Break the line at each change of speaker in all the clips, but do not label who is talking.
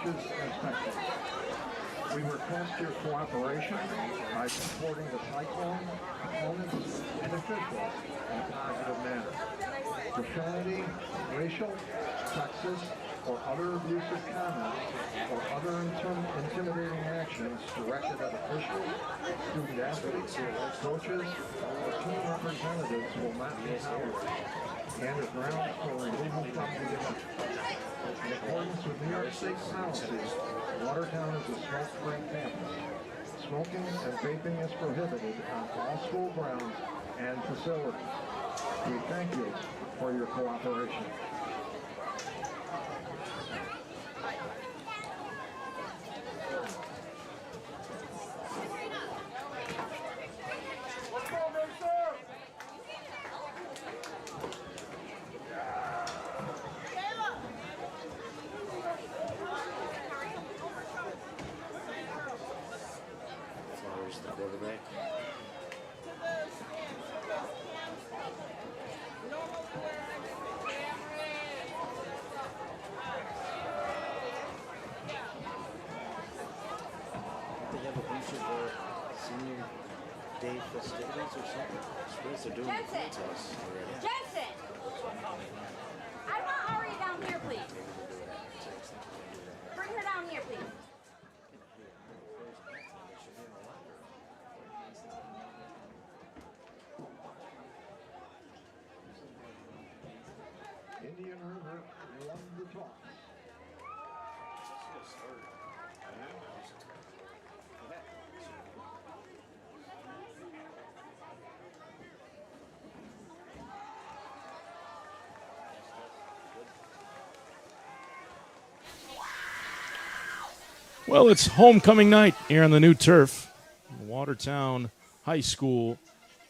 coaches, and spectators. We request your cooperation by supporting the Cyclone opponents and officials in a positive manner. Profanity, racial, sexist, or other abusive comments or other intimidating actions directed at officials, student athletes, coaches, or team representatives will not be tolerated, and are grounds for removal from the event. In accordance with New York State policy, Watertown is a smoke-free campus. Smoking and vaping is prohibited on all school grounds and facilities. We thank you for your cooperation.
Jensen! I want Ari down here, please. Bring her down here, please.
Indian River won the toss.
Well, it's homecoming night here on the new turf. Watertown High School,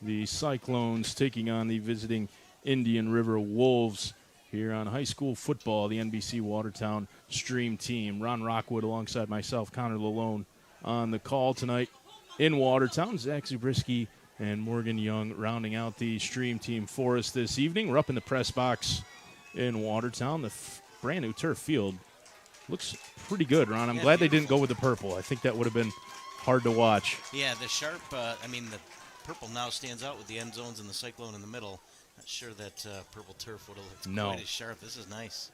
the Cyclones taking on the visiting Indian River Wolves here on high school football, the NBC Watertown stream team. Ron Rockwood alongside myself, Connor Lalone, on the call tonight in Watertown. Zach Zabriskie and Morgan Young rounding out the stream team for us this evening. We're up in the press box in Watertown. The brand new turf field looks pretty good, Ron. I'm glad they didn't go with the purple. I think that would have been hard to watch.
Yeah, the sharp, the purple now stands out with the end zones and the Cyclone in the middle. Not sure that purple turf would have looked quite as sharp. This is nice.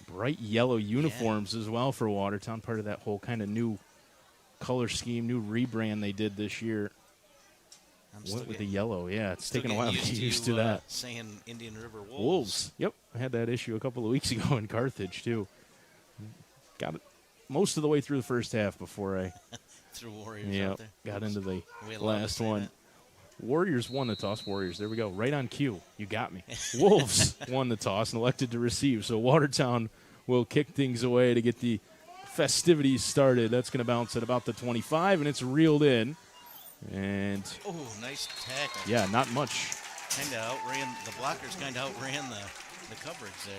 Bright yellow uniforms as well for Watertown, part of that whole kind of new color scheme, new rebrand they did this year. Went with the yellow. Yeah, it's taken a while to get used to that.
Saying Indian River Wolves.
Wolves. Yep, I had that issue a couple of weeks ago in Carthage, too. Got it most of the way through the first half before I
threw Warriors out there.
Got into the last one. Warriors won the toss. Warriors, there we go. Right on cue. You got me. Wolves won the toss and elected to receive. So Watertown will kick things away to get the festivities started. That's going to bounce at about the 25, and it's reeled in. And
nice tackle.
Yeah, not much.
Kind of outran the blockers. Kind of outran the coverage there.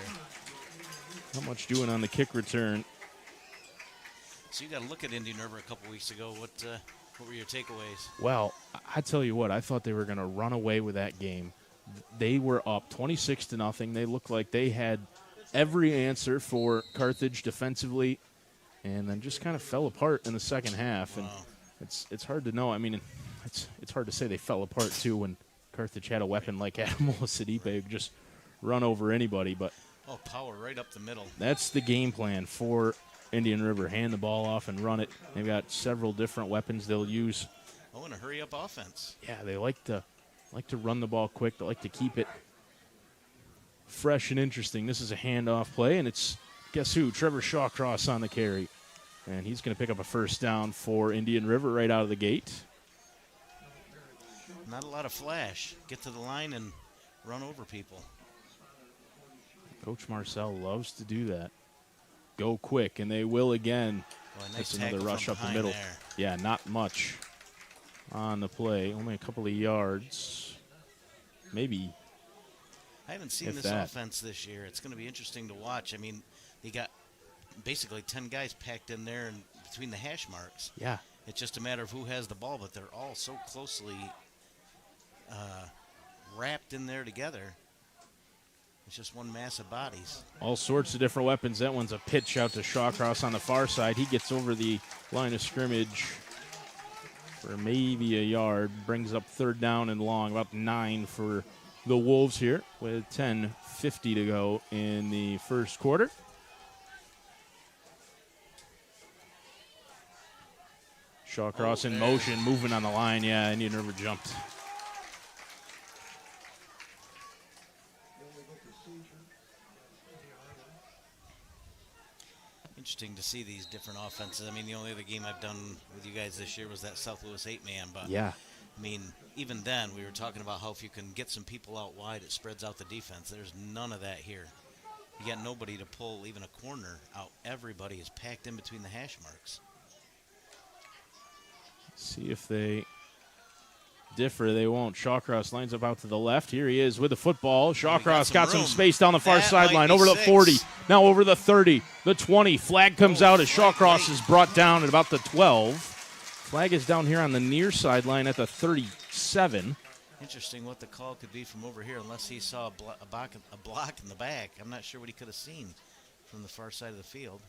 Not much doing on the kick return.
So you got to look at Indian River a couple weeks ago. What were your takeaways?
Well, I tell you what, I thought they were going to run away with that game. They were up 26-0. They looked like they had every answer for Carthage defensively, and then just kind of fell apart in the second half.
Wow.
And it's hard to know. I mean, it's hard to say they fell apart too when Carthage had a weapon like Admiral Sidipe who could just run over anybody. But
power right up the middle.
That's the game plan for Indian River. Hand the ball off and run it. They've got several different weapons they'll use.
And a hurry-up offense.
Yeah, they like to run the ball quick. They like to keep it fresh and interesting. This is a handoff play, and it's, guess who? Trevor Shawcross on the carry. And he's going to pick up a first down for Indian River right out of the gate.
Not a lot of flash. Get to the line and run over people.
Coach Marcel loves to do that. Go quick, and they will again.
Nice
That's another rush up the middle.
There.
Yeah, not much on the play. Only a couple of yards. Maybe.
I haven't seen this offense this year. It's going to be interesting to watch. I mean, they got basically 10 guys packed in there and between the hash marks.
Yeah.
It's just a matter of who has the ball, but they're all so closely wrapped in there together. It's just one mass of bodies.
All sorts of different weapons. That one's a pitch out to Shawcross on the far side. He gets over the line of scrimmage for maybe a yard. Brings up 3rd down and long, about 9 for the Wolves here with 10:50 to go in the first quarter. Shawcross in motion, moving on the line. Yeah, Indian River jumped.
Interesting to see these different offenses. I mean, the only other game I've done with you guys this year was that South Louis 8-man. But,
yeah.
I mean, even then, we were talking about how if you can get some people out wide, it spreads out the defense. There's none of that here. You got nobody to pull even a corner out. Everybody is packed in between the hash marks.
See if they differ. They won't. Shawcross lines up out to the left. Here he is with the football. Shawcross got some space down the far sideline. Over the 40. Now over the 30. The 20. Flag comes out as Shawcross is brought down at about the 12. Flag is down here on the near sideline at the 37.
Interesting what the call could be from over here, unless he saw a block in the back. I'm not sure what he could have seen from the far side of the field.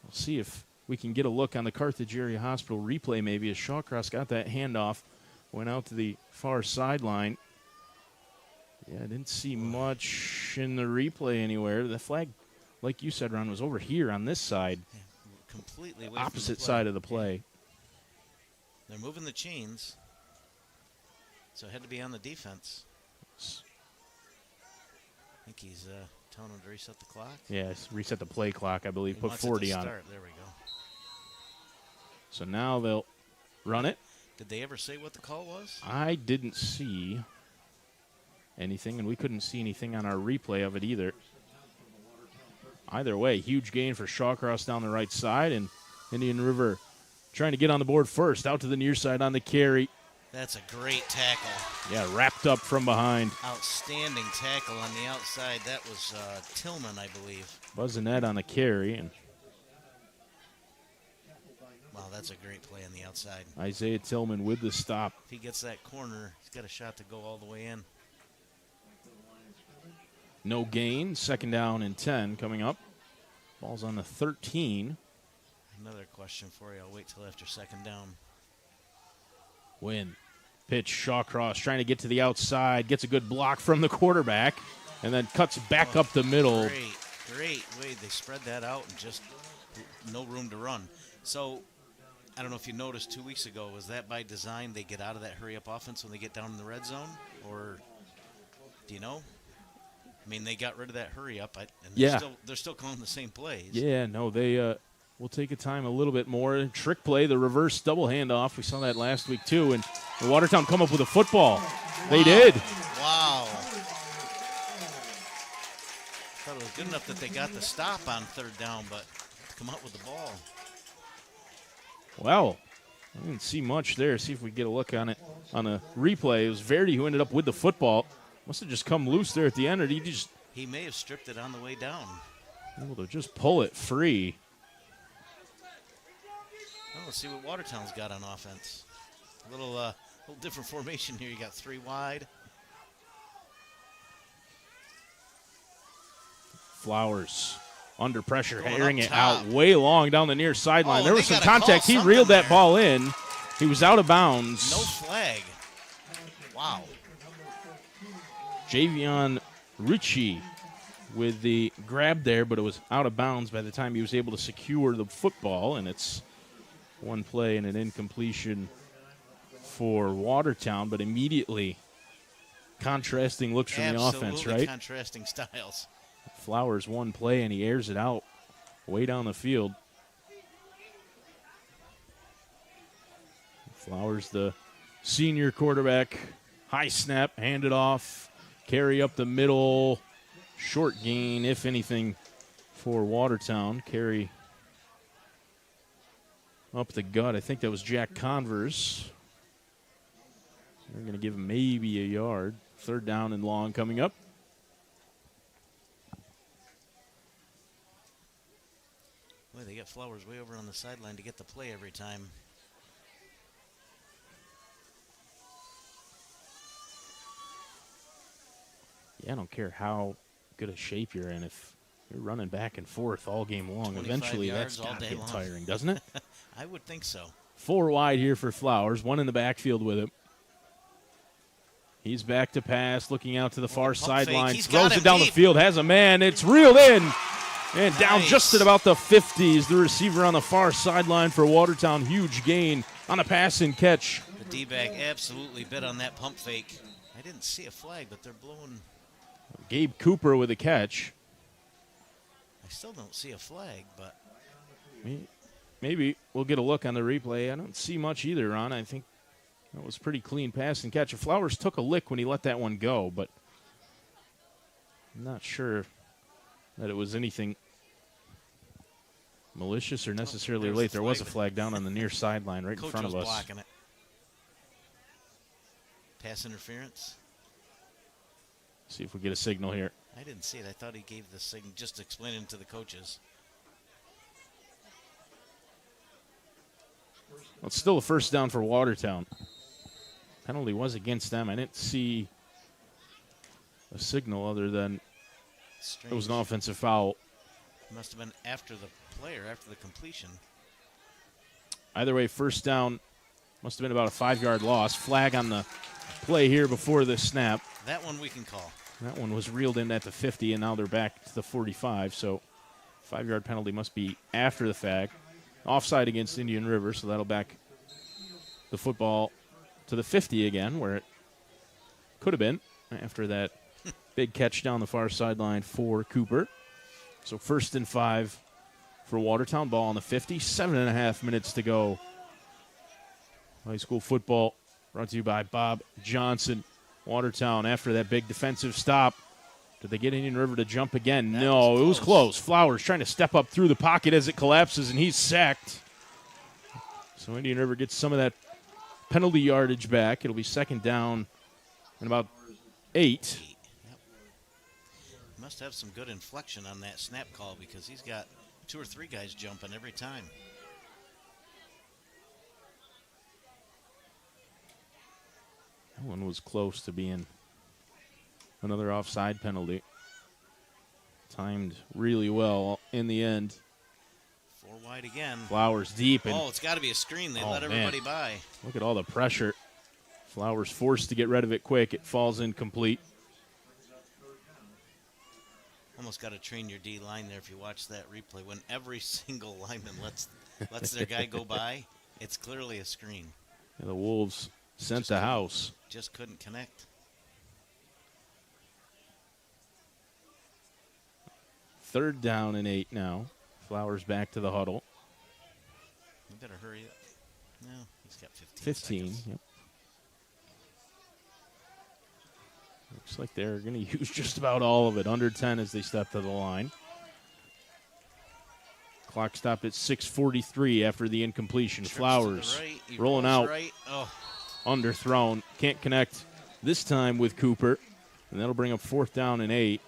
We'll see if we can get a look on the Carthage Area Hospital replay maybe as Shawcross got that handoff. Went out to the far sideline. Yeah, I didn't see much in the replay anywhere. The flag, like you said, Ron, was over here on this side.
Yeah, completely away
opposite
from the
side of the play.
They're moving the chains, so it had to be on the defense. I think he's telling him to reset the clock.
Yeah, reset the play clock, I believe.
He
Put
wants it
40
to
on it.
start. There we go.
So now they'll run it.
Did they ever say what the call was?
I didn't see anything, and we couldn't see anything on our replay of it either. Either way, huge gain for Shawcross down the right side, and Indian River trying to get on the board first. Out to the near side on the carry.
That's a great tackle.
Yeah, wrapped up from behind.
Outstanding tackle on the outside. That was Tillman, I believe.
Buzzing on the carry, and
wow, that's a great play on the outside.
Isaiah Tillman with the stop.
If he gets that corner, he's got a shot to go all the way in.
No gain. 2nd down and 10 coming up. Ball's on the 13.
Another question for you. I'll wait till after 2nd down.
Win. Pitch, Shawcross trying to get to the outside. Gets a good block from the quarterback. And then cuts back up the middle.
Great way they spread that out and just no room to run. So, I don't know if you noticed 2 weeks ago, was that by design they get out of that hurry-up offense when they get down in the red zone? Or do you know? I mean, they got rid of that hurry-up, and they're still calling the same plays.
Yeah, no, they will take a time a little bit more. Trick play, the reverse double handoff. We saw that last week, too. And Watertown come up with a football. Wow. They did.
Wow. Thought it was good enough that they got the stop on 3rd down, but come up with the ball.
Well, I didn't see much there. See if we get a look on it on a replay. It was Verdi who ended up with the football. Must have just come loose there at the end, or
he may have stripped it on the way down.
Able to just pull it free.
Well, let's see what Watertown's got on offense. A little different formation here. You got 3 wide.
Flowers under pressure,
Going
airing
up
it
top.
out way long down the near sideline. There was some
gotta call
contact. He
something
reeled that
there.
ball in. He was out of bounds.
No flag. Wow.
Javion Ritchie with the grab there, but it was out of bounds by the time he was able to secure the football, and it's one play and an incompletion for Watertown, but immediately contrasting looks from the offense, right?
Contrasting styles.
Flowers one play, and he airs it out way down the field. Flowers, the senior quarterback, high snap, hand it off, carry up the middle, short gain, if anything, for Watertown. Carry up the gut. I think that was Jack Converse. They're going to give him maybe a yard. 3rd down and long coming up.
Boy, they got Flowers way over on the sideline to get the play every time.
Yeah, I don't care how good a shape you're in. If you're running back and forth all game long,
25
eventually
yards
that's
all
got to
day
get
long.
tiring, doesn't it?
I would think so.
4 wide here for Flowers, 1 in the backfield with him. He's back to pass, looking out to the far
pump
sideline,
fake. He's got
throws it
him
down the
deep.
field, has a man, it's reeled in, and down
Nice.
just at about the 50s. The receiver on the far sideline for Watertown, huge gain on a pass and catch.
The D-back absolutely bit on that pump fake. I didn't see a flag, but they're blowing.
Gabe Cooper with a catch.
I still don't see a flag, but
Maybe we'll get a look on the replay. I don't see much either, Ron. I think that was pretty clean pass and catch. Flowers took a lick when he let that one go, but I'm not sure that it was anything malicious or necessarily
there's
late.
the
There was a
flag.
flag down on the near sideline right in
Coach
front
was
of us.
blocking it. Pass interference.
See if we get a signal here.
I didn't see it. I thought he gave the signal, just explaining to the coaches.
Well, it's still a first down for Watertown. Penalty was against them. I didn't see a signal other than
Strange.
it was an offensive foul.
Must have been after the player, after the completion.
Either way, first down. Must have been about a 5-yard loss. Flag on the play here before the snap.
That one we can call.
That one was reeled in at the 50, and now they're back to the 45. So 5-yard penalty must be after the fact. Offside against Indian River, so that'll back the football to the 50 again, where it could have been after that big catch down the far sideline for Cooper. So 1st and 5 for Watertown. Ball on the 50. 7.5 minutes to go. High school football brought to you by Bob Johnson. Watertown after that big defensive stop. Did they get Indian River to jump again?
That
No,
was
it was
close.
close. Flowers trying to step up through the pocket as it collapses, and he's sacked. So Indian River gets some of that penalty yardage back. It'll be 2nd down and about 8.
Yep. Must have some good inflection on that snap call because he's got 2 or 3 guys jumping every time.
That one was close to being another offside penalty. Timed really well in the end.
4 wide again.
Flowers deep, and
Oh, it's got to be a screen. They
Oh,
let
man.
everybody by.
look at all the pressure. Flowers forced to get rid of it quick. It falls incomplete.
Almost got to train your D line there if you watch that replay. When every single lineman lets their guy go by, it's clearly a screen.
And the Wolves sent the house.
Just couldn't connect.
3rd down and 8 now. Flowers back to the huddle.
We better hurry up. No, he's got 15.
15.
seconds.
Yep. Looks like they're going to use just about all of it. Under 10 as they step to the line. Clock stopped at 6:43 after the incompletion.
Trips to
Flowers
the right. He
rolling
rolls
out.
Right. Oh,
Underthrown. Can't connect this time with Cooper. And that'll bring up 4th down and 8.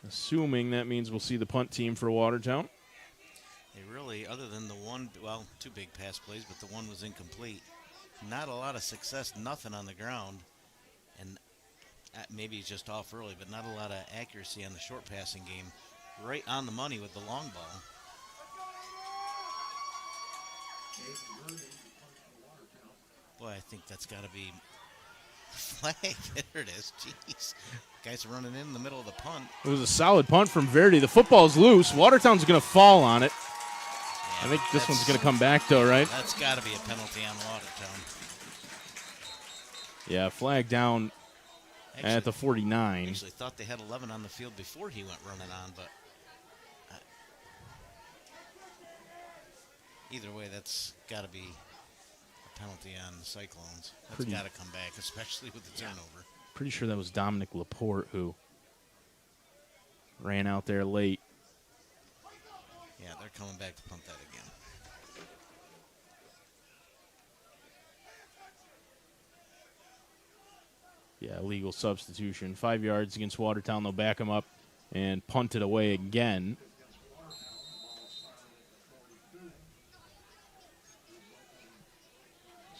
Assuming that means we'll see the punt team for Watertown.
they really, other than the one, well, 2 big pass plays, but the one was incomplete. Not a lot of success, nothing on the ground. And maybe he's just off early, but not a lot of accuracy on the short passing game. Right on the money with the long ball. Boy, I think that's got to be flag. There it is. Jeez. Guys are running in the middle of the punt.
It was a solid punt from Verdi. The football's loose. Watertown's going to fall on it. I think this one's going to come back, though, right?
That's got to be a penalty on Watertown.
Yeah, flag down at the 49.
Actually thought they had 11 on the field before he went running on, but either way, that's got to be a penalty on the Cyclones. That's got to come back, especially with the turnover.
Pretty sure that was Dominic Laporte who ran out there late.
Yeah, they're coming back to punt that again.
Yeah, illegal substitution. 5 yards against Watertown. They'll back him up and punt it away again.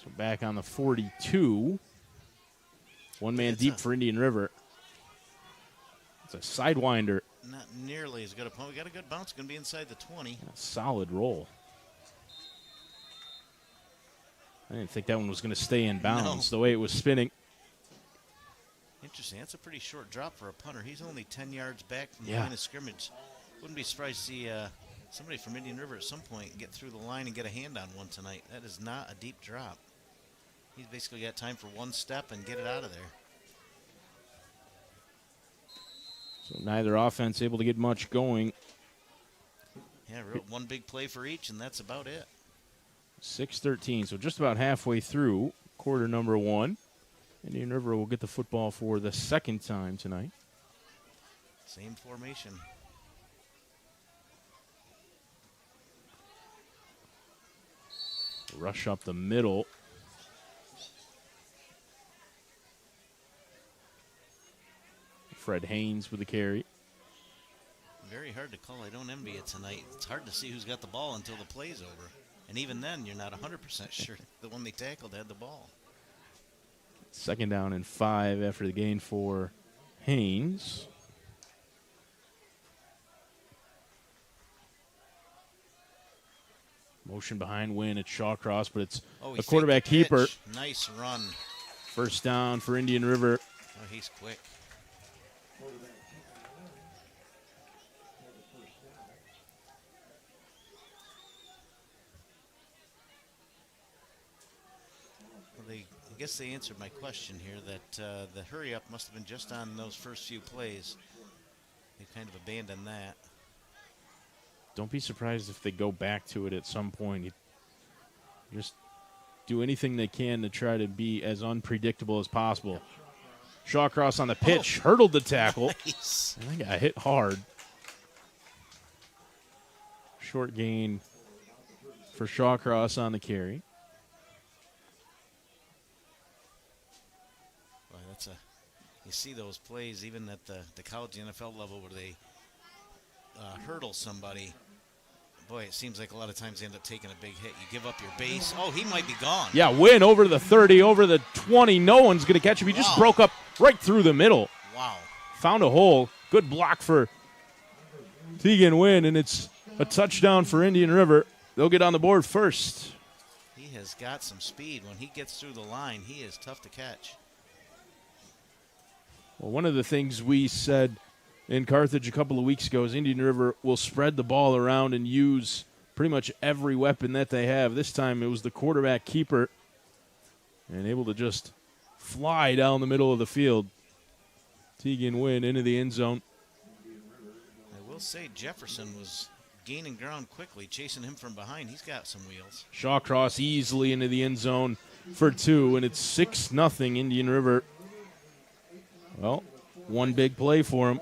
So back on the 42. One man deep for Indian River. It's a sidewinder.
Not nearly as good a punt. We got a good bounce. Going to be inside the 20.
A solid roll. I didn't think that one was going to stay in bounds the way it was spinning.
Interesting. That's a pretty short drop for a punter. He's only 10 yards back from the
Yeah.
line of scrimmage. Wouldn't be surprised to see somebody from Indian River at some point get through the line and get a hand on one tonight. That is not a deep drop. He's basically got time for one step and get it out of there.
So neither offense able to get much going.
Yeah, one big play for each, and that's about it.
6:13, so just about halfway through quarter number 1. Indian River will get the football for the second time tonight.
Same formation.
Rush up the middle. Fred Haynes with the carry.
Very hard to call. I don't envy it tonight. It's hard to see who's got the ball until the play's over. And even then, you're not 100% sure the one they tackled had the ball.
2nd down and 5 after the gain for Haynes. Motion behind Wynn at Shawcross, but it's a quarterback keeper.
Nice run.
1st down for Indian River.
Oh, he's quick. I guess they answered my question here that the hurry up must have been just on those first few plays. They kind of abandoned that.
Don't be surprised if they go back to it at some point. You just do anything they can to try to be as unpredictable as possible. Shawcross on the pitch, hurdled the tackle.
Nice.
I think I hit hard. Short gain for Shawcross on the carry.
Well, you see those plays even at the college NFL level where they hurdle somebody. Boy, it seems like a lot of times they end up taking a big hit. You give up your base. Oh, he might be gone.
Yeah, Wynn over to the 30, over the 20. No one's going to catch him. He just broke up right through the middle.
Wow.
Found a hole. Good block for Tegan Wynn, and it's a touchdown for Indian River. They'll get on the board first.
He has got some speed. When he gets through the line, he is tough to catch.
Well, one of the things we said in Carthage a couple of weeks ago is Indian River will spread the ball around and use pretty much every weapon that they have. This time it was the quarterback keeper and able to just fly down the middle of the field. Tegan Wynn into the end zone.
I will say Jefferson was gaining ground quickly, chasing him from behind. He's got some wheels.
Shawcross easily into the end zone for 2, and it's 6-0 Indian River. Well, one big play for him.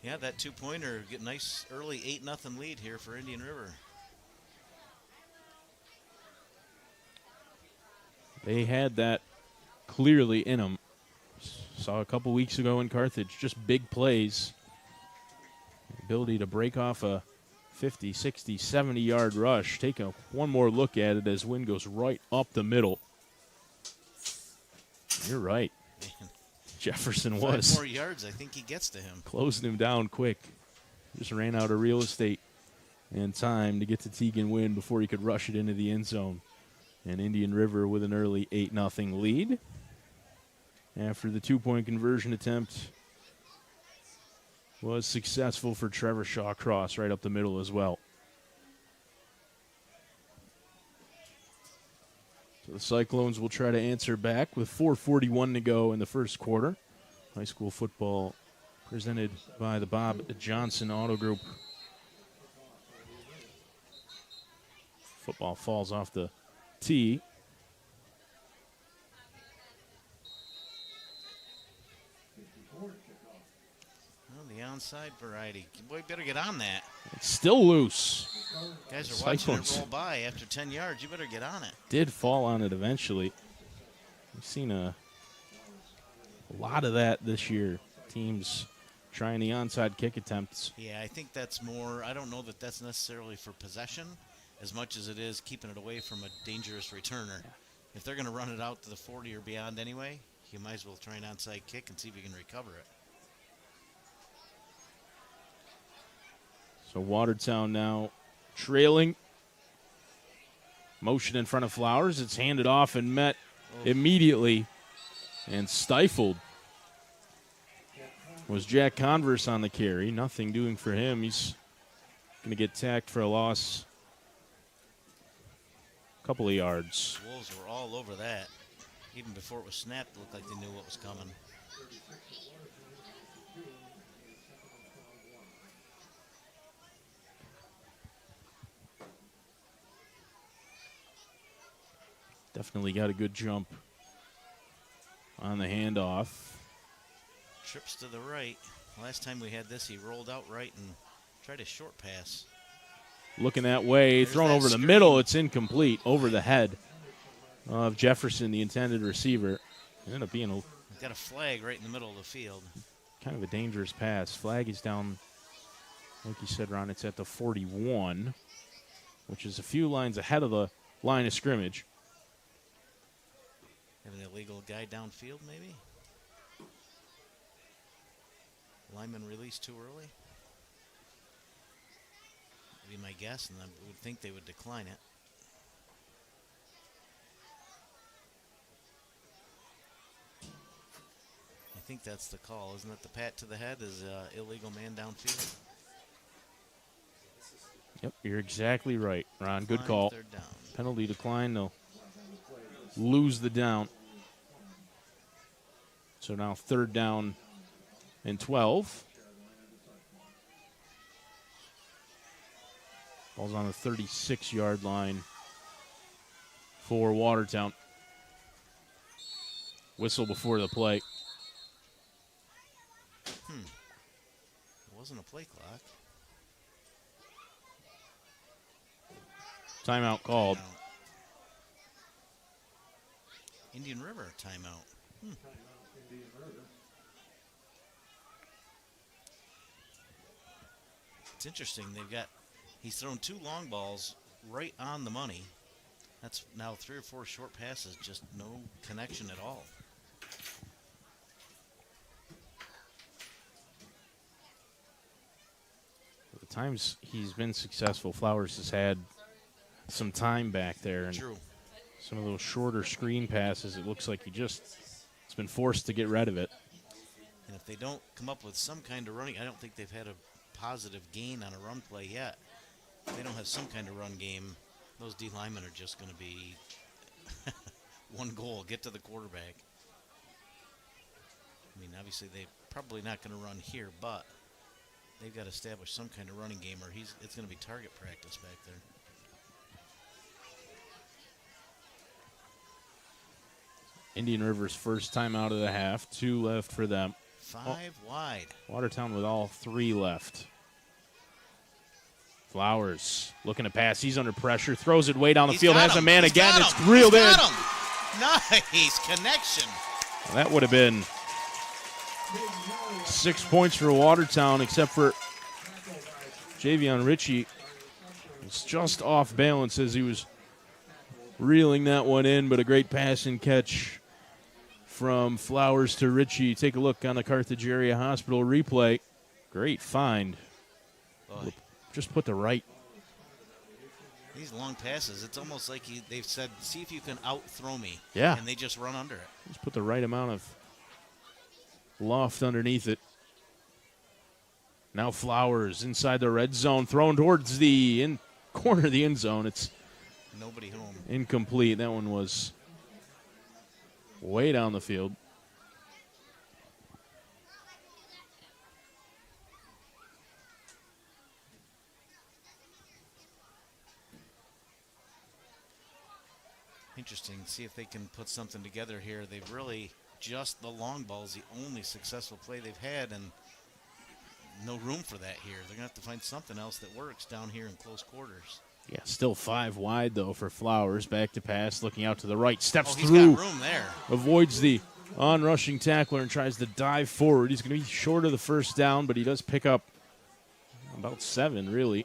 Yeah, that 2-pointer, get a nice early 8-0 lead here for Indian River.
They had that clearly in them. Saw a couple weeks ago in Carthage, just big plays. The ability to break off a 50, 60, 70-yard rush. Take one more look at it as Wynn goes right up the middle. You're right.
Man.
Jefferson
5
was.
more yards, I think he gets to him.
Closing him down quick. Just ran out of real estate and time to get to Tegan Wynn before he could rush it into the end zone. And Indian River with an early 8-0 lead. After the 2-point conversion attempt was successful for Trevor Shawcross right up the middle as well. So the Cyclones will try to answer back with 4:41 to go in the first quarter. High school football presented by the Bob Johnson Auto Group. Football falls off the tee.
Well, the onside variety. Boy, better get on that.
It's still loose.
Guys are watching
Cyclones
it roll by after 10 yards. You better get on it.
Did fall on it eventually. We've seen a lot of that this year. Teams trying the onside kick attempts.
Yeah, I think that's more, I don't know that that's necessarily for possession as much as it is keeping it away from a dangerous returner. If they're going to run it out to the 40 or beyond anyway, you might as well try an onside kick and see if you can recover it.
So Watertown now trailing. Motion in front of Flowers. It's handed off and met immediately and stifled. Was Jack Converse on the carry. Nothing doing for him. He's going to get tacked for a loss. A couple of yards.
Wolves were all over that. Even before it was snapped, it looked like they knew what was coming.
Definitely got a good jump on the handoff.
Trips to the right. Last time we had this, he rolled out right and tried a short pass.
Looking that way,
There's
thrown
that
over the
screen.
middle. It's incomplete. Over the head of Jefferson, the intended receiver. It ended up being
Got a flag right in the middle of the field.
kind of a dangerous pass. Flag is down, like you said, Ron. It's at the 41, which is a few lines ahead of the line of scrimmage.
Have an illegal guy downfield, maybe? Lineman released too early? Would be my guess, and I would think they would decline it. I think that's the call. Isn't it the pat to the head is illegal man downfield?
Yep, you're exactly right, Ron. Good
Decline,
call.
Third down.
Penalty decline. They'll lose the down. So now 3rd down and 12. Ball's on the 36-yard line for Watertown. Whistle before the play.
It wasn't a play clock.
Timeout called.
Timeout. Indian River timeout. It's interesting. He's thrown 2 long balls right on the money. That's now 3 or 4 short passes, just no connection at all.
The times he's been successful, Flowers has had some time back there. And
True.
some of those shorter screen passes, it looks like it's been forced to get rid of it.
And if they don't come up with some kind of running, I don't think they've had a positive gain on a run play yet. If they don't have some kind of run game, those D linemen are just going to be one goal, get to the quarterback. I mean, obviously they're probably not going to run here, but they've got to establish some kind of running game or it's going to be target practice back there.
Indian River's first time out of the half. 2 left for them.
5 wide.
Watertown with all 3 left. Flowers looking to pass. He's under pressure. Throws it way down the field. Has a man again. It's reeled in.
Nice connection.
Well, that would have been 6 points for Watertown, except for Javion Ritchie. It's just off balance as he was reeling that one in, but a great pass and catch from Flowers to Ritchie. Take a look on the Carthage Area Hospital replay. Great find.
Boy.
Just put the right.
These long passes, it's almost like they've said, see if you can out-throw me.
Yeah.
And they just run under it.
Just put the right amount of loft underneath it. Now Flowers inside the red zone, thrown towards the corner of the end zone. It's
Nobody home.
incomplete. That one was way down the field.
Interesting. See if they can put something together here. They've really just the long ball is the only successful play they've had, and no room for that here. They're going to have to find something else that works down here in close quarters.
Yeah, still 5 wide, though, for Flowers. Back to pass, looking out to the right. Steps
He's
through.
got room there.
Avoids the on-rushing tackler and tries to dive forward. He's going to be short of the first down, but he does pick up about 7, really.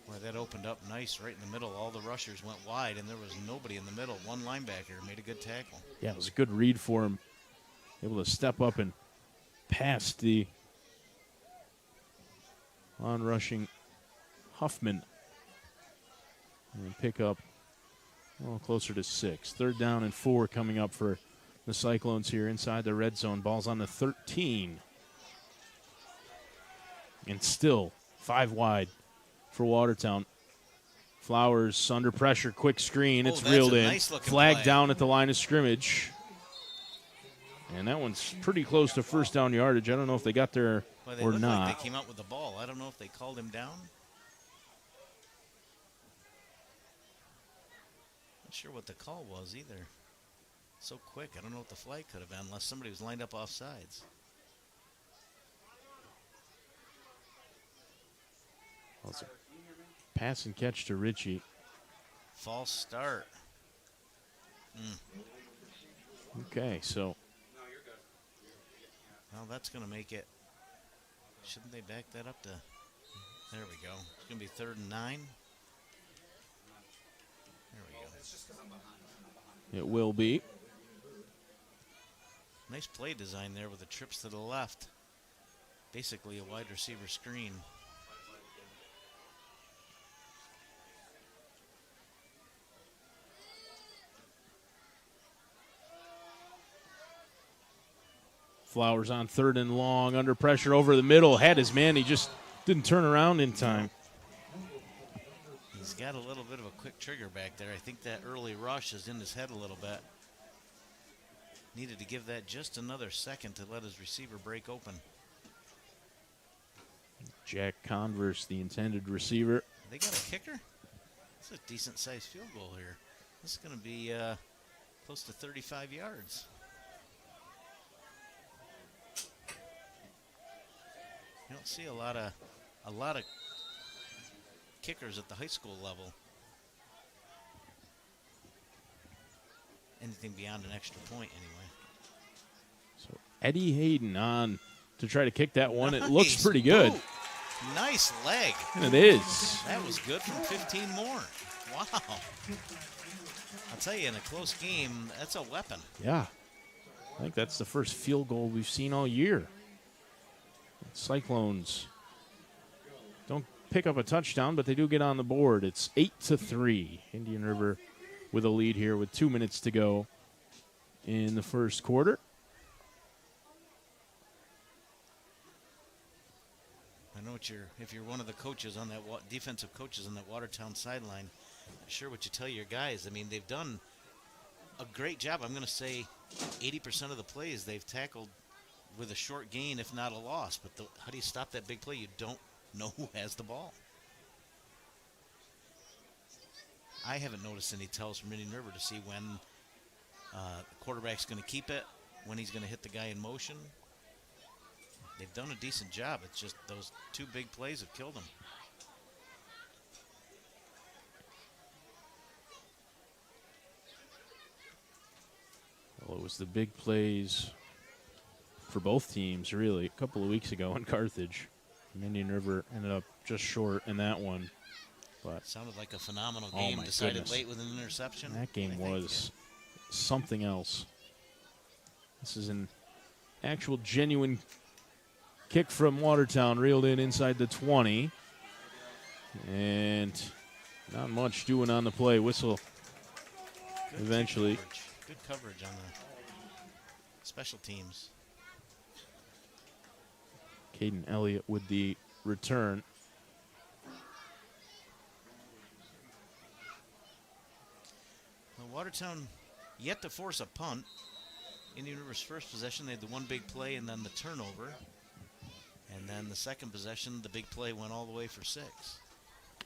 Boy, that opened up nice right in the middle. All the rushers went wide, and there was nobody in the middle. One linebacker made a good tackle.
Yeah, it was a good read for him. Able to step up and pass the on rushing Huffman. And pick up closer to 6. 3rd down and 4 coming up for the Cyclones here inside the red zone. Ball's on the 13. And still 5 wide for Watertown. Flowers under pressure, quick screen. It's reeled in.
Nice
Flag
play.
down at the line of scrimmage. And that one's pretty close to first down yardage. I don't know if they got there
Well, they
or
looked
not.
like they came out with the ball. I don't know if they called him down. Not sure what the call was either. So quick. I don't know what the flag could have been unless somebody was lined up off sides.
Well, it's a pass and catch to Ritchie.
False start.
Okay, so
Well, that's going to make it. Shouldn't they back that up to? There we go. It's going to be 3rd and 9. There we go.
it will be.
Nice play design there with the trips to the left. Basically a wide receiver screen.
Flowers on 3rd and long, under pressure over the middle. Had his man, he just didn't turn around in time.
He's got a little bit of a quick trigger back there. I think that early rush is in his head a little bit. Needed to give that just another second to let his receiver break open.
Jack Converse, the intended receiver.
They got a kicker? It's a decent-sized field goal here. This is going to be close to 35 yards. You don't see a lot of kickers at the high school level. Anything beyond an extra point, anyway.
So Eddie Hayden on to try to kick that one.
Nice
It looks pretty good.
boot. Nice leg.
And it is.
That was good from 15 more. Wow. I'll tell you, in a close game, that's a weapon.
Yeah. I think that's the first field goal we've seen all year. Cyclones don't pick up a touchdown, but they do get on the board. It's 8-3. Indian River with a lead here with 2 minutes to go in the first quarter.
I know if you're one of the coaches on that defensive coaches on that Watertown sideline, not sure what you tell your guys. I mean, they've done a great job. I'm going to say 80% of the plays they've tackled with a short gain, if not a loss. But how do you stop that big play? You don't know who has the ball. I haven't noticed any tells from Indian River to see when the quarterback's going to keep it, when he's going to hit the guy in motion. They've done a decent job. It's just those 2 big plays have killed them.
Well, it was the big plays for both teams, really, a couple of weeks ago in Carthage. Indian River ended up just short in that one. But
Sounded like a phenomenal
Oh,
game.
my
Decided
goodness.
late with an interception.
that game
I think,
was something else. This is an actual genuine kick from Watertown, reeled in inside the 20. And not much doing on the play. Whistle
Good
eventually.
Good coverage on the special teams.
Caden Elliott with the return.
Well, Watertown yet to force a punt. Indian River's first possession, they had the 1 big play and then the turnover. And then the second possession, the big play went all the way for 6.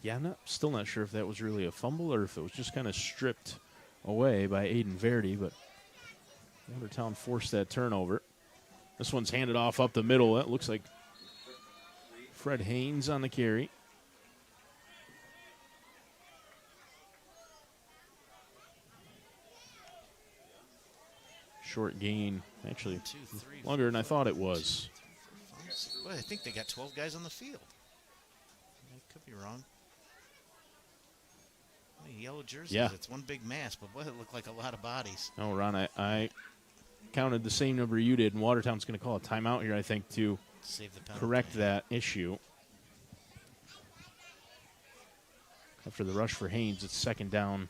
Yeah, I'm still not sure if that was really a fumble or if it was just kind of stripped away by Aiden Verdi, but Watertown forced that turnover. This one's handed off up the middle. That looks like Fred Haynes on the carry. Short gain, actually
1, 2, 3,
longer than I
4,
thought it was.
5, 6. Well, I think they got 12 guys on the field. I could be wrong. Yellow jerseys.
Yeah.
It's one big mass, but boy, it looked like a lot of bodies.
No, Ron, I counted the same number you did, and Watertown's going to call a timeout here, I think, to
Save the penalty.
correct that issue. After the rush for Haynes, it's second down.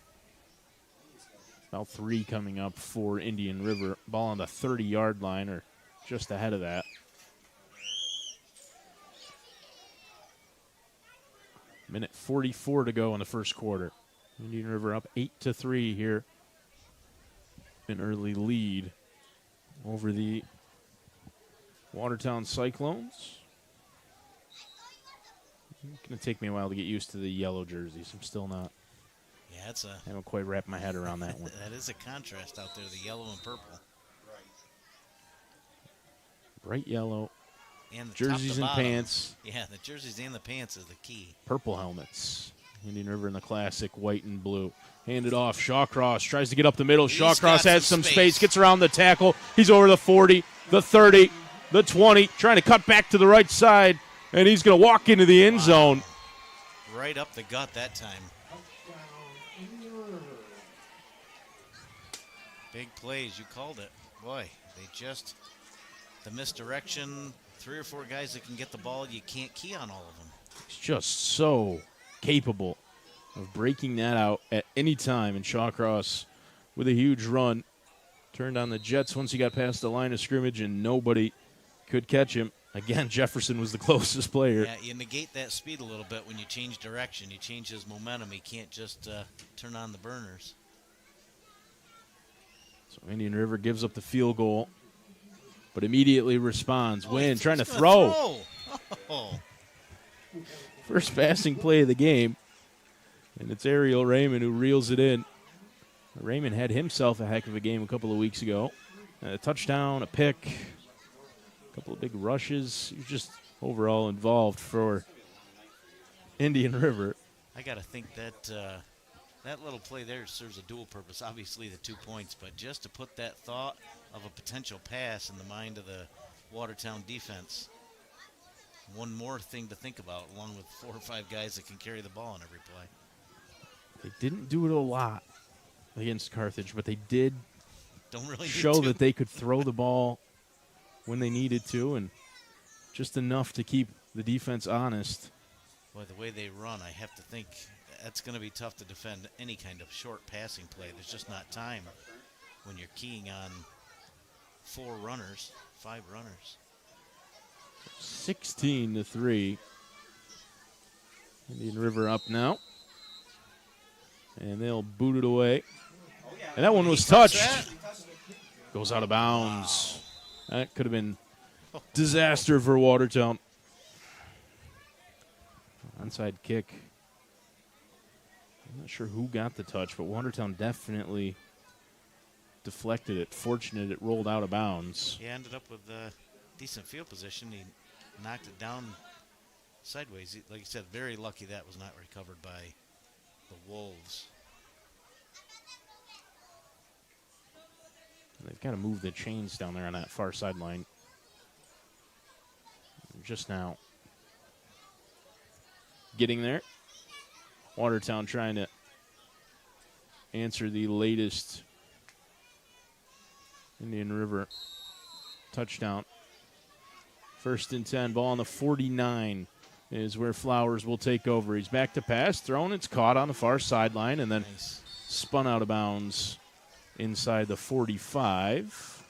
About 3 coming up for Indian River. Ball on the 30-yard line or just ahead of that. Minute 44 to go in the first quarter. Indian River up 8-3 here. An early lead over the Watertown Cyclones. It's going to take me a while to get used to the yellow jerseys. I'm still not.
Yeah,
I haven't quite wrapped my head around that one.
That is a contrast out there, the yellow and purple.
Bright yellow.
And the
Jerseys
top to
and
bottom.
pants.
Yeah, the jerseys and the pants is the key.
Purple helmets. Indian River in the classic white and blue. Handed off. Shawcross tries to get up the middle.
He's
Shawcross
got
has
some
some
space.
space. Gets around the tackle. He's over the 40, the 30, the 20. Trying to cut back to the right side. And he's going to walk into the end zone.
Right up the gut that time. Big plays. You called it. Boy, the misdirection. 3 or 4 guys that can get the ball. You can't key on all of them.
He's just so capable of breaking that out at any time. And Shawcross with a huge run. Turned on the Jets once he got past the line of scrimmage, and nobody could catch him. Again, Jefferson was the closest player.
Yeah, you negate that speed a little bit when you change direction. You change his momentum. He can't just turn on the burners.
So Indian River gives up the field goal, but immediately responds. Win,
He's
trying to
gonna
throw.
Oh.
First passing play of the game. And it's Ariel Raymond who reels it in. Raymond had himself a heck of a game a couple of weeks ago. A touchdown, a pick, a couple of big rushes. He was just overall involved for Indian River.
I got to think that that little play there serves a dual purpose. Obviously the 2 points, but just to put that thought of a potential pass in the mind of the Watertown defense. One more thing to think about, along with 4 or 5 guys that can carry the ball on every play.
They didn't do it a lot against Carthage, but they did
Don't really need
show
to.
that they could throw the ball when they needed to, and just enough to keep the defense honest.
Boy, the way they run, I have to think that's going to be tough to defend any kind of short passing play. There's just not time when you're keying on 4 runners, 5 runners.
16-3. Indian River up now. And they'll boot it away. And that one was touched. Goes out of bounds. That could have been disaster for Watertown. Onside kick. I'm not sure who got the touch, but Watertown definitely deflected it. Fortunate it rolled out of bounds.
He ended up with a decent field position. He knocked it down sideways. Like you said, very lucky that was not recovered by the Wolves.
They've got to move the chains down there on that far sideline. Just now getting there. Watertown trying to answer the latest Indian River touchdown. 1st and 10, ball on the 49 is where Flowers will take over. He's back to pass, thrown, it's caught on the far sideline, and then spun out of bounds inside the 45.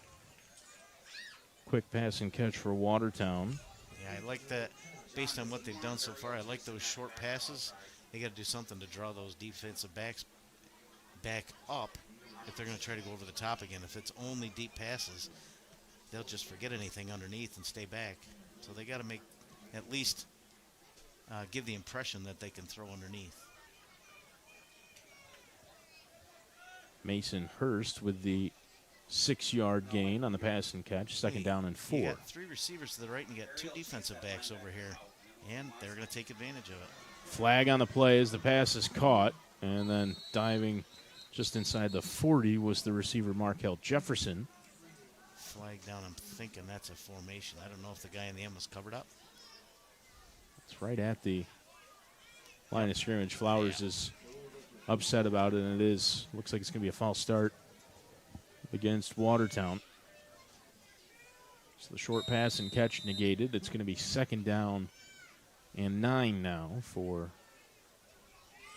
Quick pass and catch for Watertown.
Yeah, I like that. Based on what they've done so far, I like those short passes. They got to do something to draw those defensive backs back up if they're going to try to go over the top again. If it's only deep passes, they'll just forget anything underneath and stay back. So they got to make at least give the impression that they can throw underneath.
Mason Hurst with the 6-yard gain on the pass and catch. Second down and 4.
You got 3 receivers to the right and you got 2 defensive backs over here, and they're going to take advantage of it.
Flag on the play as the pass is caught, and then diving just inside the 40 was the receiver Markel Jefferson.
Flag down, I'm thinking that's a formation. I don't know if the guy in the end was covered up.
It's right at the line of scrimmage. Flowers is upset about it, and it is. Looks like it's going to be a false start against Watertown. So the short pass and catch negated. It's going to be 2nd down and 9 now for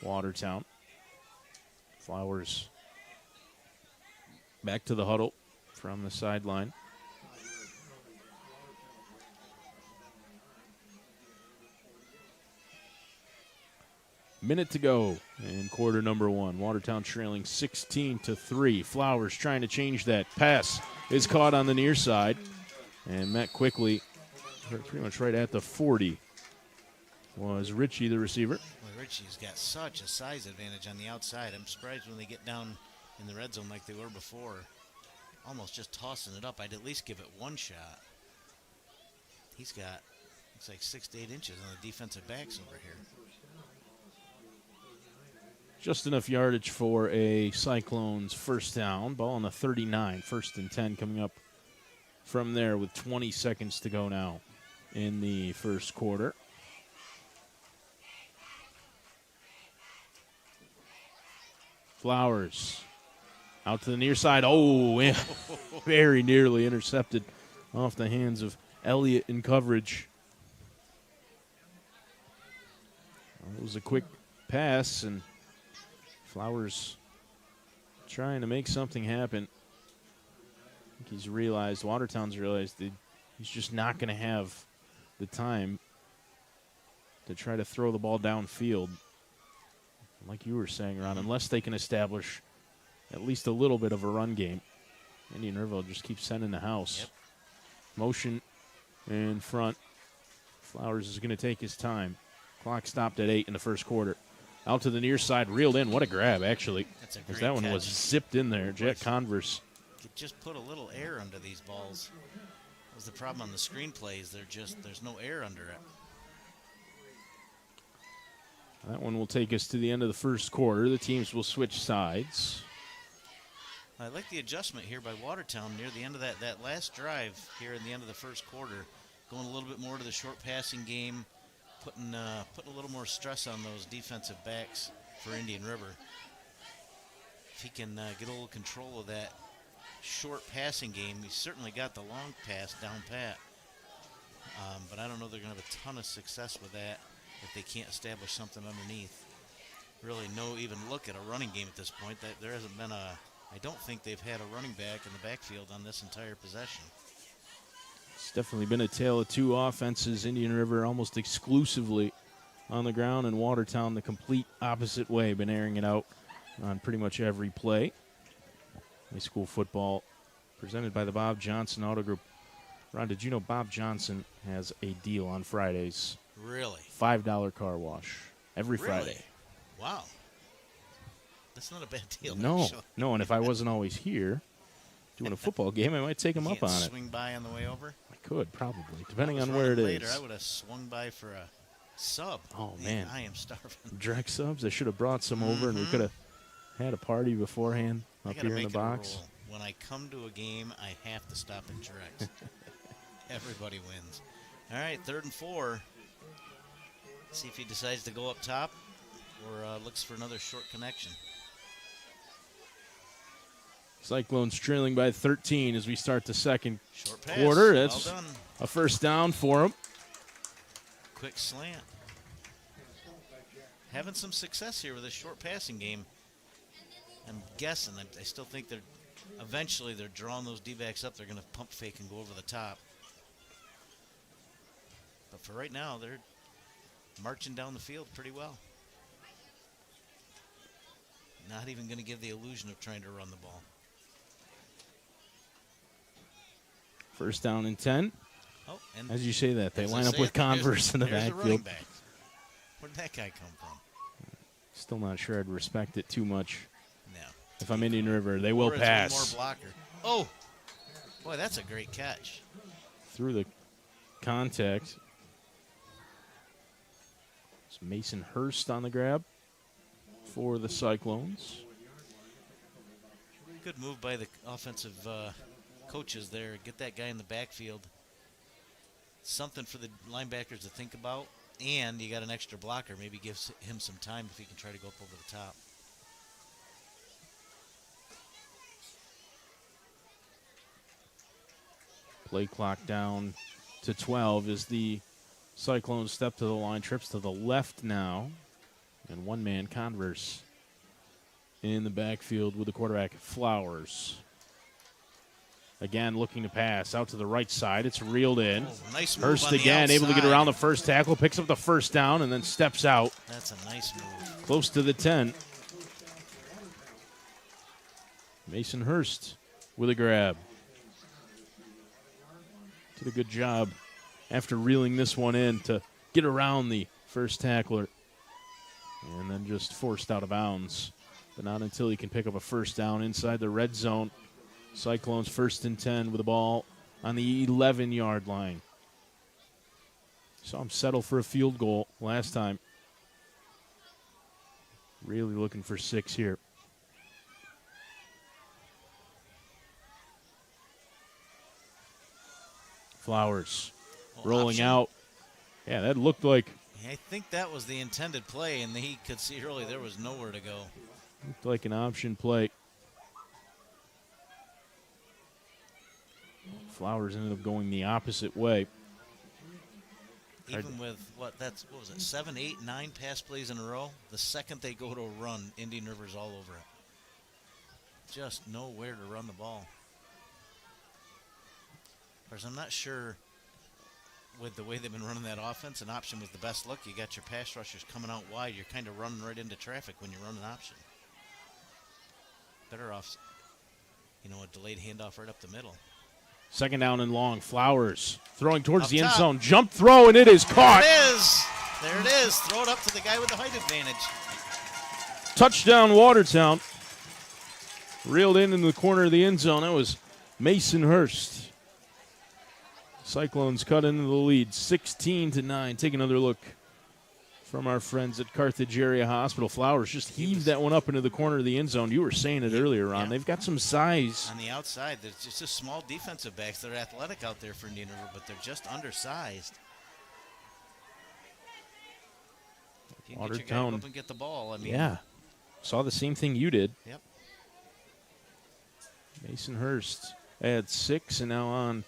Watertown. Flowers back to the huddle from the sideline. Minute to go in quarter number one. Watertown trailing 16-3. Flowers trying to change that. Pass is caught on the near side and met quickly, pretty much right at the 40. Was Ritchie the receiver?
Well, Ritchie's got such a size advantage on the outside. I'm surprised when they get down in the red zone like they were before. Almost just tossing it up. I'd at least give it one shot. He's got, looks like 6 to 8 inches on the defensive backs over here.
Just enough yardage for a Cyclones first down. Ball on the 39, 1st and 10 coming up from there with 20 seconds to go now in the first quarter. Flowers out to the near side. Oh, yeah. Very nearly intercepted off the hands of Elliott in coverage. It was a quick pass, and Flowers trying to make something happen. I think he's realized, Watertown's realized that he's just not going to have the time to try to throw the ball downfield. Like you were saying, Ron, unless they can establish at least a little bit of a run game, Indian River will just keep sending the house.
Yep.
Motion in front. Flowers is going to take his time. Clock stopped at 8 in the first quarter. Out to the near side, reeled in. What a grab, actually.
That's a
Because
great
that one
catch.
was zipped in there. Jack Converse.
Could just put a little air under these balls. That was the problem on the screenplays. There's no air under it.
That one will take us to the end of the first quarter. The teams will switch sides.
I like the adjustment here by Watertown near the end of that last drive here in the end of the first quarter. Going a little bit more to the short passing game, putting a little more stress on those defensive backs for Indian River. If he can get a little control of that short passing game, he's certainly got the long pass down pat. But I don't know they're going to have a ton of success with that if they can't establish something underneath. Really no even look at a running game at this point. There hasn't been I don't think they've had a running back in the backfield on this entire possession.
It's definitely been a tale of two offenses. Indian River almost exclusively on the ground, and Watertown the complete opposite way. Been airing it out on pretty much every play. High school football presented by the Bob Johnson Auto Group. Ron, did you know Bob Johnson has a deal on Fridays?
Really?
$5 car wash every
Really?
Friday.
Wow. That's not a bad deal.
No,
actually.
no, and if I wasn't always here doing a football game, I might take him
You
up
can't
on it.
swing by on the way over?
I could, probably, depending
I was
on where it
running later,
is.
I would have swung by for a sub.
Oh, man.
I am starving.
Direct subs, I should have brought some over, and we could have had a party beforehand
I
up
gotta
here in
make
the
it a
box.
rule. When I come to a game, I have to stop at direct. Everybody wins. All right, 3rd and 4. See if he decides to go up top or looks for another short connection.
Cyclones trailing by 13 as we start the second
Short pass.
quarter. That's
well done.
a first down for them.
Quick slant. Having some success here with this short passing game. I'm guessing. I still think eventually they're drawing those D-backs up. They're going to pump fake and go over the top. But for right now, they're marching down the field pretty well. Not even going to give the illusion of trying to run the ball.
First down and 10.
Oh, and
As you say that, they
as I
line up
say
with
it, there's-
Converse in the
there's running
backfield.
back. Where did that guy come from?
Still not sure I'd respect it too much.
No.
If I'm Indian River, they will
Or it's one
pass
more blocker. Oh, boy, that's a great catch.
through the contact. It's Mason Hurst on the grab for the Cyclones.
Good move by the offensive coaches there. Get that guy in the backfield. Something for the linebackers to think about. And you got an extra blocker. Maybe gives him some time if he can try to go up over the top.
Play clock down to 12 as the Cyclones step to the line. Trips to the left now. And one-man Converse in the backfield with the quarterback, Flowers. Again, looking to pass out to the right side. It's reeled in.
Oh, nice move
Hurst
on the
again, able to get
outside.
around the first tackle, picks up the first down, and then steps out
That's a nice move.
close to the 10. Mason Hurst with a grab. Did a good job after reeling this one in to get around the first tackler. And then just forced out of bounds. But not until he can pick up a first down inside the red zone. Cyclones 1st and 10 with the ball on the 11-yard line. Saw him settle for a field goal last time. Really looking for 6 here. Flowers rolling
Option.
out. Yeah, that looked like
I think that was the intended play, and he could see early there was nowhere to go.
an option play. Flowers ended up going the opposite way.
Even with what was it, 7, 8, 9 pass plays in a row? The second they go to a run, Indian River's all over it. Just nowhere to run the ball. Of course, I'm not sure with the way they've been running that offense, an option was the best look. You got your pass rushers coming out wide. You're kind of running right into traffic when you run an option. Better off, a delayed handoff right up the middle.
2nd down and long. Flowers throwing towards
Up
the end
top.
zone. Jump throw, and it is caught.
There it is. There it is. Throw it up to the guy with the height advantage.
Touchdown, Watertown. Reeled in the corner of the end zone. That was Mason Hurst. Cyclones cut into the lead, 16-9. Take another look from our friends at Carthage Area Hospital. Flowers just heaved that one up into the corner of the end zone. You were saying it earlier, Ron.
Yeah.
They've got some size.
On the outside, there's just a small defensive backs. They're athletic out there for Indian River, but they're just undersized. If you can get your guy
Watertown.
up and get the ball,
Yeah. Saw the same thing you did.
Yep.
Mason Hurst adds 6 and now on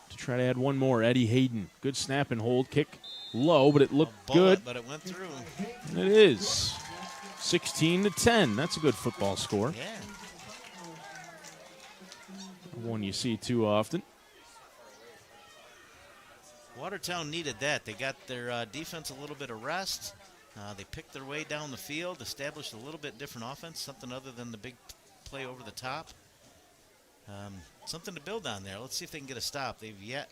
to try to add one more. Eddie Hayden. Good snap and hold. Kick low, but it looked good.
But it went through.
And it is 16-10. That's a good football score.
Yeah.
One you see too often.
Watertown needed that. They got their defense a little bit of rest. They picked their way down the field, established a little bit different offense, something other than the big play over the top. Something to build on there. Let's see if they can get a stop. They've yet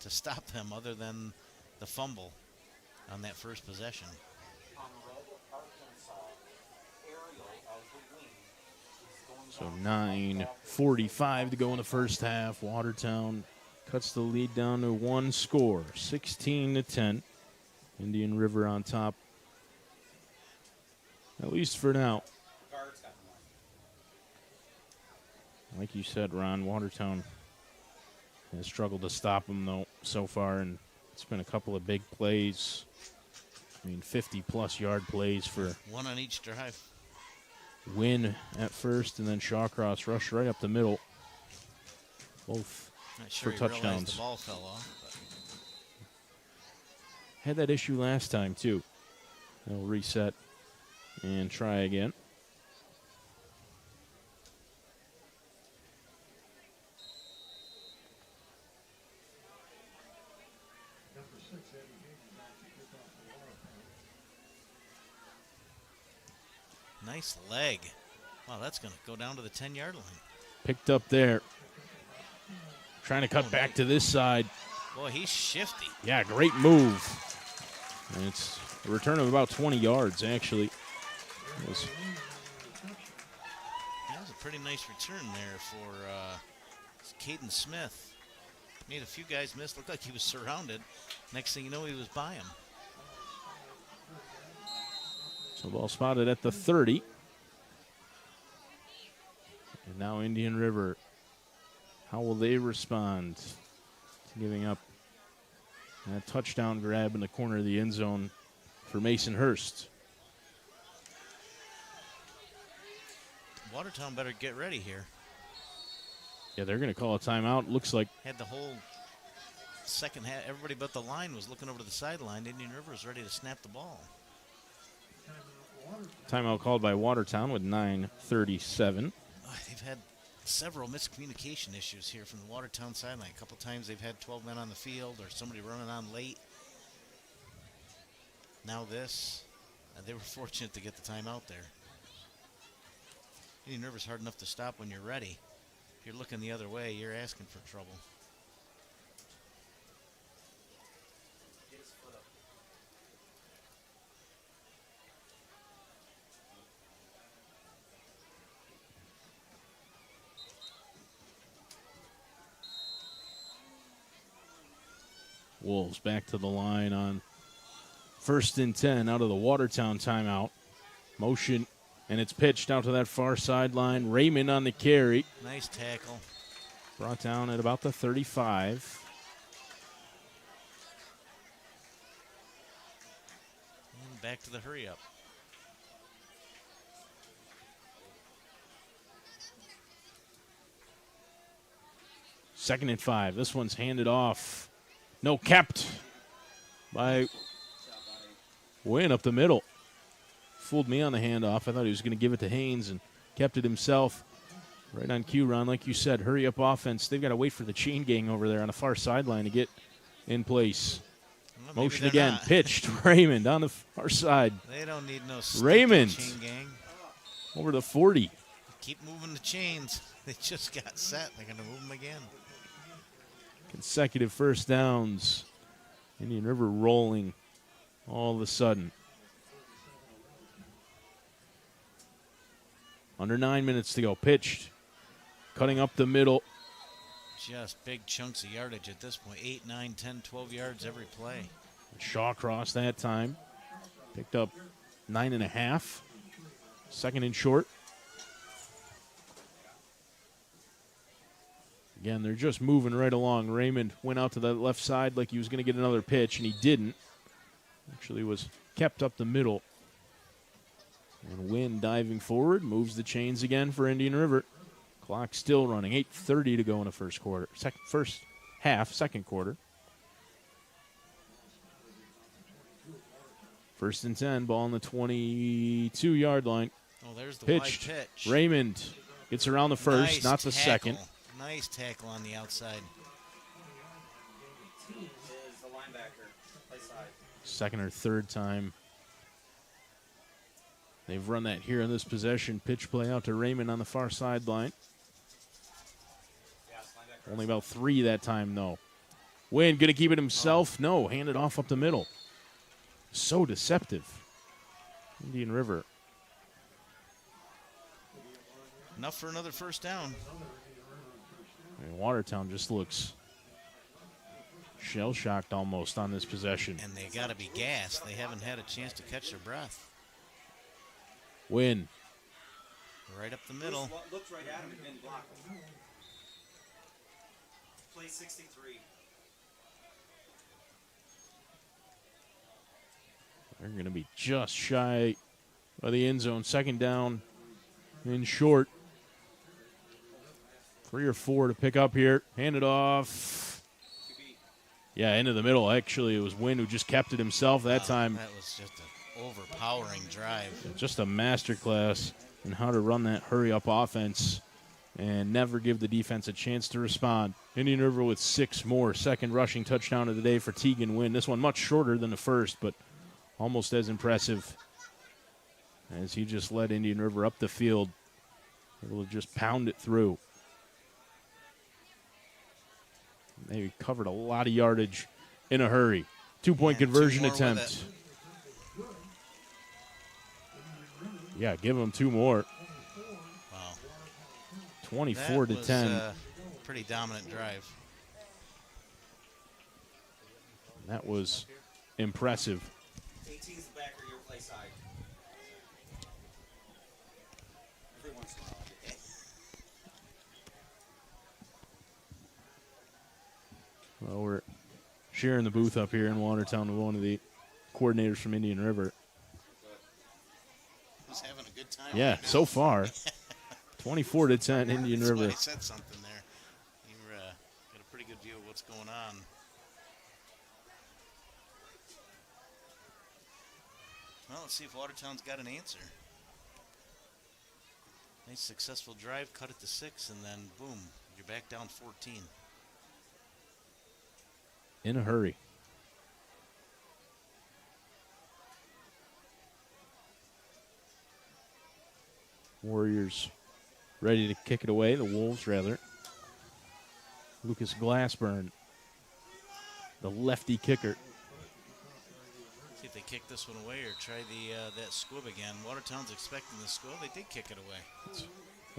to stop them other than the fumble on that first possession.
So 9:45 to go in the first half. Watertown cuts the lead down to 1 score, 16-10. Indian River on top, at least for now. Like you said, Ron, Watertown has struggled to stop them, though, so far, and it's been a couple of big plays. 50-plus yard plays for
One on each drive.
Wynn at first, and then Shawcross rushed right up the middle. Both
Not sure
for
he realized
touchdowns.
the ball fell off.
Had that issue last time, too. They'll reset and try again.
Nice leg. Wow, that's going to go down to the 10-yard line.
Picked up there. Trying to cut back to this side.
Boy, he's shifty.
Yeah, great move. And it's a return of about 20 yards, actually. It was
That was a pretty nice return there for Caden Smith. Made a few guys miss. Looked like he was surrounded. Next thing you know, he was by him.
so ball spotted at the 30. And now Indian River. How will they respond to giving up that touchdown grab in the corner of the end zone for Mason Hurst?
Watertown better get ready here.
Yeah, they're going to call a timeout. Looks like
Had the whole second half. Everybody but the line was looking over to the sideline. Indian River was ready to snap the ball.
Timeout called by Watertown with 9:37.
They've had several miscommunication issues here from the Watertown sideline. A couple times they've had 12 men on the field or somebody running on late. Now this. They were fortunate to get the timeout there. Indian River's hard enough to stop when you're ready. If you're looking the other way, you're asking for trouble.
Wolves back to the line on 1st and 10 out of the Watertown timeout. Motion, and it's pitched out to that far sideline. Raymond on the carry.
Nice tackle.
Brought down at about the 35.
And back to the hurry up.
Second and 5. This one's handed off. No, kept by Wynn up the middle. Fooled me on the handoff. I thought he was going to give it to Haynes and kept it himself. Right on cue, Ron. Like you said, hurry up offense. They've got to wait for the chain gang over there on the far sideline to get in place.
Well,
motion again.
Not.
Pitched. Raymond on the far side.
They don't need no
Raymond
chain gang.
over the 40.
Keep moving the chains. They just got set. They're going to move them again.
Consecutive first downs. Indian River rolling all of a sudden. Under 9 minutes to go. Pitched. Cutting up the middle.
Just big chunks of yardage at this point. 8, 9, 10, 12 yards every play.
Shaw crossed that time. Picked up 9.5. Second and short. Again, they're just moving right along. Raymond went out to the left side like he was going to get another pitch, and he didn't. Actually was kept up the middle. And Wynn diving forward, moves the chains again for Indian River. Clock still running. 8:30 to go in the first quarter. First half, second quarter. First and 10, ball on the 22-yard line.
Oh, there's the
Pitched.
wide pitch.
Raymond gets around the first,
Nice
not the
tackle.
second.
Nice tackle on the outside.
Is the linebacker. Play side.
Second or third time. They've run that here in this possession. Pitch play out to Raymond on the far sideline.
Yes, linebacker.
Only about 3 that time, though. Wynn going to keep it himself? No, hand it off up the middle. So deceptive. Indian River.
Enough for another first down.
I mean, Watertown just looks shell-shocked almost on this possession.
And they got to be gassed. They haven't had a chance to catch their breath.
Wynn.
Right up the middle.
Looks right at him and didn't block him. Play 63.
They're going to be just shy of the end zone. Second down in short. 3 or 4 to pick up here. Hand it off. Yeah, into the middle. Actually, it was Wynn who just kept it himself that time.
That was just an overpowering drive.
Just a masterclass in how to run that hurry-up offense and never give the defense a chance to respond. Indian River with 6 more. Second rushing touchdown of the day for Tegan Wynn. This one much shorter than the first, but almost as impressive as he just led Indian River up the field. Able to just pound it through. They covered a lot of yardage in a hurry. 2-point
And 2
conversion
more with
attempt. Yeah, give them 2 more.
Wow.
24
That
to
was
10.
a pretty dominant drive.
That was impressive.
18 is the backer, your play side. Every once in a while.
Well, we're sharing the booth up here in Watertown with one of the coordinators from Indian River.
Who's having a good time?
Yeah,
right now.
so far, 24 to 10, Indian
That's why
River.
I said something there. You got a pretty good view of what's going on. Well, let's see if Watertown's got an answer. Nice successful drive, cut it to 6, and then boom, you're back down 14.
In a hurry. Warriors ready to kick it away. The Wolves, rather. Lucas Glassburn, the lefty kicker.
See if they kick this one away or try that squib again. Watertown's expecting the squib. They did kick it away.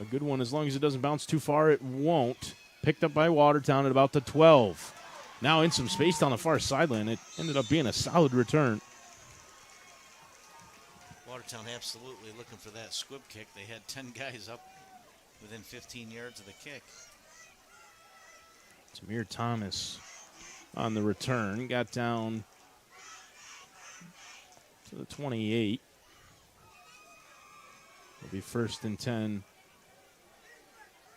A good one. As long as it doesn't bounce too far, it won't. Picked up by Watertown at about the 12. Now in some space down the far sideline. It ended up being a solid return.
Watertown absolutely looking for that squib kick. They had 10 guys up within 15 yards of the kick.
Tamir Thomas on the return. Got down to the 28. It'll be 1st and 10.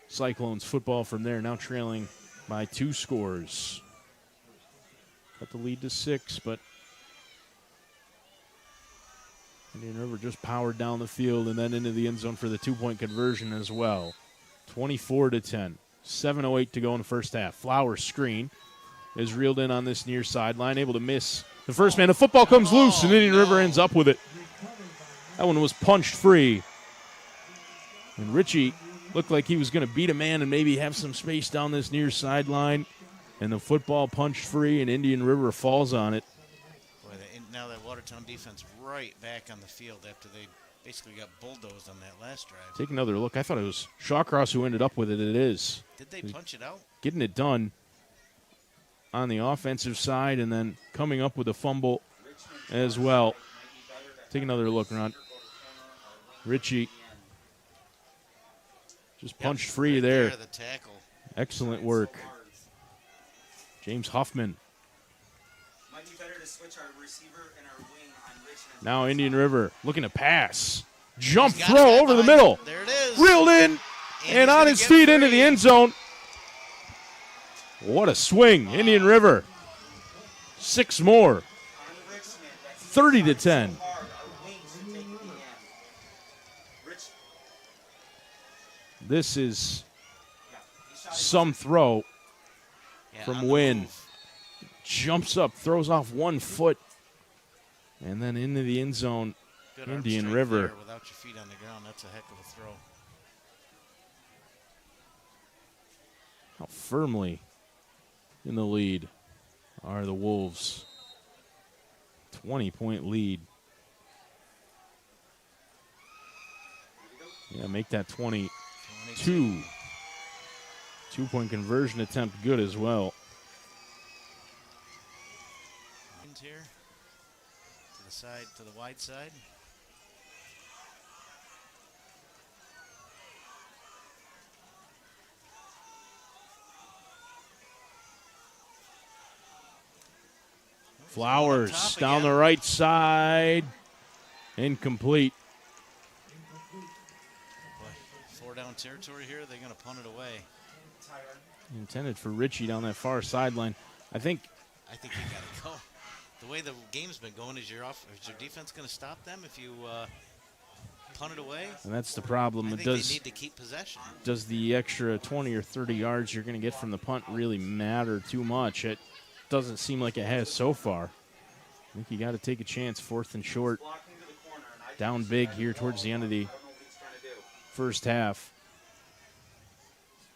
Cyclones football from there, now trailing by 2 scores. Cut the lead to 6, but Indian River just powered down the field and then into the end zone for the 2-point conversion as well. 24-10. 7:08 to go in the first half. Flowers screen is reeled in on this near sideline, able to miss the first man. The football comes loose, and Indian River ends up with it. That one was punched free. And Richie looked like he was going to beat a man and maybe have some space down this near sideline. And the football punched free, and Indian River falls on it.
Boy, now that Watertown defense right back on the field after they basically got bulldozed on that last drive.
Take another look. I thought it was Shawcross who ended up with it. It is.
Did they punch it out?
Getting it done on the offensive side and then coming up with a fumble as well. Take another look, Ron. Richie just punched free
right
there.
The tackle.
Excellent work. James Huffman.
Might be better to switch our receiver and our wing on Richmond.
Now Indian River looking to pass. Jump
He's got
throw
a guy
over the
behind
middle.
him. There it is.
Reeled in
he's
and on
gonna
his
get
feet into
free.
the end zone. What a swing. Indian River. 6 more.
On Richmond. That's
30-10.
hard. Our wings should take the end. Rich,
This is
yeah, he shot it.
some throw
Yeah,
from
on the
Wynn.
move.
Jumps up, throws off 1 foot, and then into the end zone.
Good arm
Indian
strength
River.
there without your feet on the ground. That's a heck of a throw.
How firmly in the lead are the Wolves. 20-point lead. Yeah, make that 22. 2-point conversion attempt good as well.
Here to the side, to the wide side.
Flowers
Top
down
again.
the right side. Incomplete.
Boy, 4 down territory here. They're going to punt it away.
Intended for Richie down that far sideline. I think
I think you got to go. The way the game's been going, is your defense going to stop them if you punt it away?
and that's the problem.
I
It
think
does.
they need to keep possession.
Does the extra 20 or 30 yards you're going to get from the punt really matter too much? It doesn't seem like it has so far. I think you got to take a chance, 4th and short.
Blocking to the corner, and I
Down
think
big
that's
here
the
towards
ball.
the end of the
I don't know what he's trying to do.
first half.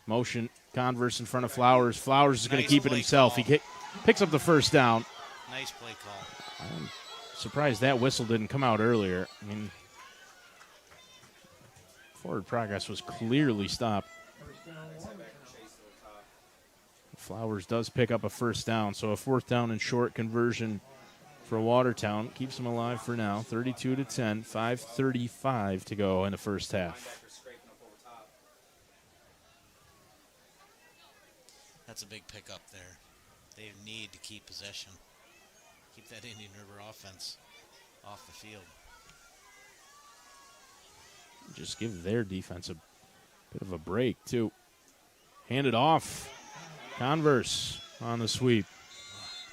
Motion, Converse in front of Flowers. Flowers is going to
Nice
keep it
play
himself.
call.
He picks up the first down.
Nice play call.
I'm surprised that whistle didn't come out earlier. I mean, forward progress was clearly stopped. Flowers does pick up a first down, so a 4th down and short conversion for Watertown. Keeps them alive for now, 32-10, 5:35 to go in the first half.
Linebacker scraping up over top.
That's a big pickup there. They need to keep possession. Keep that Indian River offense off the field.
Just give their defense a bit of a break, too. Hand it off. Converse on the sweep.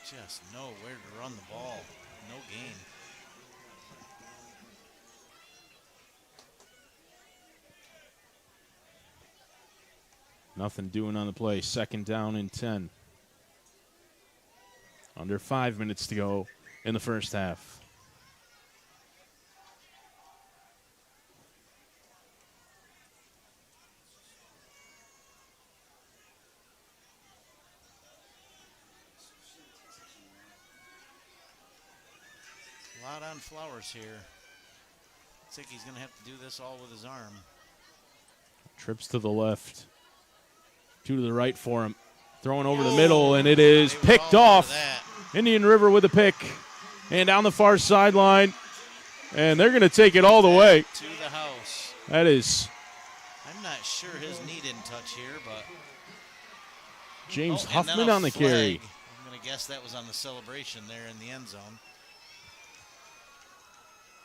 Just know where to run the ball. No gain.
Nothing doing on the play. Second down and 10. Under 5 minutes to go in the first half.
A lot on Flowers here. Looks like he's going to have to do this all with his arm.
Trips to the left. 2 to the right for him. Throwing over the middle, and it is picked off. Indian River with a pick. And down the far sideline. And they're going to take it all the way.
To the house.
That is
I'm not sure his knee didn't touch here, but
James
and
Huffman
then a
on the carry.
flag. I'm going to guess that was on the celebration there in the end zone.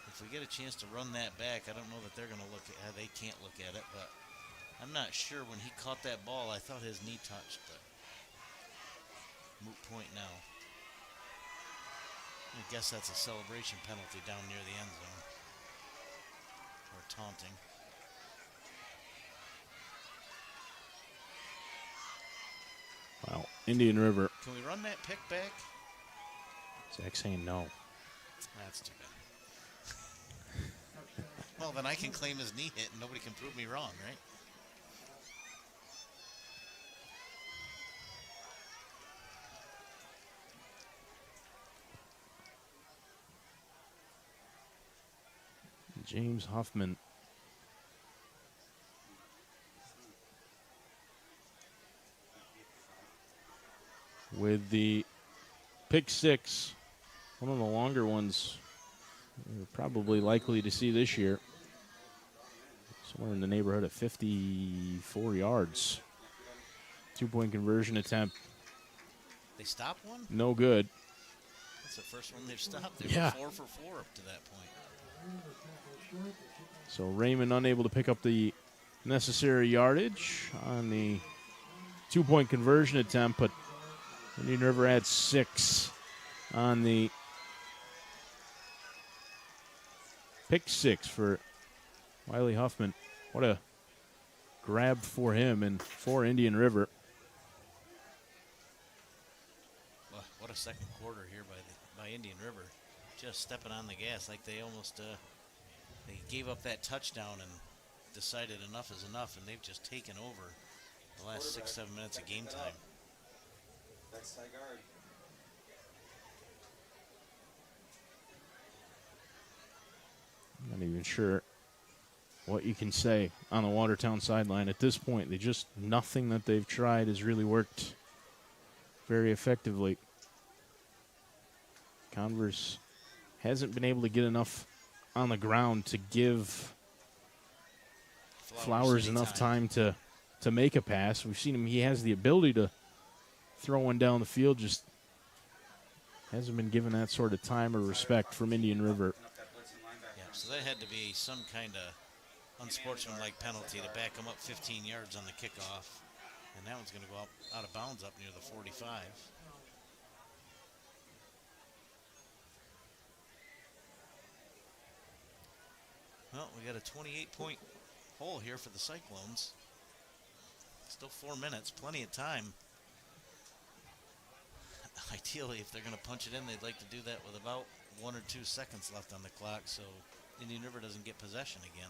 If we get a chance to run that back, I don't know that they're going to look at they can't look at it, but I'm not sure. When he caught that ball, I thought his knee touched, but moot point now. I guess that's a celebration penalty down near the end zone. Or taunting.
Wow, Indian River.
Can we run that pick back?
Zach saying no.
That's too bad. Well, then I can claim his knee hit and nobody can prove me wrong, right?
James Huffman. With the pick six, one of the longer ones we're probably likely to see this year. Somewhere in the neighborhood of 54 yards. 2-point conversion attempt.
They stopped one?
No good.
That's the first one they've stopped. They
Yeah.
were 4 for 4 up to that point.
So Raymond unable to pick up the necessary yardage on the 2-point conversion attempt, but Indian River had 6 on the pick 6 for Wiley Huffman. What a grab for him and for Indian River.
Well, what a second quarter here by Indian River. Just stepping on the gas like they almost they gave up that touchdown and decided enough is enough, and they've just taken over the last 6-7 minutes of game time.
Backside guard.
Not even sure what you can say on the Watertown sideline at this point. Nothing that they've tried has really worked very effectively. Converse hasn't been able to get enough on the ground to give Flowers enough time to make a pass. We've seen him. He has the ability to throw one down the field, just hasn't been given that sort of time or respect from Indian River.
Yeah, so that had to be some kind of unsportsmanlike penalty to back them up 15 yards on the kickoff. And that one's going to go out of bounds up near the 45. Well, we got a 28-point hole here for the Cyclones. Still 4 minutes, plenty of time. Ideally, if they're going to punch it in, they'd like to do that with about 1 or 2 seconds left on the clock so Indian River doesn't get possession again.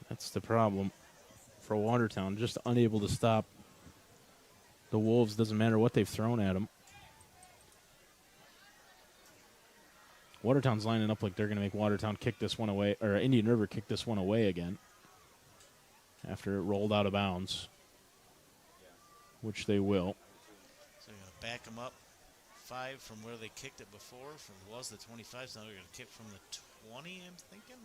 That's the problem for Watertown. Just unable to stop the Wolves. Doesn't matter what they've thrown at them. Watertown's lining up like they're going to make Watertown kick this one away, or Indian River kick this one away again after it rolled out of bounds, which they will.
So they're going to back them up 5 from where they kicked it before. Was the 25, so now they're going to kick from the 20, I'm thinking.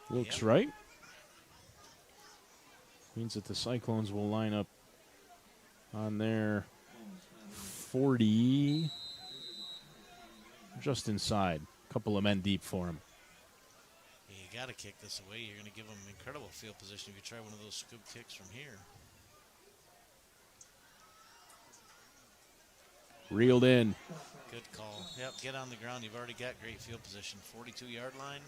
Looks right. Means that the Cyclones will line up on their 40, just inside. A couple of men deep for him.
Yeah, you got to kick this away. You're going to give them incredible field position if you try one of those scoop kicks from here.
Reeled in.
Good call. Yep, get on the ground. You've already got great field position. 42-yard line.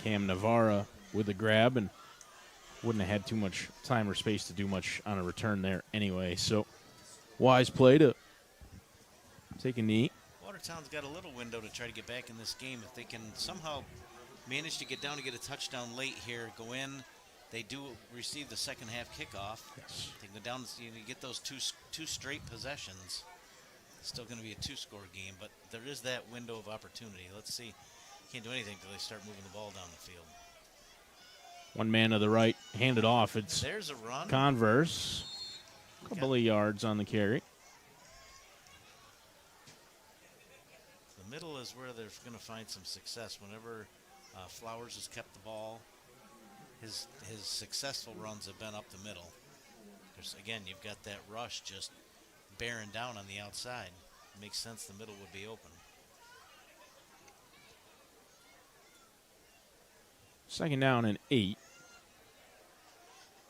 Cam Navarra with the grab and wouldn't have had too much time or space to do much on a return there anyway. So wise play to take a knee.
Watertown's got a little window to try to get back in this game. If they can somehow manage to get down to get a touchdown late here, go in, they do receive the second half kickoff.
Yes.
They go down, you get those two straight possessions. It's still going to be a 2-score game, but there is that window of opportunity. Let's see. Can't do anything until they start moving the ball down the field.
One man to the right, handed off. It's
There's a run.
Converse. Couple of yards on the carry.
The middle is where they're going to find some success. Whenever Flowers has kept the ball, his successful runs have been up the middle. Because, again, you've got that rush just bearing down on the outside. It makes sense the middle would be open.
Second down and 8.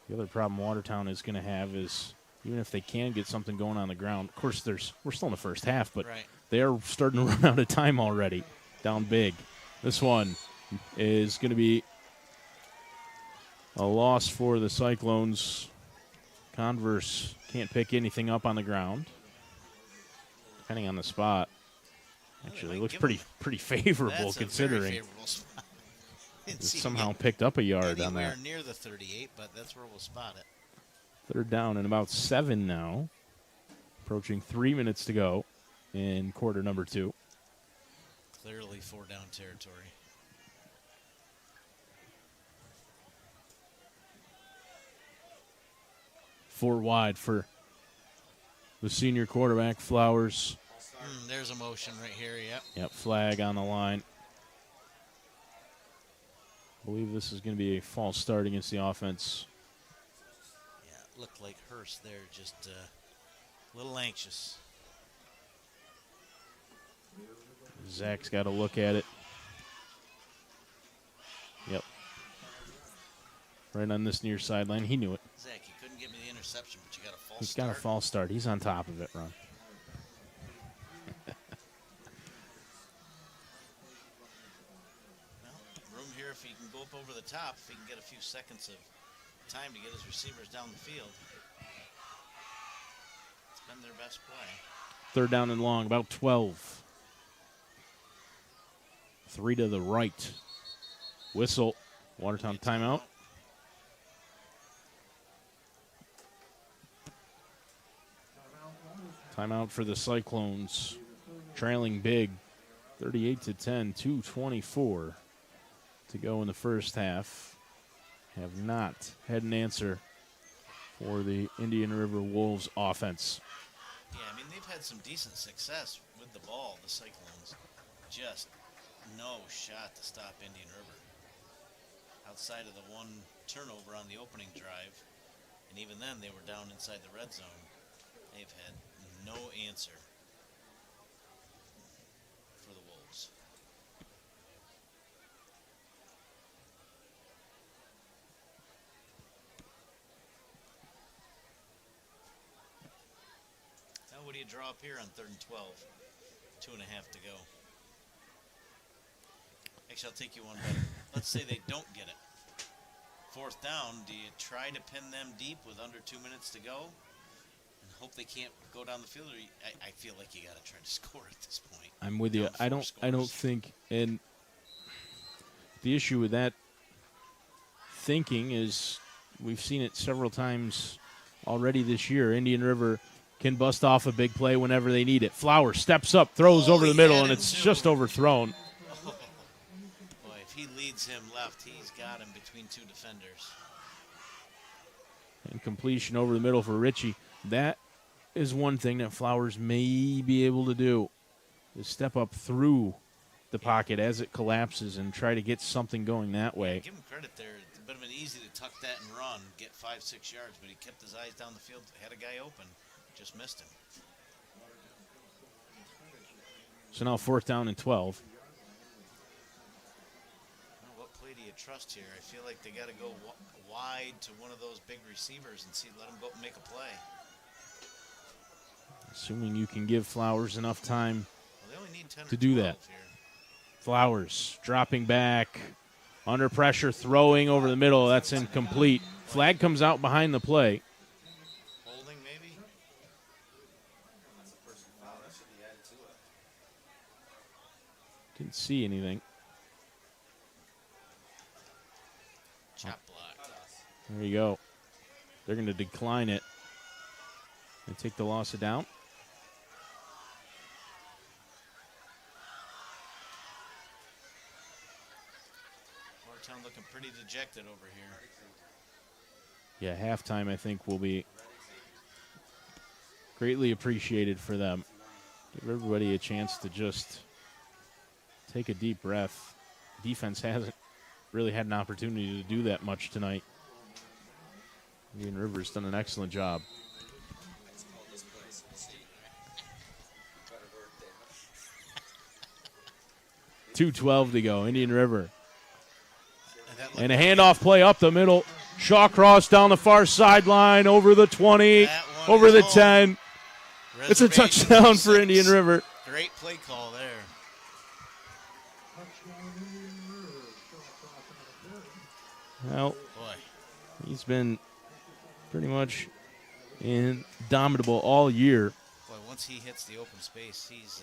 The other problem Watertown is going to have is even if they can get something going on the ground, of course we're still in the first half, but
Right.
they're starting to run out of time already, down big. This one is going to be a loss for the Cyclones. Converse can't pick anything up on the ground, depending on the spot. Actually, it looks pretty favorable
That's
considering.
a very favorable spot. Didn't see him
Somehow
get
picked up a yard on
anywhere
that.
near the 38, but that's where we'll spot it.
Third down and about 7 now. Approaching 3 minutes to go in quarter number 2.
Clearly 4-down territory.
Four wide for the senior quarterback, Flowers.
There's a motion right here, yep.
Yep, flag on the line. I believe this is going to be a false start against the offense.
Yeah, it looked like Hurst there, just a little anxious.
Zach's got to look at it. Yep. Right on this near sideline. He knew it.
Zach, you couldn't get me the interception, but you got a false
He's
start.
got a false start. He's on top of it, Ron.
Well, room here if he can go up over the top, if he can get a few seconds of time to get his receivers down the field. It's been their best play.
Third down and long, about 12. 3 to the right. Whistle. Watertown timeout. Timeout for the Cyclones. Trailing big. 38-10, 2:24 to go in the first half. Have not had an answer for the Indian River Wolves offense.
Yeah, I mean, they've had some decent success with the ball, the Cyclones. Just no shot to stop Indian River. Outside of the one turnover on the opening drive, and even then they were down inside the red zone. They've had no answer for the Wolves. Now what do you draw up here on 3rd and 12? 2.5 to go. Actually, I'll take you one better. Let's say they don't get it. 4th down, do you try to pin them deep with under 2 minutes to go and hope they can't go down the field? Or I feel like you got to try to score at this point.
I'm with you. I don't think, and the issue with that thinking is we've seen it several times already this year. Indian River can bust off a big play whenever they need it. Flower steps up, throws over the middle, and it's just overthrown.
Oh, boy, if he leads him left, he's got him between 2 defenders.
And completion over the middle for Ritchie. That is one thing that Flowers may be able to do, is step up through the pocket as it collapses and try to get something going that way.
Give him credit there. It's a bit of an easy to tuck that and run, get 5-6 yards, but he kept his eyes down the field, had a guy open, just missed him.
So now 4th down and 12.
Well, what play do you trust here? I feel like they got to go wide to one of those big receivers and let him go up and make a play.
Assuming you can give Flowers enough time
Well, they only need 10
to
or
do
12
that.
here.
Flowers dropping back, Under pressure, throwing over the middle. That's incomplete. Flag comes out behind the play.
Holding, maybe?
Didn't see anything.
Chop block.
There you go. They're going to decline it and take the loss of down.
Watertown looking pretty dejected over here.
Yeah, halftime, I think, will be greatly appreciated for them. Give everybody a chance to just take a deep breath. Defense hasn't really had an opportunity to do that much tonight. Indian River's done an excellent job. 2:12 to go. Indian River. And a handoff play up the middle. Shawcross down the far sideline, over the 20, over the 10. It's a touchdown for Indian River.
Great play call there.
Well, he's been pretty much indomitable all year.
Boy, once he hits the open space, he's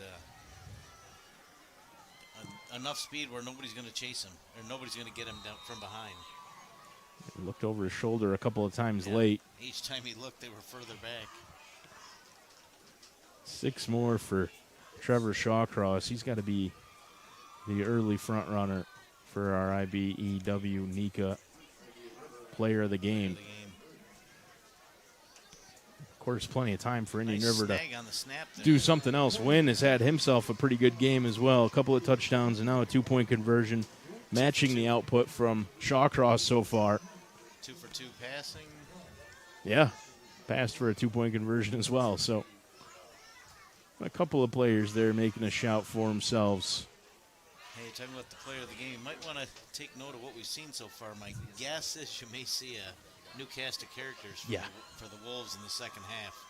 enough speed where nobody's going to chase him, or nobody's going to get him down from behind.
He looked over his shoulder a couple of times late.
Each time he looked, they were further back.
6 more for Trevor Shawcross. He's got to be the early front runner for our IBEW NICA Player of the Game. Of course, plenty of time for Indian River to do something else. Wynn has had himself a pretty good game as well. A couple of touchdowns and now a 2-point conversion, matching the output from Shawcross so far.
2 for 2 passing.
Yeah, passed for a 2-point conversion as well. So a couple of players there making a shout for themselves.
Hey, talking about the player of the game, you might want to take note of what we've seen so far. My guess is you may see a new cast of characters for the Wolves in the second half.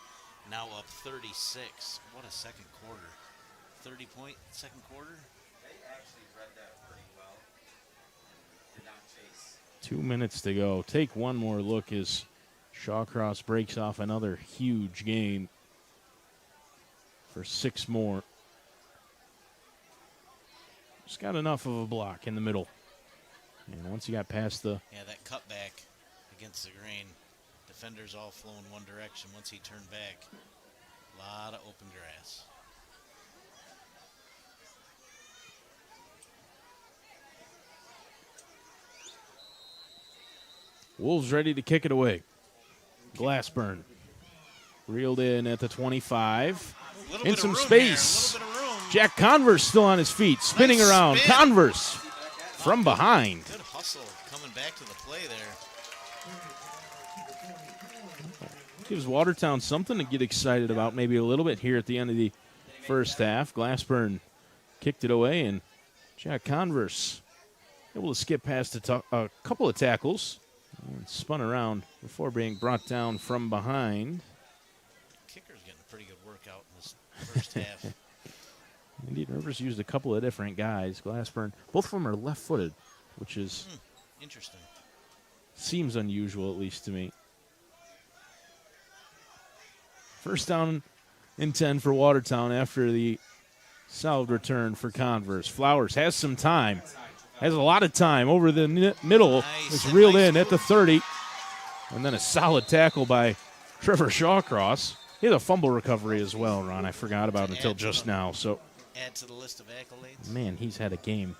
Now up 36. What a second quarter. 30-point second quarter.
They actually read that pretty well. Did not chase.
2 minutes to go. Take one more look as Shawcross breaks off another huge gain for 6 more. Just got enough of a block in the middle. And once he got past the...
Yeah, that cutback against the grain. Defenders all flowing one direction. Once he turned back, a lot of open grass.
Wolves ready to kick it away. Glassburn reeled in at the 25. In some space. Jack Converse still on his feet, spinning around. Converse from behind.
Good hustle coming back to the play there.
Gives Watertown something to get excited about maybe a little bit here at the end of the first half. Glassburn kicked it away, and Jack Converse able to skip past a couple of tackles and spun around before being brought down from behind.
Kicker's getting a pretty good workout in this first half.
Indian River's used a couple of different guys. Glassburn, both of them are left-footed, which is
interesting.
Seems unusual, at least to me. First down and 10 for Watertown after the solid return for Converse. Flowers has some time, has a lot of time over the middle. It's reeled in at the 30, and then a solid tackle by Trevor Shawcross. He had a fumble recovery as well, Ron. I forgot about it until just now. So.
Add to the list of accolades.
Man, he's had a game,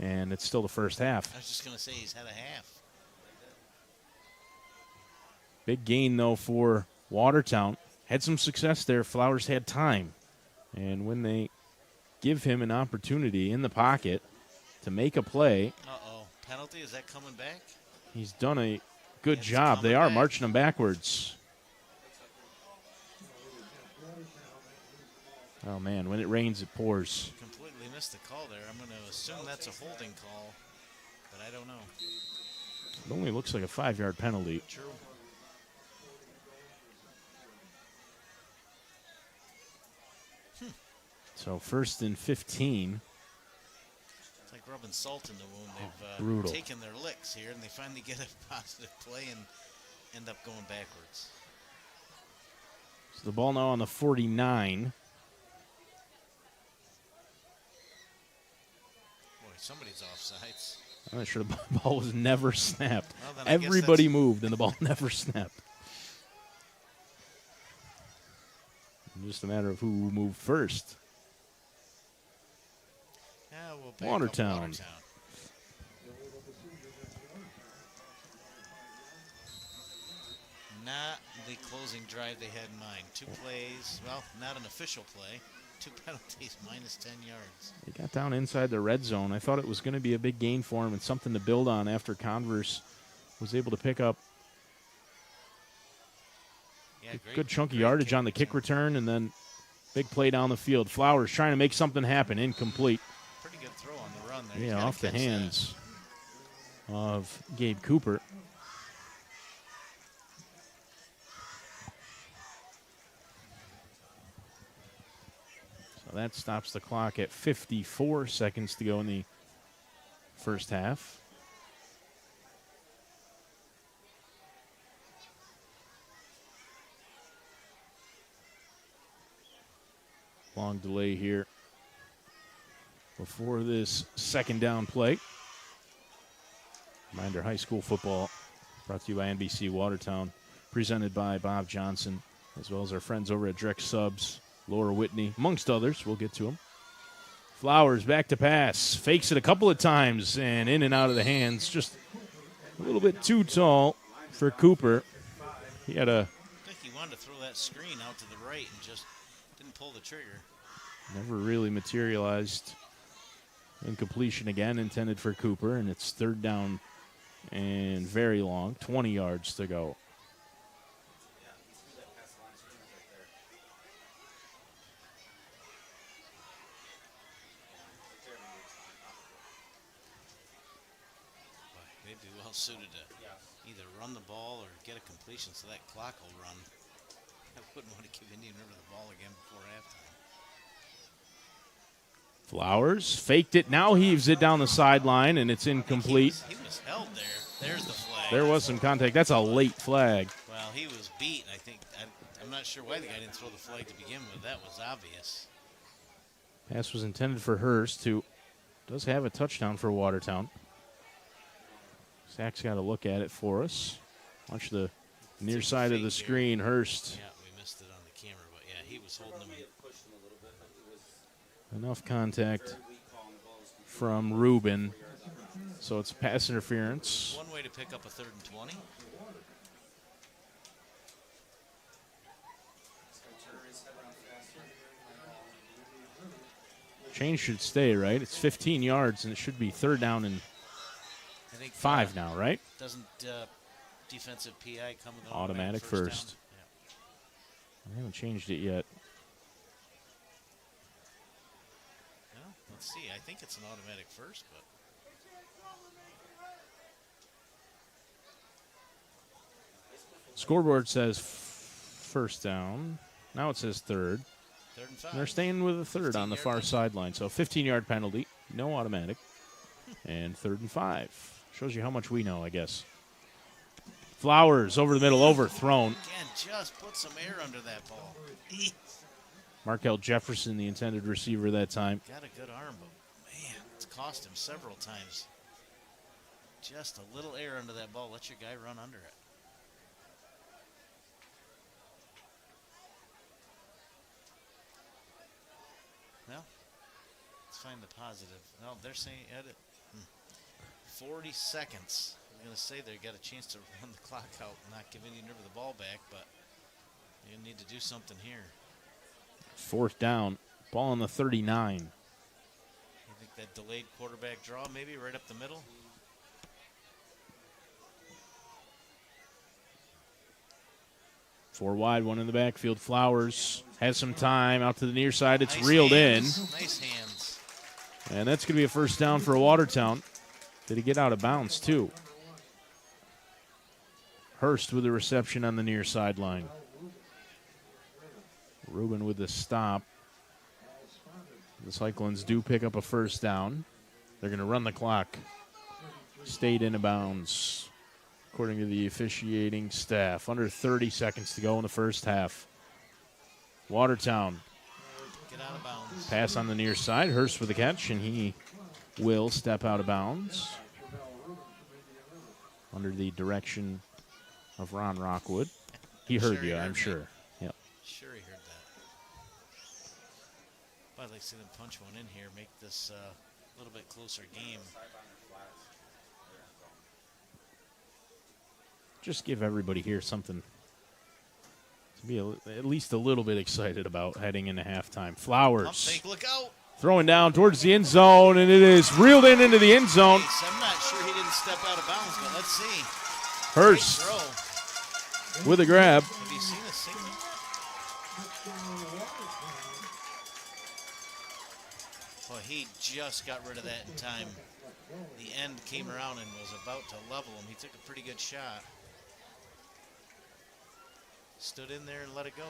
and it's still the first half.
I was just going to say he's had a half.
Big gain, though, for Watertown. Had some success there. Flowers had time. And when they give him an opportunity in the pocket to make a play.
Uh-oh. Penalty, is that coming back?
He's done a good job. They are marching him backwards. Oh, man, when it rains, it pours.
Completely missed the call there. I'm going to assume that's a holding call, but I don't know.
It only looks like a 5-yard penalty.
True.
So 1st and 15.
It's like rubbing salt in the wound. They've
brutal.
taken their licks here, and they finally get a positive play and end up going backwards.
So the ball now on the 49.
Boy, somebody's offsides.
I'm not sure the ball was never snapped.
Well, then I guess
Everybody moved, and the ball never snapped. Just a matter of who moved first.
Yeah, we'll back up
Watertown.
Watertown. Not the closing drive they had in mind. 2 plays, well, not an official play. 2 penalties, minus 10 yards.
He got down inside the red zone. I thought it was going to be a big gain for him and something to build on after Converse was able to pick up
Yeah,
good chunky yardage on the kick return, and then big play down the field. Flowers trying to make something happen, incomplete.
Pretty good throw on the run there. He's
Yeah,
gotta
off the
catch
hands of Gabe Cooper. So that stops the clock at 54 seconds to go in the first half. Long delay here before this second down play. Reminder, high school football brought to you by NBC Watertown, presented by Bob Johnson, as well as our friends over at Drex Subs, Laura Whitney, amongst others. We'll get to them. Flowers back to pass, fakes it a couple of times, and in and out of the hands. Just a little bit too tall for Cooper. He had a
I think he wanted to throw that screen out to the right and just didn't pull the trigger.
never really materialized. Incompletion again, intended for Cooper, and it's third down and very long, 20 yards to go.
They'd be well suited to either run the ball or get a completion so that clock will run. I wouldn't want to give Indian River the ball again before halftime.
Flowers faked it, now heaves it down the sideline, and it's incomplete.
He was held there. There's the flag.
There was some contact. That's a late flag.
Well, he was beat. I think. I'm not sure why the guy didn't throw the flag to begin with. That was obvious.
Pass was intended for Hurst, who does have a touchdown for Watertown. Zach's got a look at it for us. Watch the near side of the screen. Hurst.
Yeah, we missed it on the camera, but yeah, he was holding him.
Enough contact from Rubin. So it's pass interference.
One way to pick up a 3rd and 20.
Change should stay, right? It's 15 yards, and it should be third down and
I think
5 now, right?
Doesn't defensive PI come with an
Automatic first.
down? Yeah.
I haven't changed it yet.
Well, let's see. I think it's an automatic first, but
Scoreboard says first down. Now it says third.
3rd and 5.
And they're staying with a third on the
15-yard
far
penalty.
sideline. So 15-yard penalty, no automatic. And 3rd and 5. Shows you how much we know, I guess. Flowers over the middle, overthrown.
Again, just put some air under that ball.
Markel Jefferson, the intended receiver that time.
Got a good arm, but man, it's cost him several times. Just a little air under that ball. Let your guy run under it. Well, let's find the positive. No, they're saying edit. 40 seconds. I'm going to say they got a chance to run the clock out and not give Indian River the ball back, but you need to do something here.
Fourth down. Ball on the 39.
You think that delayed quarterback draw maybe right up the middle?
Four wide, one in the backfield. Flowers has some time out to the near side. It's
Nice
reeled
hands.
in.
Nice hands.
And that's going to be a first down for Watertown. Did he get out of bounds, too? Hurst with the reception on the near sideline. Rubin with the stop. The Cyclones do pick up a first down. They're going to run the clock. Stayed in bounds, according to the officiating staff. Under 30 seconds to go in the first half. Watertown.
Get out of bounds.
Pass on the near side. Hurst with the catch, and he will step out of bounds under the direction of Ron Rockwood. He heard you, I'm sure. Yep.
Sure he heard that. But I'd like to see them punch one in here, make this a little bit closer game.
Just give everybody here something to be at least a little bit excited about heading into halftime.
Pump
Flowers
fake, look out.
throwing down towards the end zone, and it is reeled into the end zone.
I'm not sure he didn't step out of bounds, but let's see.
Hurst
Great throw.
with a grab.
Have you seen this signal? Well, he just got rid of that in time. The end came around and was about to level him. He took a pretty good shot. Stood in there and let it go.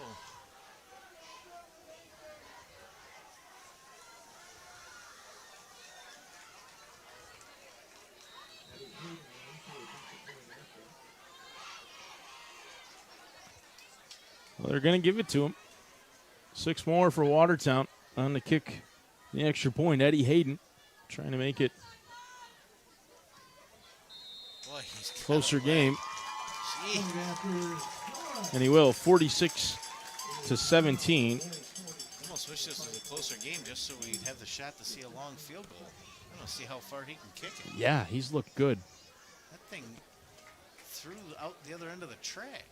Well, they're going to give it to him. 6 more for Watertown on the kick. The extra point, Eddie Hayden trying to make it
Boy, he's got
closer
away.
game.
Gee.
And he will, 46-17.
Almost wish this was a closer game just so we'd have the shot to see a long field goal. I want to see how far he can kick it.
Yeah, he's looked good.
That thing threw out the other end of the track.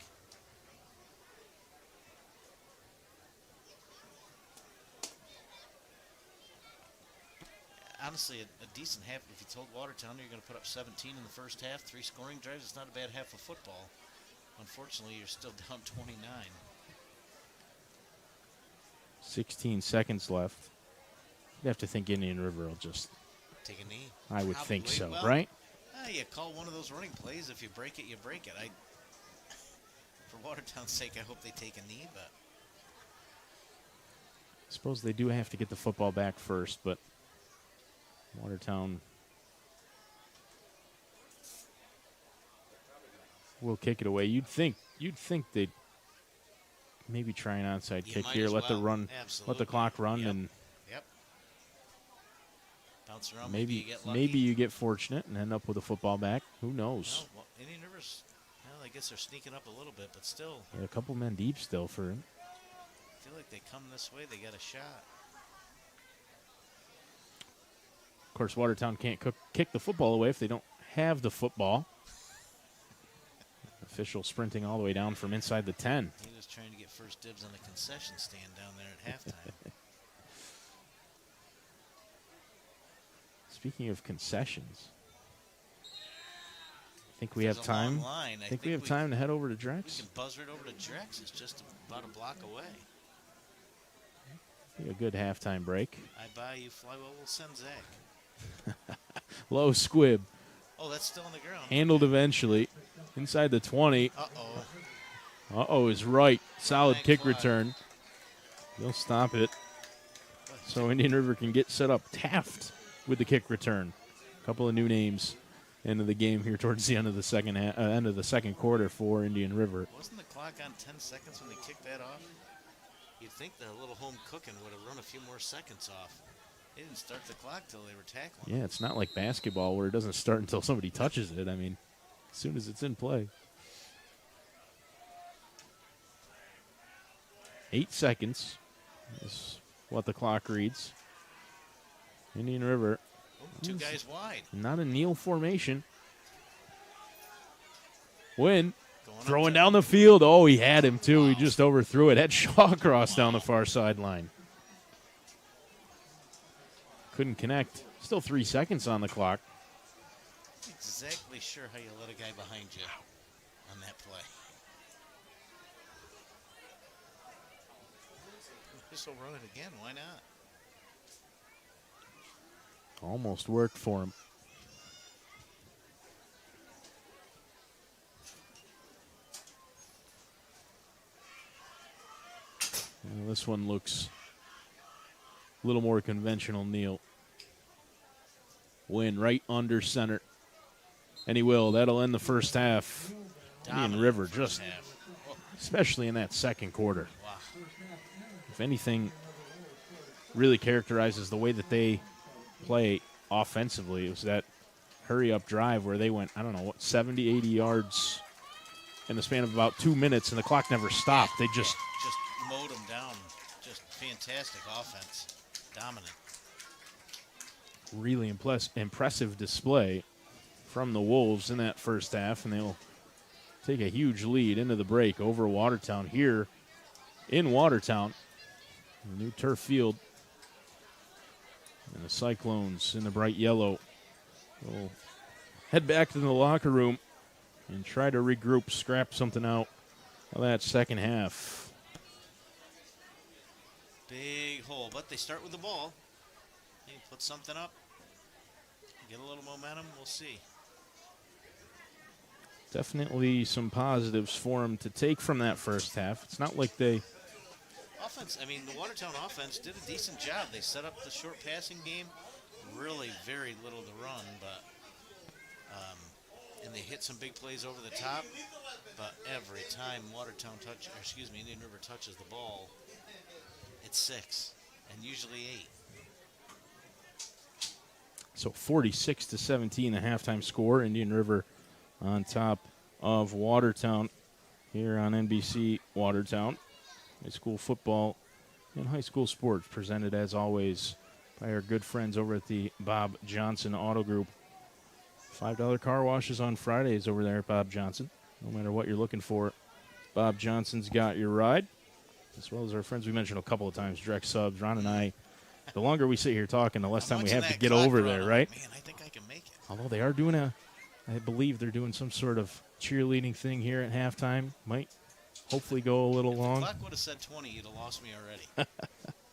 Honestly, a decent half. If you told Watertown you're going to put up 17 in the first half, 3 scoring drives, it's not a bad half of football. Unfortunately, you're still down 29.
16 seconds left. You have to think Indian River will just,
Take a knee.
I would think so,
Well,
right?
You call one of those running plays. If you break it, you break it. For Watertown's sake, I hope they take a knee, but
I suppose they do have to get the football back first, but Watertown will kick it away. You'd think they'd maybe try an onside
You
kick
might
here,
as
let the
well.
run, let the
Absolutely.
clock run,
Yep.
and
bounce around. Maybe you
maybe
get lucky.
maybe you get fortunate and end up with a football back. Who knows?
Well, Indian River's, I guess they're sneaking up a little bit, but still,
A couple men deep still for him.
I feel like they come this way, they got a shot.
Of course, Watertown can't kick the football away if they don't have the football. Official sprinting all the way down from inside the 10.
He was trying to get first dibs on the concession stand down there at halftime.
Speaking of concessions, I think we
There's
have
a long
time.
line.
I think we have time to head over to
We
Drex.
can buzz right over to Drex. It's just about a block away.
A good halftime break.
I buy, you fly, well, we'll send Zach.
Low squib.
Oh, that's still on the ground.
Handled eventually. Inside the 20.
Uh-oh.
Uh-oh is right. Solid
Flag
kick
flag.
return. They'll stop it. So Indian River can get set up. Taft with the kick return. A couple of new names into the game here towards the end of the second quarter for Indian River.
Wasn't the clock on 10 seconds when they kicked that off? You'd think the little home cooking would have run a few more seconds off. They didn't start the clock till they were tackling.
Yeah, it's not like basketball where it doesn't start until somebody touches it. I mean, as soon as it's in play. 8 seconds is what the clock reads. Indian River,
Oh, 2 guys wide.
not a kneel formation. Win.
Going up
Throwing
to-
down the field. Oh, he had him, too. He just overthrew it. Had Shawcross down the far sideline. Couldn't connect. Still 3 seconds on the clock.
Not exactly sure how you let a guy behind you on that play. This will run it again. Why not?
Almost worked for him. Well, this one looks a little more conventional, Neil. Wynn right under center. And he will. That'll end the first half. Indian River just, especially in that second quarter.
Wow.
If anything really characterizes the way that they play offensively, it was that hurry-up drive where they went, 70, 80 yards in the span of about 2 minutes, and the clock never stopped. They just
mowed them down. Just fantastic offense. Dominant.
Really impressive display from the Wolves in that first half, and they'll take a huge lead into the break over Watertown here in Watertown. The new turf field. And the Cyclones in the bright yellow will head back to the locker room and try to regroup, scrap something out of that second half.
Big hole, but they start with the ball. They put something up, get a little momentum, we'll see.
Definitely some positives for them to take from that first half. It's not like they...
Offense, the Watertown offense did a decent job. They set up the short passing game, really very little to run, but and they hit some big plays over the top, but every time Indian River touches the ball, it's 6, and usually 8.
So 46-17, the halftime score. Indian River on top of Watertown here on NBC Watertown. High school football and high school sports presented, as always, by our good friends over at the Bob Johnson Auto Group. $5 car washes on Fridays over there at Bob Johnson. No matter what you're looking for, Bob Johnson's got your ride, as well as our friends we mentioned a couple of times, Direct Subs. Ron and I, the longer we sit here talking, the less time we have to get over there, right?
Man, I think I can make it.
Although they are doing I believe they're doing some sort of cheerleading thing here at halftime. Might hopefully go a little
If
long.
the clock would have said 20, you'd have lost me already.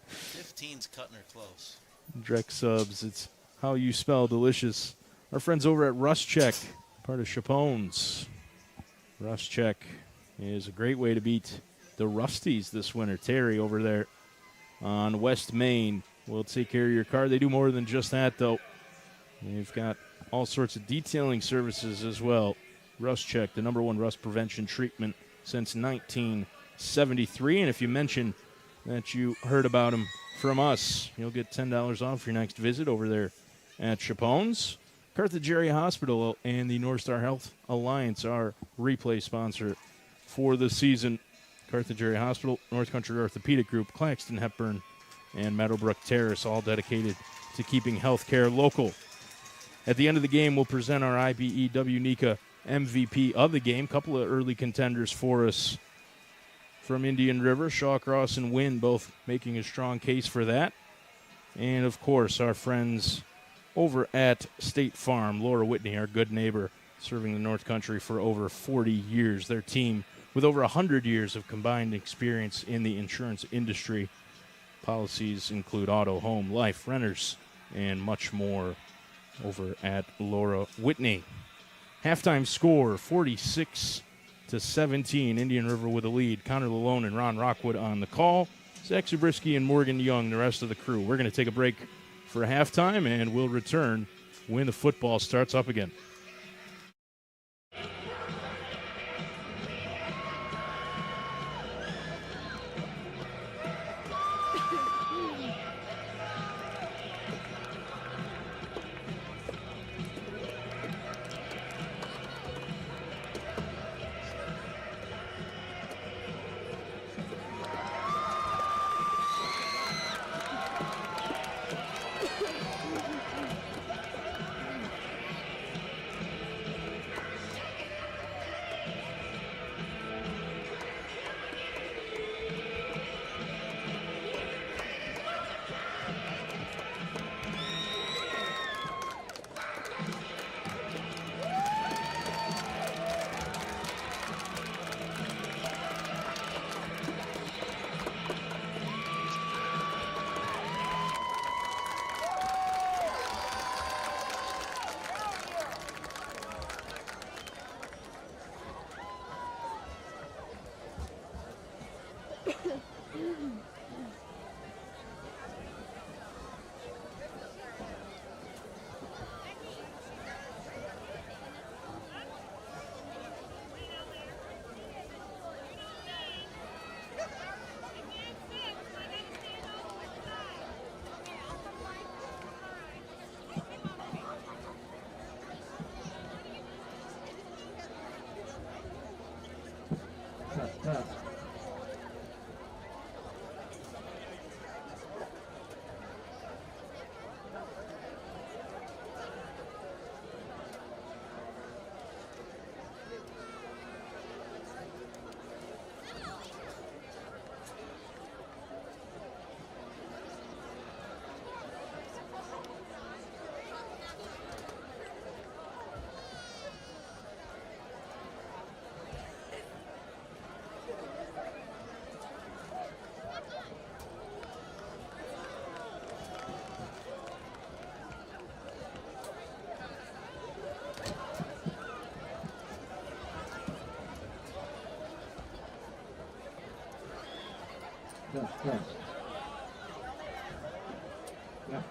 15's cutting her close.
Direct Subs, it's how you spell delicious. Our friends over at Ruscheck, part of Chapone's. Ruscheck is a great way to beat the Rusties this winter. Terry over there on West Main will take care of your car. They do more than just that, though. They've got all sorts of detailing services as well. Ruscheck, the #1 rust prevention treatment since 1973. And if you mention that you heard about them from us, you'll get $10 off your next visit over there at Chapone's. Carthage Area Hospital and the North Star Health Alliance are replay sponsor for the season. Carthage Area Hospital, North Country Orthopedic Group, Claxton Hepburn, and Meadowbrook Terrace, all dedicated to keeping healthcare local. At the end of the game, we'll present our IBEW NECA MVP of the game. Couple of early contenders for us from Indian River. Shawcross and Wynn both making a strong case for that. And, of course, our friends over at State Farm, Laura Whitney, our good neighbor, serving the North Country for over 40 years. Their team with over 100 years of combined experience in the insurance industry. Policies include auto, home, life, renters, and much more over at Laura Whitney. Halftime score, 46-17. Indian River with a lead. Connor Lalone and Ron Rockwood on the call. Zach Zabriskie and Morgan Young, the rest of the crew. We're going to take a break for halftime, and we'll return when the football starts up again.
Test. Test. Yeah.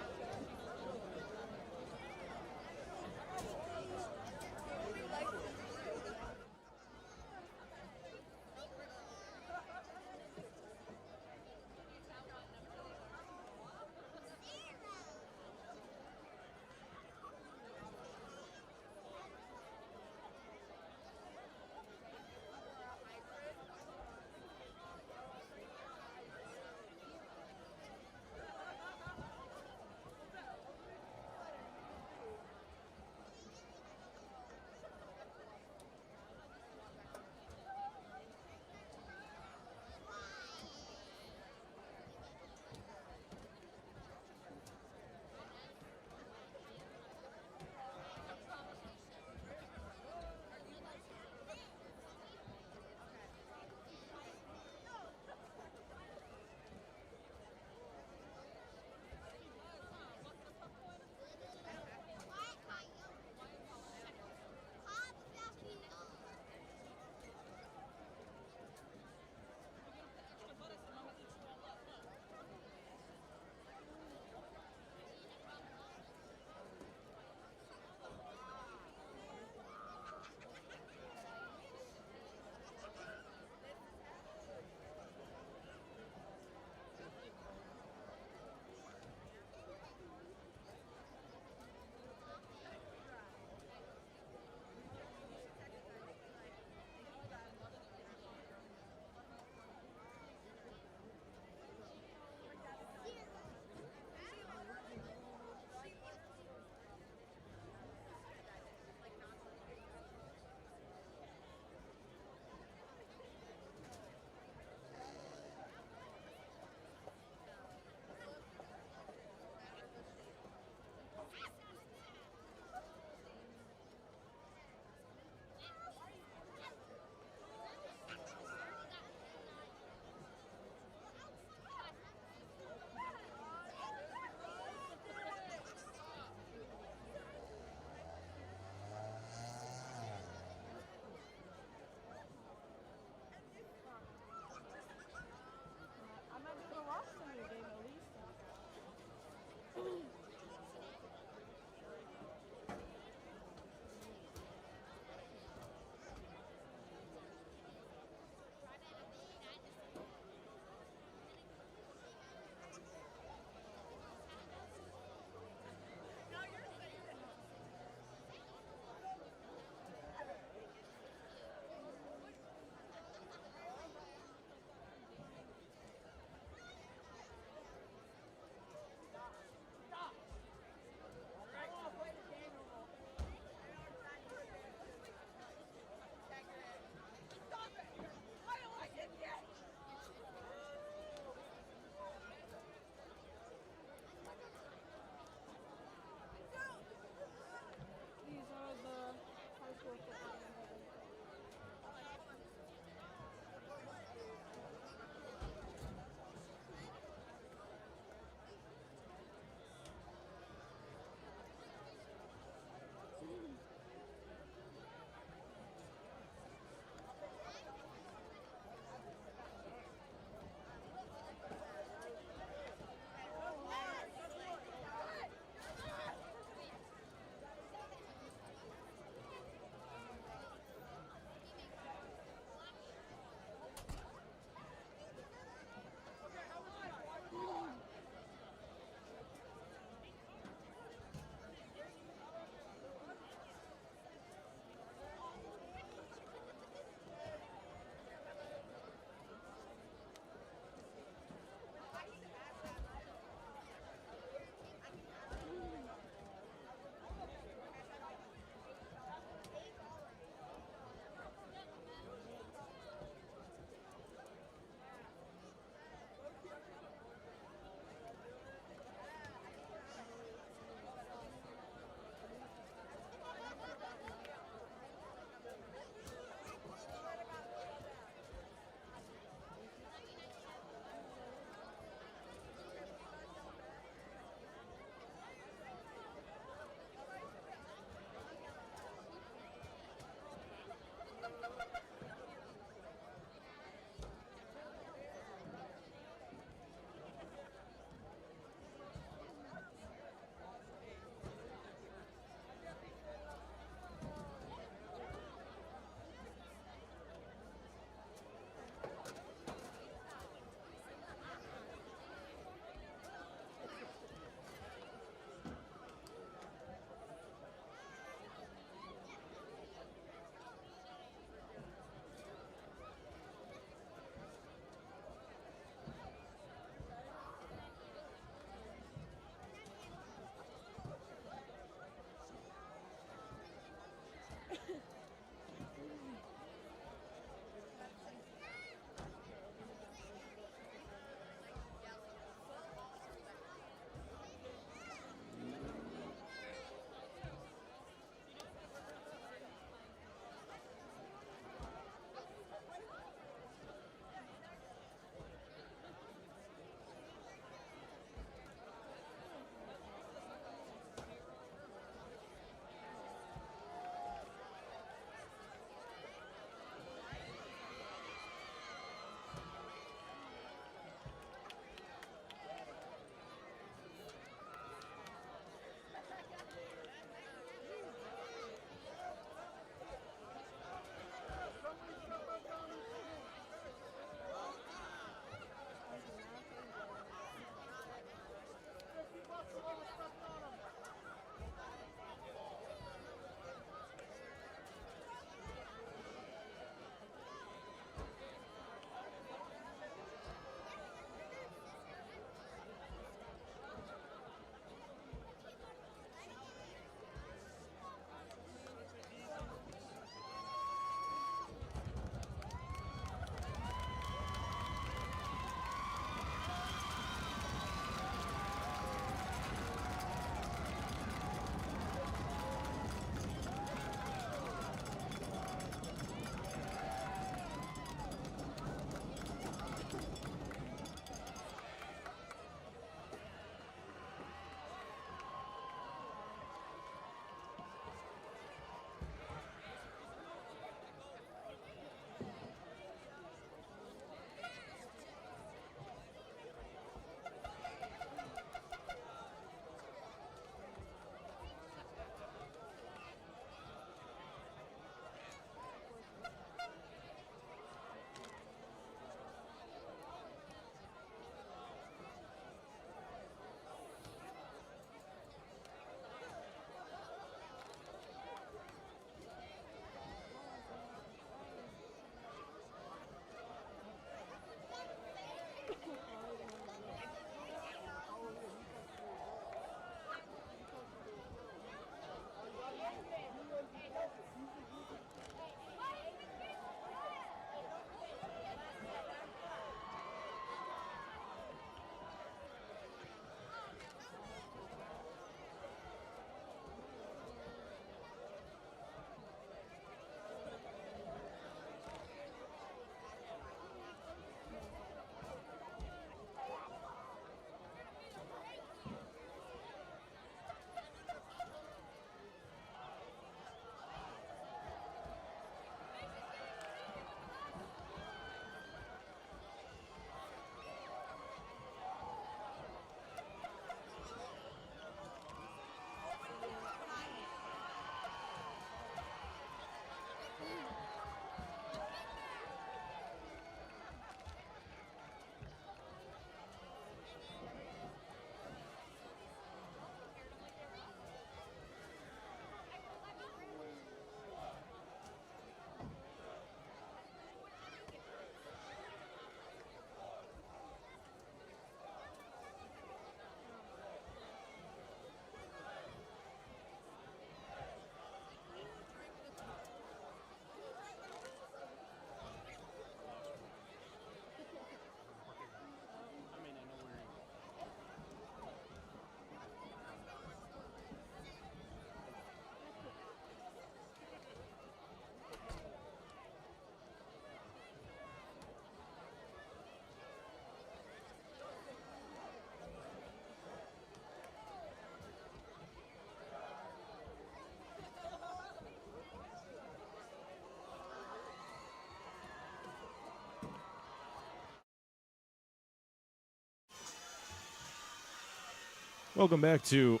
Welcome back to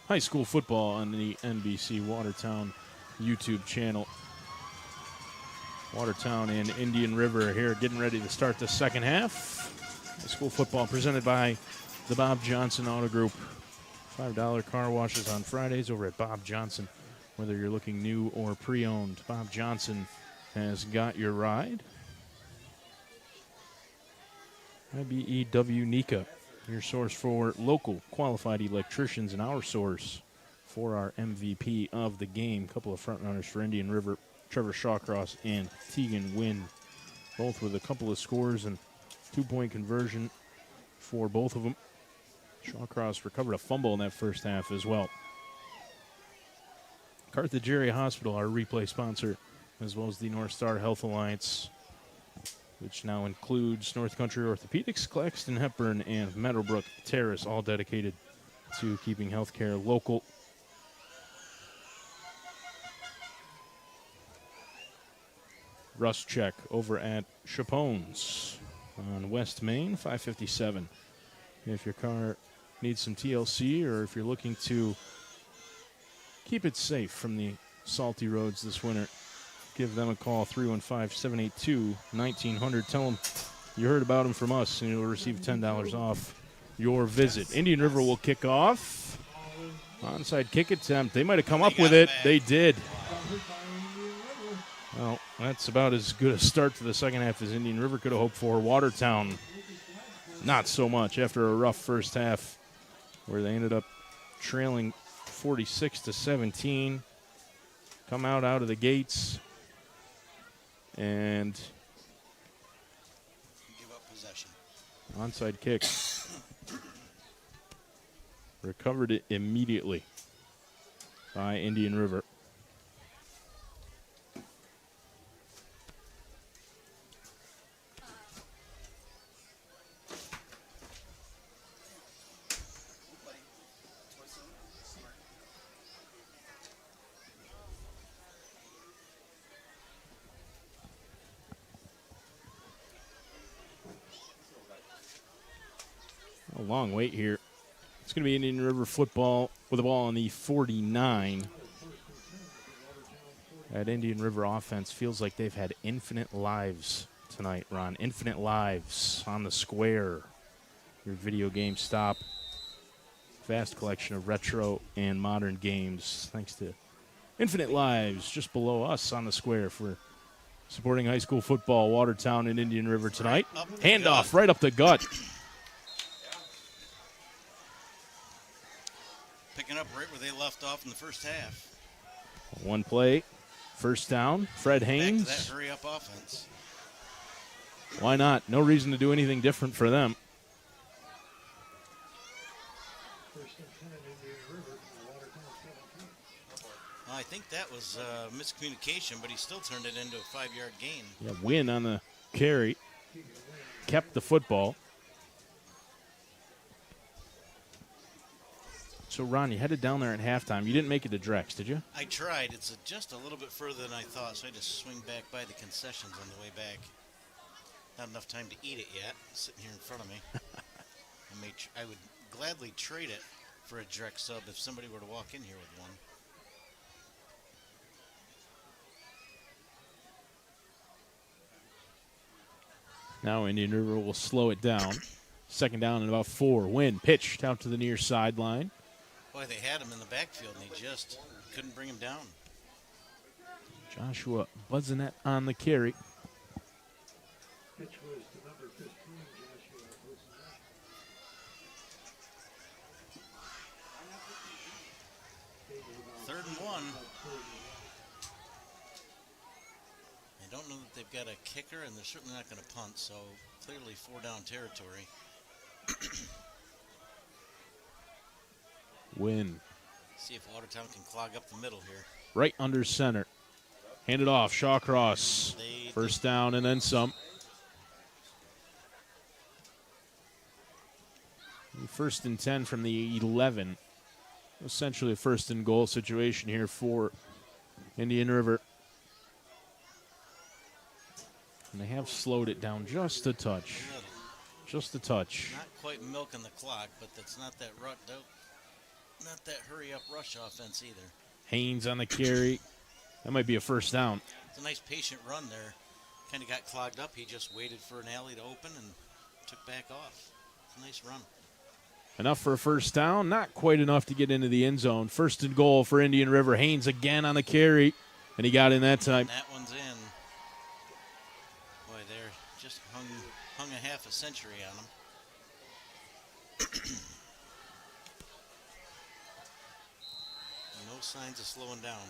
high school football on the NBC Watertown YouTube channel. Watertown and Indian River here getting ready to start the second half. High school football presented by the Bob Johnson Auto Group. $5 car washes on Fridays over at Bob Johnson. Whether you're looking new or pre-owned, Bob Johnson has got your ride. IBEW Nika, your source for local qualified electricians, and our source for our MVP of the game. A couple of front runners for Indian River, Trevor Shawcross and Tegan Wynn, both with a couple of scores and 2-point conversion for both of them. Shawcross recovered a fumble in that first half as well. Carthage Area Hospital, our replay sponsor, as well as the North Star Health Alliance, which now includes North Country Orthopedics, Claxton Hepburn, and Meadowbrook Terrace, all dedicated to keeping healthcare local. Rust check over at Chapone's on West Main, 557. If your car needs some TLC, or if you're looking to keep it safe from the salty roads this winter, give them a call, 315-782-1900. Tell them you heard about them from us, and you'll receive $10 off your visit. Indian River will kick off. Onside kick attempt. They might have come up with it. They did. Well, that's about as good a start to the second half as Indian River could have hoped for. Watertown, not so much after a rough first half where they ended up trailing 46-17. Come out of the gates and
Give up possession.
Onside kick. Recovered it immediately by Indian River. A long wait here. It's going to be Indian River football with the ball on the 49. That Indian River offense feels like they've had infinite lives tonight, Ron. Infinite lives on the square. Your video game stop. Vast collection of retro and modern games. Thanks to Infinite Lives just below us on the square for supporting high school football, Watertown and Indian River tonight. Handoff right up the gut.
Picking up right where they left off in the first half.
One play, first down. Fred Haynes.
Back to that hurry-up offense.
Why not? No reason to do anything different for them.
Well, I think that was miscommunication, but he still turned it into a 5-yard gain.
Yeah, Win on the carry. Kept the football. So, Ron, you headed down there at halftime. You didn't make it to Drex, did you?
I tried. It's just a little bit further than I thought, so I just swing back by the concessions on the way back. Not enough time to eat it yet. It's sitting here in front of me. I would gladly trade it for a Drex sub if somebody were to walk in here with one.
Now Indian River will slow it down. Second down and about 4. Win pitched out to the near sideline.
Boy, they had him in the backfield, and he just couldn't bring him down.
Joshua Buzzinette on the carry.
Third and 1. I don't know that they've got a kicker, and they're certainly not going to punt, so clearly 4-down territory.
Win.
See if Watertown can clog up the middle here.
Right under center. Handed off. Shawcross. First down and then some. First and 10 from the 11. Essentially a first and goal situation here for Indian River. And they have slowed it down just a touch. Just a touch.
Not quite milking the clock, but that's not that not that hurry up rush offense either.
Haynes on the carry. That might be a first down.
It's a nice patient run there. Kind of got clogged up. He just waited for an alley to open and took back off. It's a nice run.
Enough for a first down. Not quite enough to get into the end zone. First and goal for Indian River. Haynes again on the carry, and he got in that time.
And that one's in. Boy, they're just hung a half a century on them. No signs of slowing down.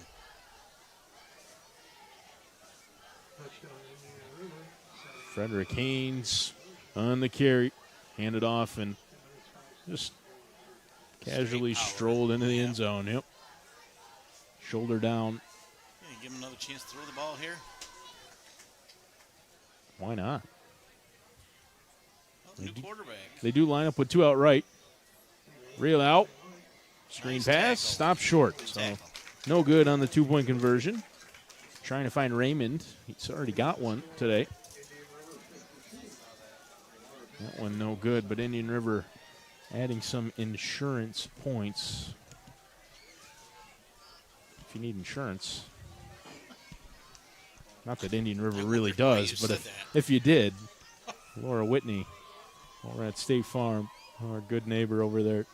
Frederick Haynes on the carry. Handed off and just casually strolled into the end zone. Yep. Shoulder down.
Yeah, give him another chance to throw the ball here.
Why not?
Well, the new quarterback.
They do line up with two out right. Reel out. Screen
Nice
pass.
tackle.
Stop short.
Good
So
tackle.
no good on the 2-point conversion. Trying to find Raymond. He's already got one today. That one no good, but Indian River adding some insurance points. If you need insurance. Not that Indian River really
wondered why
does,
you
but
said
if you did, Laura Whitney over at State Farm, our good neighbor over there.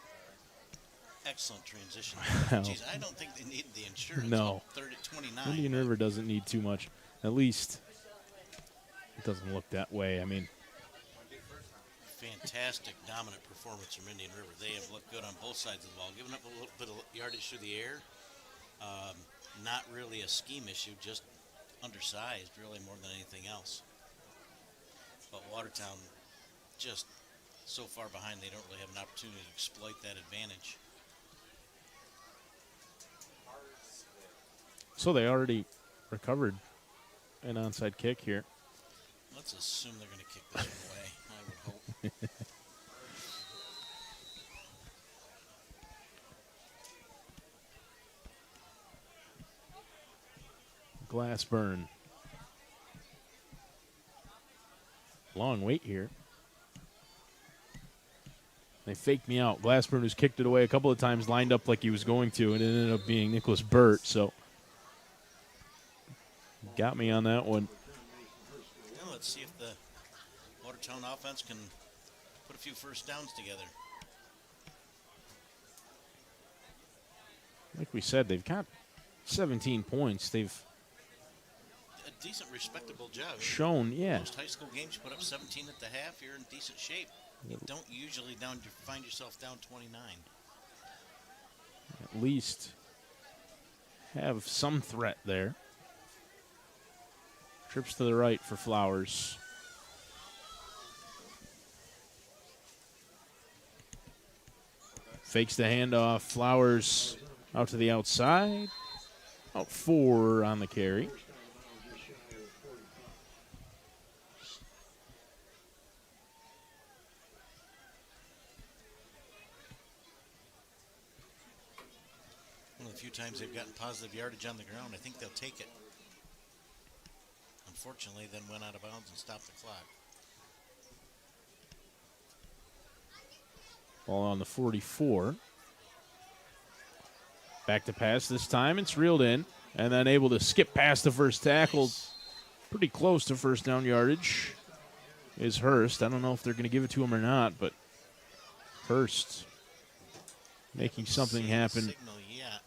Excellent transition.
Well,
Jeez, I don't think they needed the insurance.
No.
Third at 29.
Indian River doesn't need too much. At least it doesn't look that way. I mean,
Fantastic, dominant performance from Indian River. They have looked good on both sides of the ball, giving up a little bit of yardage through the air. Not really a scheme issue, just undersized, really, more than anything else. But Watertown just so far behind, they don't really have an opportunity to exploit that advantage.
so they already recovered an onside kick here.
Let's assume they're going to kick this one away, I would hope.
Glassburn. Long wait here. They faked me out. Glassburn, who's kicked it away a couple of times, lined up like he was going to, and it ended up being Nicholas Burt. So got me on that one.
Now let's see if the Watertown offense can put a few first downs together.
Like we said, they've got 17 points. They've
A decent, respectable job.
shown, yeah.
Most high school games, you put up 17 at the half, you're in decent shape. You don't usually find yourself down 29.
At least have some threat there. Trips to the right for Flowers. Fakes the handoff. Flowers out to the outside. Out 4 on the carry.
One of the few times they've gotten positive yardage on the ground, I think they'll take it. Unfortunately, then went out of bounds and stopped the clock.
Ball on the 44. Back to pass this time. It's reeled in. And then able to skip past the first tackle.
Nice.
Pretty close to first down yardage is Hurst. I don't know if they're going to give it to him or not, but Hurst making something
See the
happen.
Signal yet.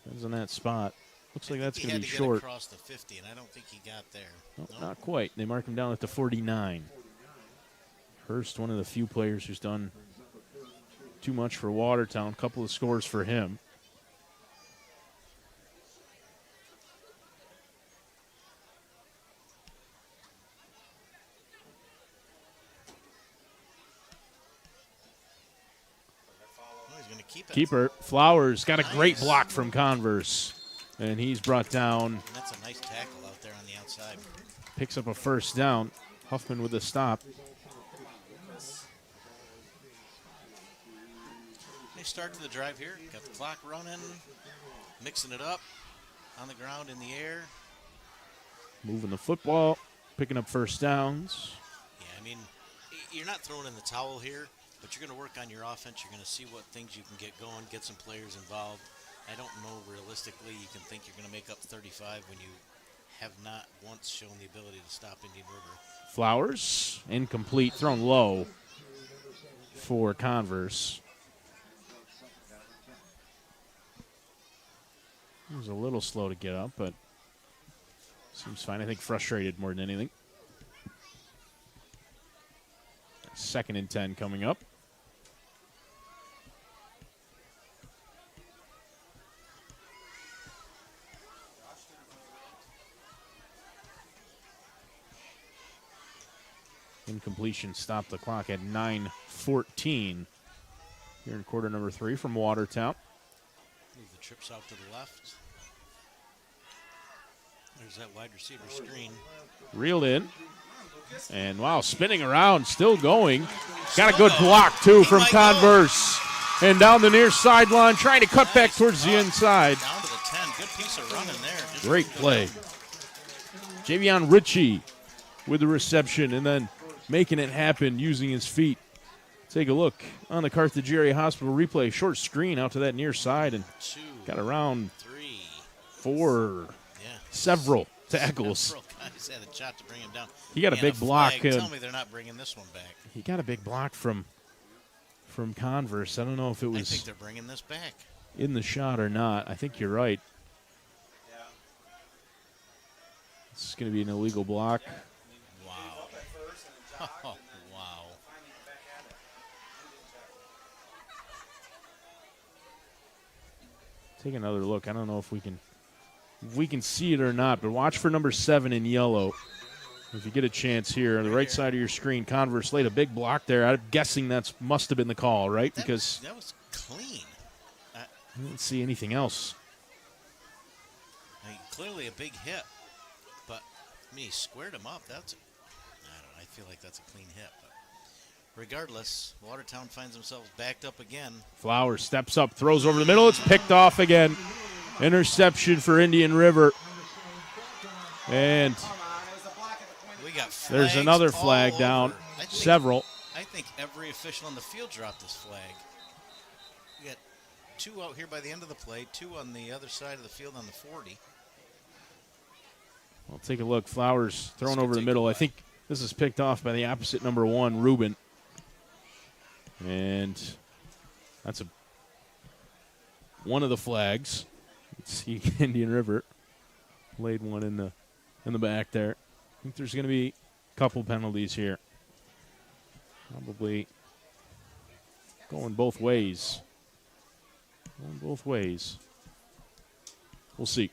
Depends on that spot. Looks like that's
He
going
had
to be
to
short.
get across the 50, and I don't think he got there.
Nope,
Nope.
not quite. They mark him down at the 49. Hurst, one of the few players who's done too much for Watertown. Couple of scores for him.
Oh, he's going to keep it.
Keeper Flowers got a great
Nice.
block from Converse, and he's brought down.
And that's a nice tackle out there on the outside.
Picks up a first down. Huffman with a stop.
Nice start to the drive here. Got the clock running, mixing it up on the ground, in the air.
Moving the football, picking up first downs.
Yeah, I mean, you're not throwing in the towel here, but you're going to work on your offense. You're going to see what things you can get going, get some players involved. I don't know realistically you can think you're going to make up 35 when you have not once shown the ability to stop Indian River.
Flowers, incomplete, thrown low for Converse. He was a little slow to get up, but seems fine. I think frustrated more than anything. 2nd and 10 coming up. Incompletion stopped the clock at 9:14 here in quarter number 3 from Watertown.
Move the trips out to the left. There's that wide receiver screen.
Reeled in. And, wow, spinning around, still going. Got a good block, too, from Converse. And down the near sideline, trying to cut back towards the inside.
Down to the 10. Good piece of running there. Just
Great play. Javion Ritchie with the reception and then making it happen using his feet. Take a look on the Carthage Area Hospital replay. Short screen out to that near side and
2,
got around
3,
4, several tackles.
Several guys had a shot to bring him down.
He got a big block.
Tell me they're not bringing this one back.
He got a big block from Converse. I don't know if it
I think
was
they're bringing this back.
in the shot or not. I think you're right. This is going to be an illegal block.
Wow. Oh, wow.
Take another look. I don't know if we can see it or not, but watch for number 7 in yellow. If you get a chance here, on the right side of your screen, Converse laid a big block there. I'm guessing that must have been the call, right? Because
that was clean.
I didn't see anything else.
I mean, clearly a big hit, but he squared him up. I don't know. I feel like that's a clean hit. But regardless, Watertown finds themselves backed up again.
Flowers steps up, throws over the middle. It's picked off again. Interception for Indian River. And
we got
there's another flag down. Several.
I think every official on the field dropped this flag. We got 2 out here by the end of the play, 2 on the other side of the field on the 40.
I'll take a look. Flowers thrown over the middle. I think this is picked off by the opposite number 1, Ruben. And that's one of the flags. Let's see, Indian River laid one in the back there. I think there's going to be a couple penalties here. Probably going both ways. We'll see.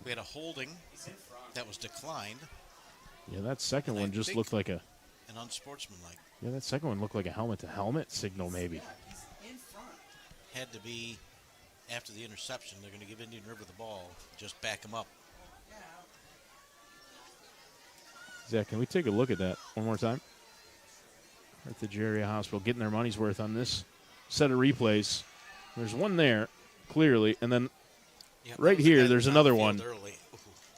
We had a holding that was declined.
Yeah, that second one just looked like
an unsportsmanlike.
Yeah, that second one looked like a helmet-to-helmet signal maybe.
Had to be after the interception. They're going to give Indian River the ball. Just back them up.
Zach, can we take a look at that one more time? At the Area Hospital, getting their money's worth on this set of replays. There's one there, clearly, and then right here, there's another one.
Early.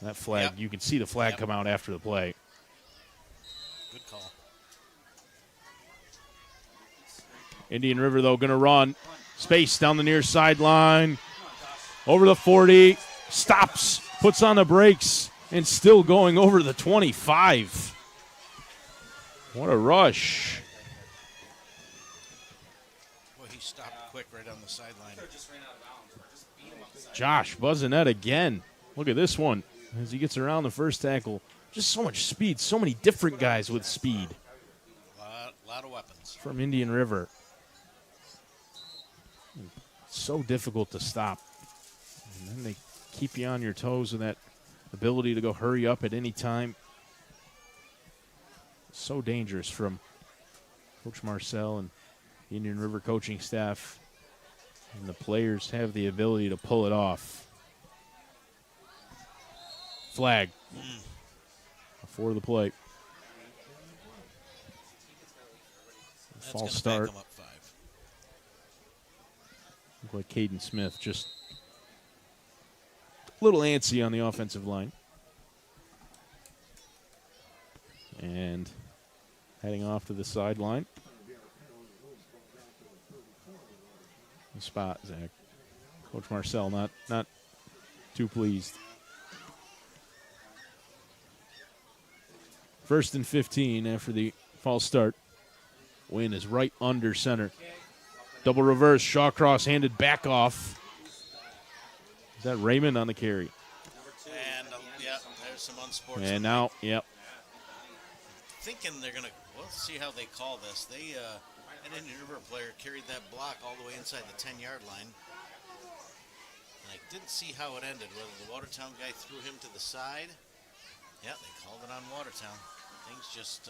That flag, you can see the flag come out after the play.
Good call.
Indian River, though, going to run. Space down the near sideline. Over the 40. Stops. Puts on the brakes. And still going over the 25. What a rush.
Boy, he stopped quick right on the sideline.
Josh buzzing that again. Look at this one. As he gets around the first tackle. Just so much speed. So many different guys with speed.
Lot of weapons.
From Indian River. So difficult to stop. And then they keep you on your toes with that ability to go hurry up at any time. So dangerous from Coach Marcel and the Indian River coaching staff. And the players have the ability to pull it off. Flag. For the play.
That's
False
gonna
start.
back 'em up 5.
Looked like Caden Smith just a little antsy on the offensive line. And heading off to the sideline. The spot, Zach. Coach Marcel not too pleased. 1st and 15 after the false start. Win is right under center. Double reverse, Shawcross handed back off. Is that Raymond on the carry?
And, yeah, there's some unsportsmanlike.
And now, yep.
Thinking they're going to, we'll see how they call this. They, an Indian River player carried that block all the way inside the 10-yard line. And I didn't see how it ended, whether the Watertown guy threw him to the side. Yeah, they called it on Watertown. Things just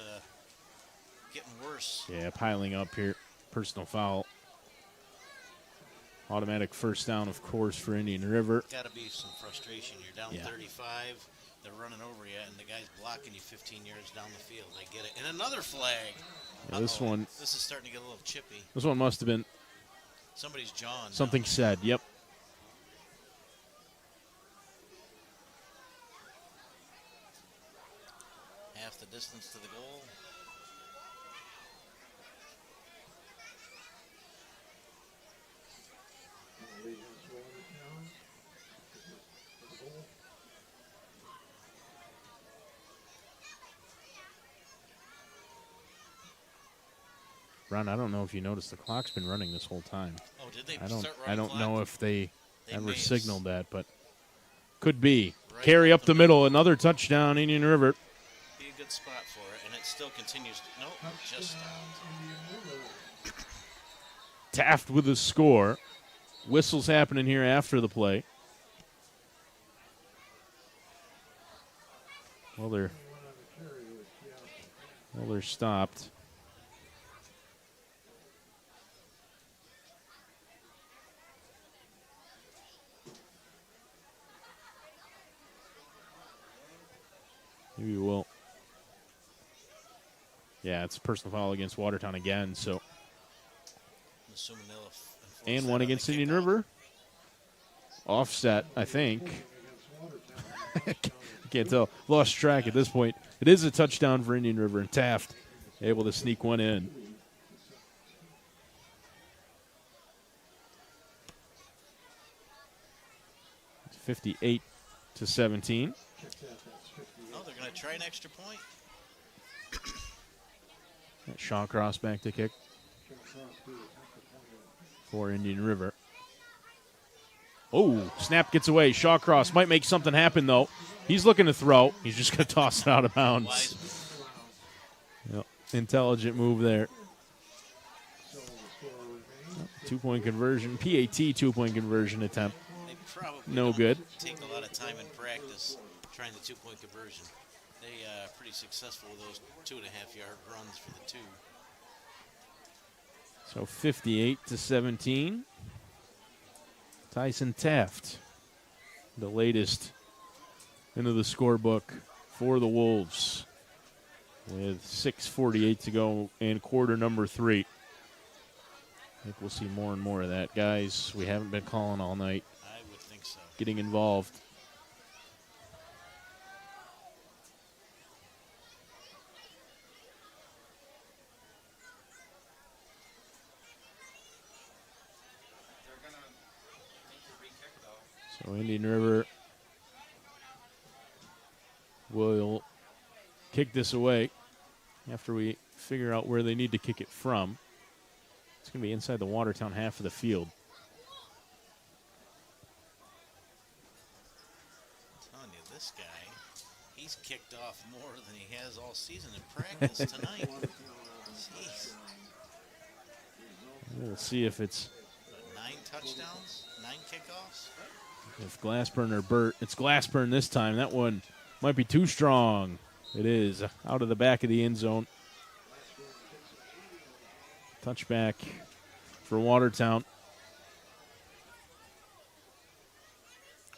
getting worse.
Yeah, piling up here. Personal foul. Automatic first down, of course, for Indian River.
Got to be some frustration. You're down 35. They're running over you, and the guy's blocking you 15 yards down the field. I get it. And another flag.
Yeah, this one.
This is starting to get a little chippy.
This one must have been
somebody's John.
Something said. Yep.
Half the distance to the goal.
Ron, I don't know if you noticed the clock's been running this whole time.
Oh, did they
I don't
start running clock?
know if they ever
may
signaled that, but could be.
Right
Carry
up
up
the
the middle, another touchdown, Indian River.
Be a good spot for it, and it still continues. Nope, just stopped.
Taft with the score. Whistles happening here after the play. Well, they're stopped. Maybe we'll. Yeah, it's a personal foul against Watertown again. So.
I'm assuming they'll enforce
And
that
one
on
against
the
Indian
kickoff.
River. Offset, I think. I can't tell. Lost track at this point. It is a touchdown for Indian River, and Taft able to sneak one in. It's 58-17.
Oh, they're going to try an extra point.
Shawcross back to kick for Indian River. Oh, snap gets away. Shawcross might make something happen, though. He's looking to throw. He's just going to toss it out of bounds. Yep. Intelligent move there. 2-point conversion. PAT 2-point conversion attempt.
They probably
No
don't
good.
take a lot of time in practice trying the 2-point conversion. They pretty successful with those 2.5-yard runs for the 2.
So 58-17. Tyson Taft, the latest into the scorebook for the Wolves with 6:48 to go in quarter number 3. I think we'll see more and more of that, guys. We haven't been calling all night.
I would think so.
Getting involved.
They're gonna make the free kick though.
So Indian River will kick this away after we figure out where they need to kick it from. It's going to be inside the Watertown half of the field.
I'm telling you, this guy, he's kicked off more than he has all season in practice tonight. Jeez.
We'll see if it's
9 touchdowns, 9 kickoffs.
if Glassburn or Burt. It's Glassburn this time. That one might be too strong. It is out of the back of the end zone. Touchback for Watertown.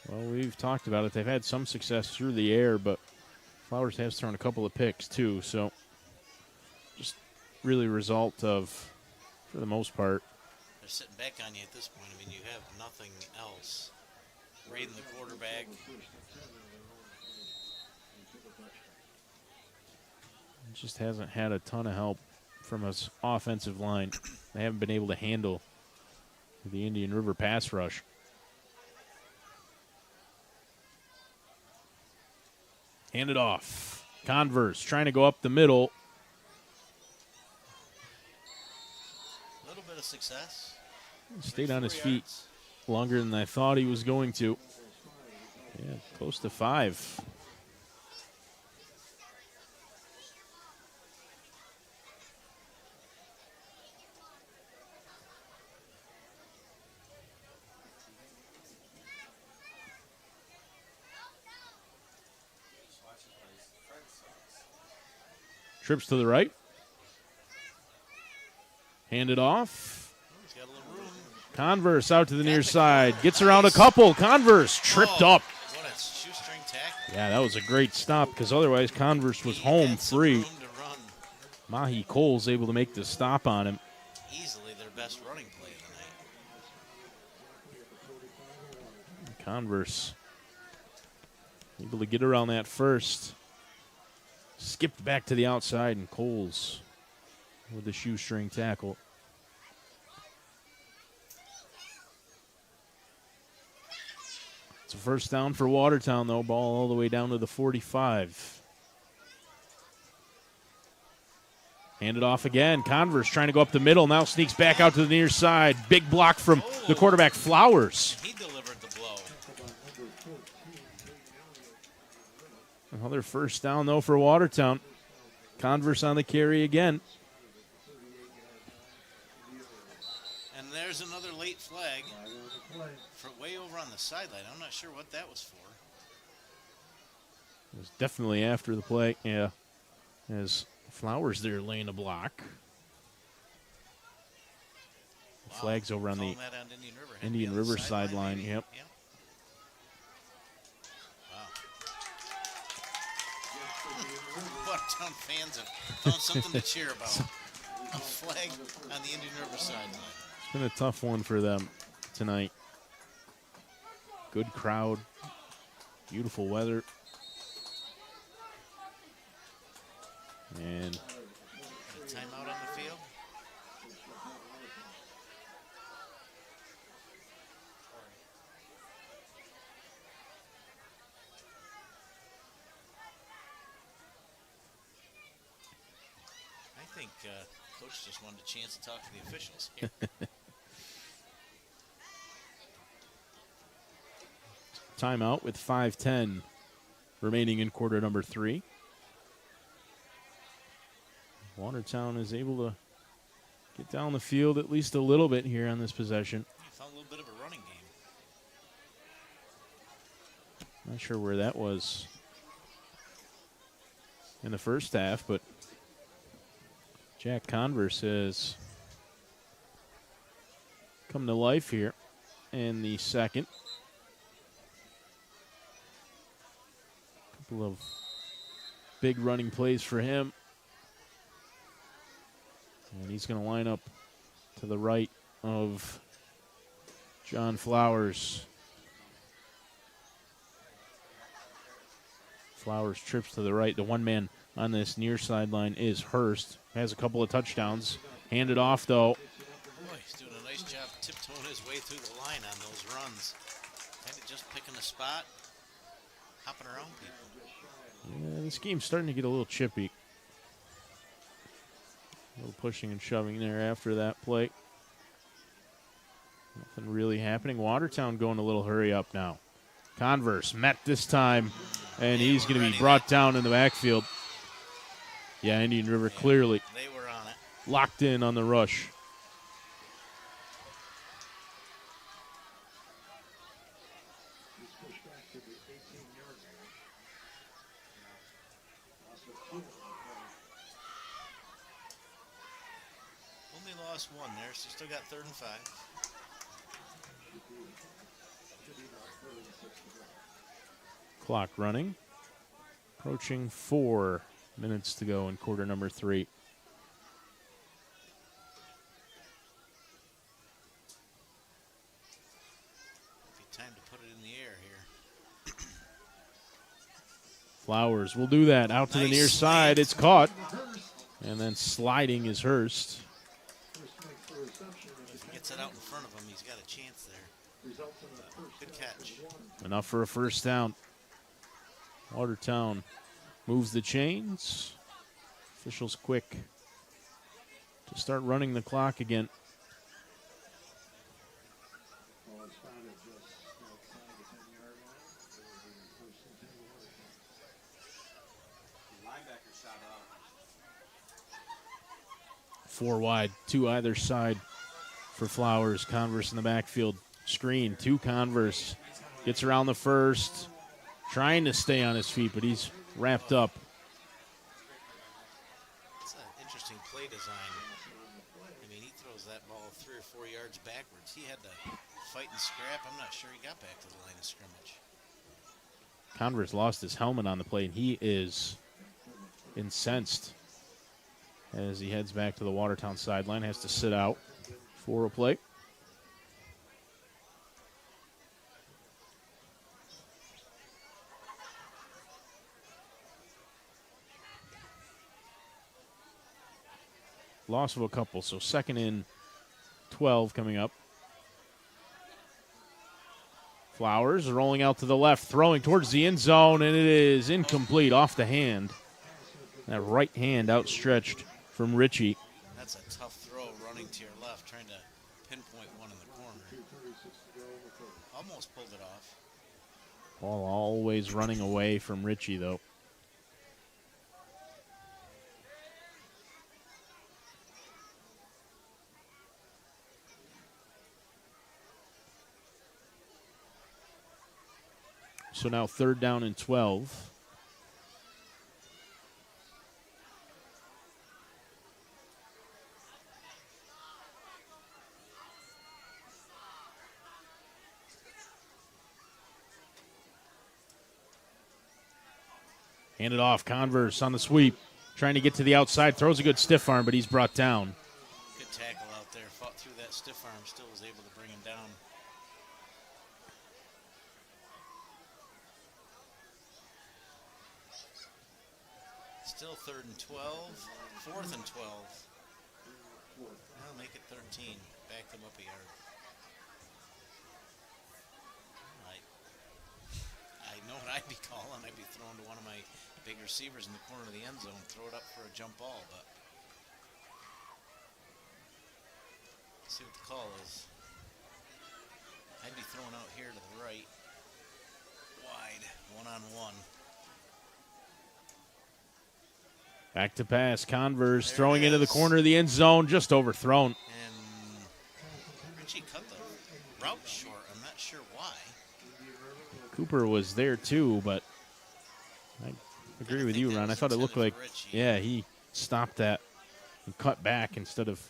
Well, we've talked about it. They've had some success through the air, but Flowers has thrown a couple of picks too. So just really a result of, for the most part,
they're sitting back on you at this point. I mean, you have nothing else. Raiding the quarterback.
Just hasn't had a ton of help from his offensive line. They haven't been able to handle the Indian River pass rush. Hand it off. Converse trying to go up the middle.
A little bit of success.
Stayed on his
4
feet
yards.
longer than I thought he was going to. Yeah, close to 5. Trips to the right. Hand it off.
He's got a little room.
Converse out to the near side. Gets around a couple. Converse tripped up.
What a shoestring tackle.
Yeah, that was a great stop because otherwise Converse was
He
home
had some
free.
room to run.
Mahi Cole's able to make the stop on him.
Easily their best running play tonight.
Converse able to get around that first. Skipped back to the outside, and Coles with the shoestring tackle. It's a first down for Watertown, though. Ball all the way down to the 45. Hand it off again. Converse trying to go up the middle. Now sneaks back out to the near side. Big block from the quarterback, Flowers.
He delivered the blow.
Another first down, though, for Watertown. Converse on the carry again.
And there's another late flag for way over on the sideline. I'm not sure what that was for.
It was definitely after the play. Yeah, as Flowers there laying a block.
Wow.
Flags over on
Calling
the
that on Indian River.
Indian
On the
River sideline.
maybe.
Yep.
Wow. Watertown fans have found something to cheer about. A flag on the Indian River sideline.
It's been a tough one for them tonight. Good crowd. Beautiful weather. And
A timeout on the field. I think Coach just wanted a chance to talk to the officials here.
timeout with 5:10 remaining in quarter number 3. Watertown is able to get down the field at least a little bit here on this possession.
Found a little bit of a running game.
Not sure where that was in the first half, but Jack Converse has come to life here in the second. Couple of big running plays for him. And he's going to line up to the right of John Flowers. Flowers trips to the right. The one man on this near sideline is Hurst. Has a couple of touchdowns. Handed off, though.
Boy, he's doing a nice job tiptoeing his way through the line on those runs. Kind of just picking a spot, hopping around people.
Yeah, this game's starting to get a little chippy. A little pushing and shoving there after that play. Nothing really happening. Watertown going a little hurry up now. Converse met this time, and he's going to be brought down in the backfield. Yeah, Indian River clearly
They were on it.
locked in on the rush.
Only lost one there, so still got 3rd and 5.
Clock running. Approaching 4 minutes to go in quarter number 3. Flowers will do that. Out to the
Nice
near
slant.
side. It's caught. And then sliding is Hurst.
If he gets it out in front of him, he's got a chance there. Good catch.
Enough for a first down. Watertown moves the chains. Officials quick to start running the clock again.
Linebacker shot up.
4 wide, 2 either side for Flowers. Converse in the backfield. Screen, 2 Converse. Gets around the first. Trying to stay on his feet, but he's wrapped up.
It's an interesting play design. I mean, he throws that ball 3 or 4 yards backwards. He had to fight and scrap. I'm not sure he got back to the line of scrimmage.
Converse lost his helmet on the play, and he is incensed as he heads back to the Watertown sideline. Has to sit out for a play. Loss of a couple, so 2nd and 12 coming up. Flowers rolling out to the left, throwing towards the end zone, and it is incomplete off the hand. That right hand outstretched from Ritchie.
That's a tough throw running to your left, trying to pinpoint one in the corner. Almost pulled it off.
Ball always running away from Ritchie, though. So now 3rd down and 12. Handed off. Converse on the sweep. Trying to get to the outside. Throws a good stiff arm, but he's brought down.
Good tackle out there. Fought through that stiff arm. Still was able to bring him down. Still 3rd and 12. 4th and 12. I'll make it 13. Back them up a yard. I know what I'd be calling. I'd be throwing to one of my big receivers in the corner of the end zone. Throw it up for a jump ball, but see what the call is. I'd be throwing out here to the right. Wide. 1-on-1.
Back to pass. Converse
There
throwing
it
into the
is.
corner of the end zone. Just overthrown.
And Richie cut the route short. I'm not sure why.
Cooper was there too, but I agree with
think
you,
that
Ron. I
was
thought it looked like,
intended for Richie.
yeah, he stopped that and cut back instead of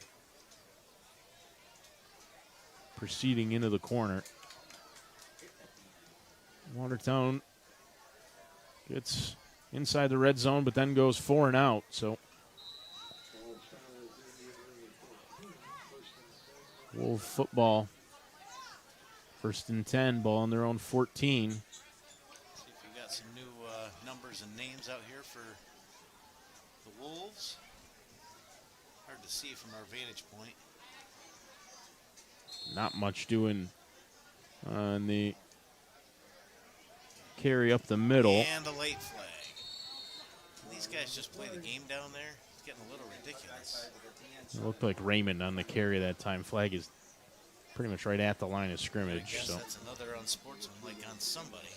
proceeding into the corner. Watertown gets inside the red zone, but then goes 4 and out. So Wolf football. 1st and 10, ball on their own 14.
See if we got some new numbers and names out here for the Wolves. Hard to see from our vantage point.
Not much doing on the carry up the middle.
And a late flag. These guys just play the game down there. It's getting a little ridiculous.
It looked like Raymond on the carry that time. Flag is pretty much right at the line of
I
scrimmage.
guess
So
that's another unsportsmanlike on somebody.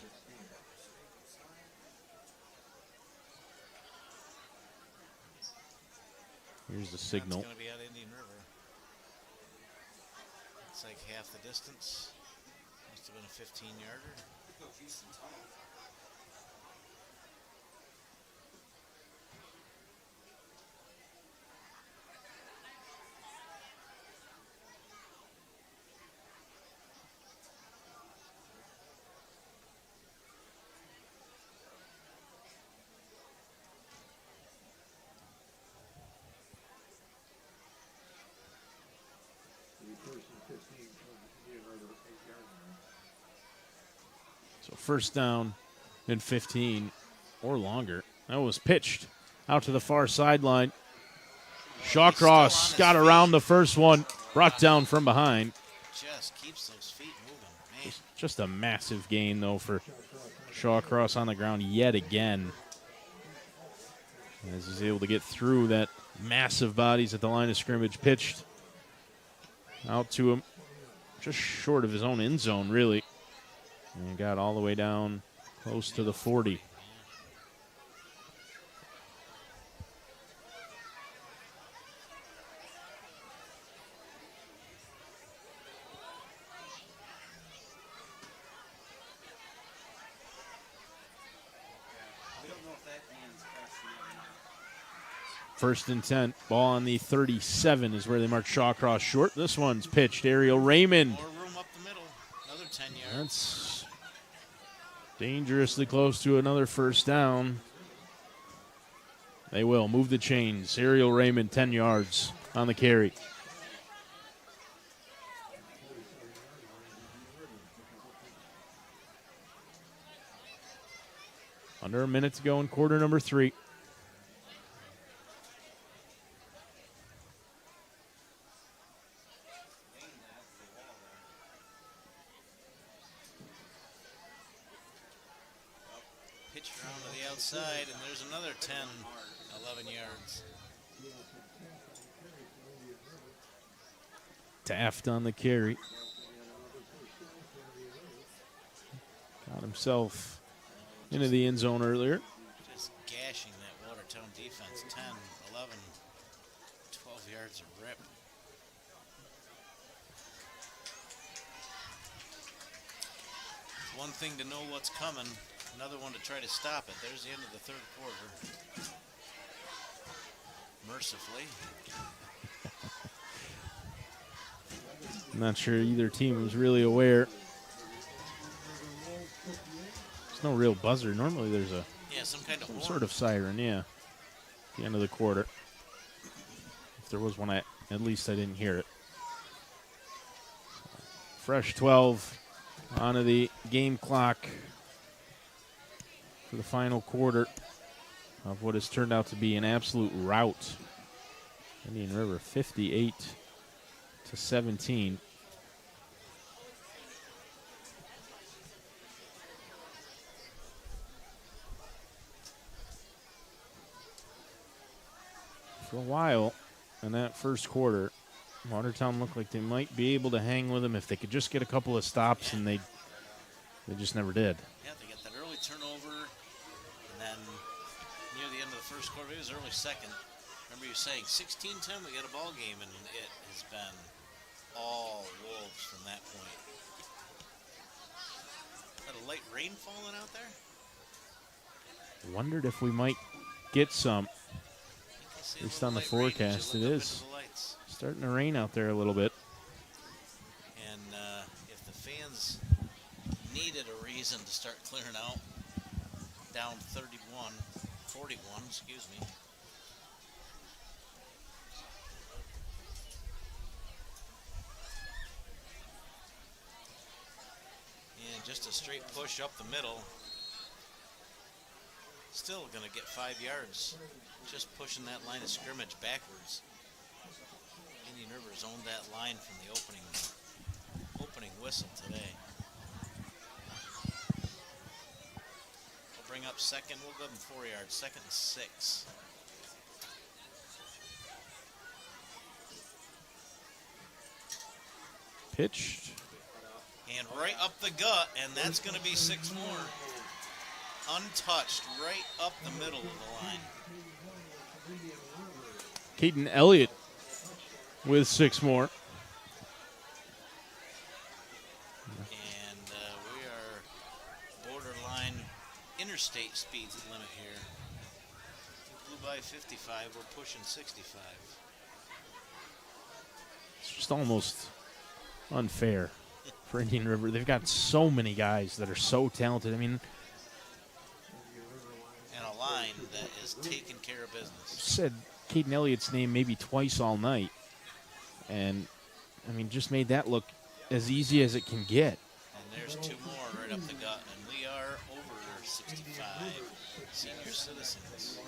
here's the signal.
It's going to be out Indian River. It's like half the distance. Must have been a 15-yarder.
So 1st down and 15. or longer. That was pitched out to the far sideline. Shawcross got around the first one, brought down from behind.
Just keeps those feet moving, man.
Just a massive gain, though, for Shawcross on the ground yet again. As he's able to get through that massive bodies at the line of scrimmage. Pitched out to him, just short of his own end zone, really. And got all the way down close to the 40. First and 10, ball on the 37 is where they mark Shawcross short. This one's pitched. Ariel Raymond.
More room up the middle. Another 10 yards.
That's dangerously close to another first down. They will move the chains. Ariel Raymond, 10 yards on the carry. Under a minute to go in quarter number 3.
Pitch around to the outside, and there's another 10, 11 yards.
Taft on the carry. Got himself into the end zone earlier.
Just gashing that Watertown defense. 10, 11, 12 yards of rip. One thing to know what's coming, another one to try to stop it. There's the end of the third quarter. Mercifully.
I'm not sure either team was really aware. There's no real buzzer. Normally there's a
Some kind of horn.
sort of siren, yeah. At the end of the quarter. If there was one, at least I didn't hear it. Fresh 12 onto the game clock for the final quarter of what has turned out to be an absolute rout. Indian River 58-17. For a while in that first quarter, Watertown looked like they might be able to hang with them if they could just get a couple of stops, and they just never did.
Yeah, they got that early turnover, and then near the end of the first quarter, it was early second. Remember you saying 16-10, we got a ball game, and it has been all Wolves from that point. Is that a light rain falling out there?
Wondered if we might get some.
At
At least on the forecast, it is starting to rain out there a little bit.
And if the fans needed a reason to start clearing out, down 41, excuse me. And just a straight push up the middle. Still going to get 5 yards. Just pushing that line of scrimmage backwards. Indian River's owned that line from the opening whistle today. We'll bring up second. We'll give them 4 yards. 2nd and 6.
Pitched.
And right up the gut, and that's going to be 6 more. Untouched, right up the middle of the line.
Caden Elliott with 6 more.
And we are borderline interstate speed limit here. We blew by 55, we're pushing 65.
It's just almost unfair for Indian River. They've got so many guys that are so talented. I mean,
And a line that is taking care of business.
said Caden Elliott's name maybe twice all night. And, I mean, just made that look as easy as it can get.
And there's 2 more right up the gut, and we are over 65. Senior citizens.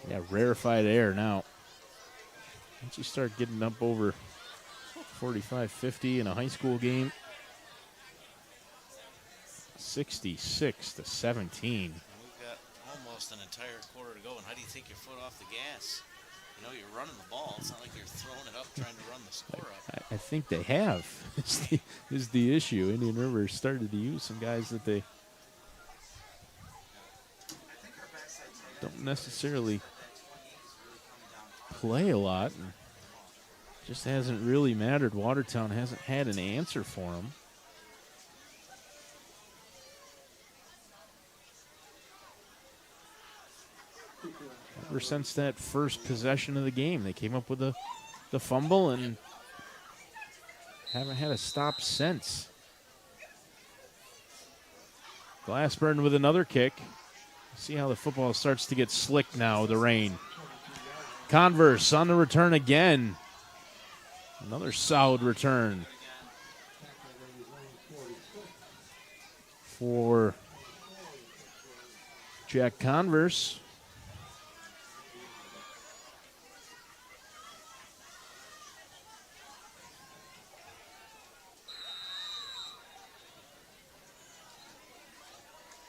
Yeah, rarefied air now. Once you start getting up over 45, 50 in a high school game, 66-17.
We've got almost an entire quarter to go, and how do you take your foot off the gas? You know, you're running the ball. It's not like you're throwing it up trying to run the score up.
I think they have is the issue. Indian River started to use some guys that they don't necessarily play a lot. And just hasn't really mattered. Watertown hasn't had an answer for them. Ever since that first possession of the game, they came up with the fumble and haven't had a stop since. Glassburn with another kick. See how the football starts to get slick now, the rain. Converse on the return again. Another solid return for Jack Converse.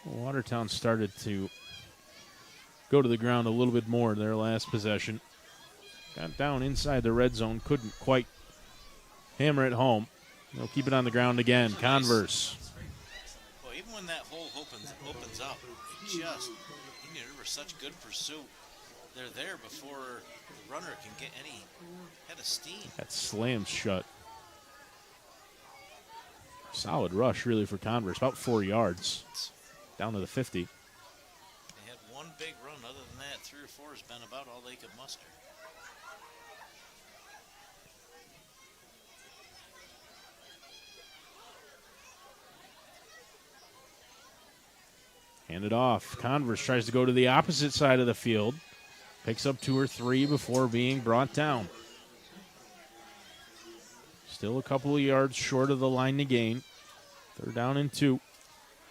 Watertown started to go to the ground a little bit more in their last possession. Got down inside the red zone, couldn't quite hammer it home. They'll keep it on the ground again. Converse.
Well, even when that hole opens up, it just, Indian River, such good pursuit. They're there before the runner can get any head of steam.
That slams shut. Solid rush, really, for Converse. About 4 yards. Down to the 50.
They had one big run. Other than that, 3 or 4 has been about all they could muster.
Hand it off. Converse tries to go to the opposite side of the field. Picks up 2 or 3 before being brought down. Still a couple of yards short of the line to gain. 3rd down and 2.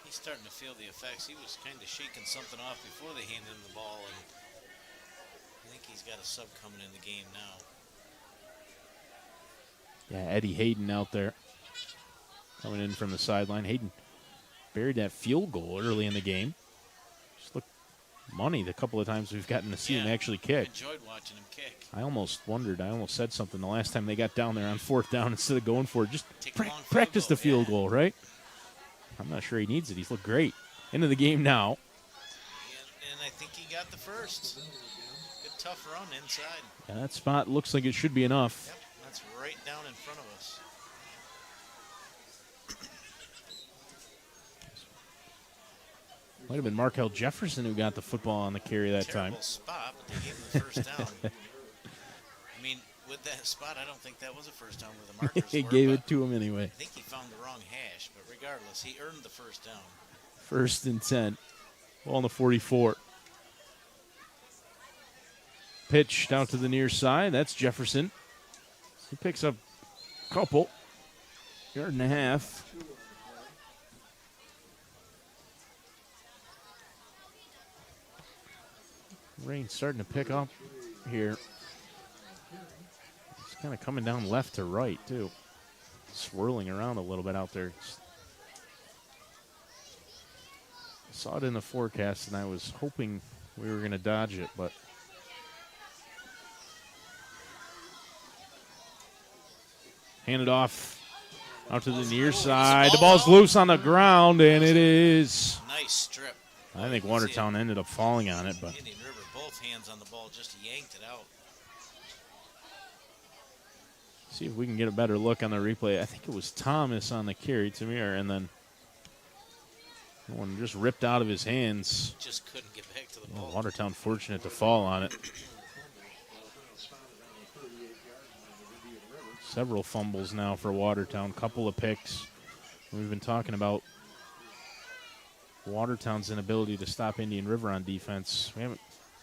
He's starting to feel the effects. He was kind of shaking something off before they handed him the ball, and I think he's got a sub coming in the game now.
Yeah, Eddie Hayden out there coming in from the sideline. Hayden buried that field goal early in the game. Just looked money the couple of times we've gotten to see him actually kick.
Enjoyed watching him kick.
I almost said something the last time they got down there on 4th down instead of going for it. Just practice the field goal, right? I'm not sure he needs it. He's looked great. Into the game now.
And I think he got the first. Good tough run inside.
Yeah, that spot looks like it should be enough.
Yep, that's right down in front of us.
Might have been Markel Jefferson who got the football on the carry that time.
Terrible spot, but they gave him the first down. I mean, with that spot, I don't think that was a first down where the markers
He
were,
gave
but
it to him anyway.
I think he found the wrong hash, but regardless, he earned the first down.
1st and 10. Ball on the 44. Pitch down to the near side. That's Jefferson. He picks up a couple. 1.5 yards. Rain's starting to pick up here. It's kind of coming down left to right, too. Swirling around a little bit out there. I saw it in the forecast, and I was hoping we were going to dodge it, but hand it off out to the near side. The ball's loose on the ground, and it is.
Nice strip.
I think Watertown ended up falling on it, but
Indian River, both hands on the ball, just yanked it out.
see if we can get a better look on the replay. I think it was Thomas on the carry to me, and then one just ripped out of his hands.
Just couldn't get back to the ball.
Watertown fortunate to fall on it. Several fumbles now for Watertown, couple of picks. We've been talking about Watertown's inability to stop Indian River on defense. We haven't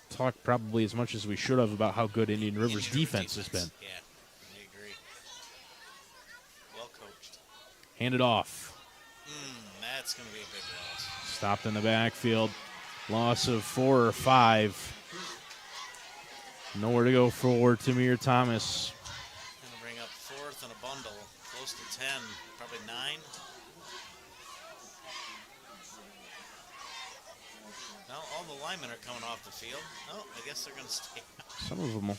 talked probably as much as we should have about how good Indian River's defense has been.
Yeah, I agree. Well coached.
Hand it off.
That's going to be a big loss.
Stopped in the backfield. Loss of 4 or 5. Nowhere to go for Tamir Thomas.
Going to bring up 4th and a bundle. Close to 10. Probably 9. Now all the linemen are coming off the field. Oh, I guess they're going to stay.
Some of them will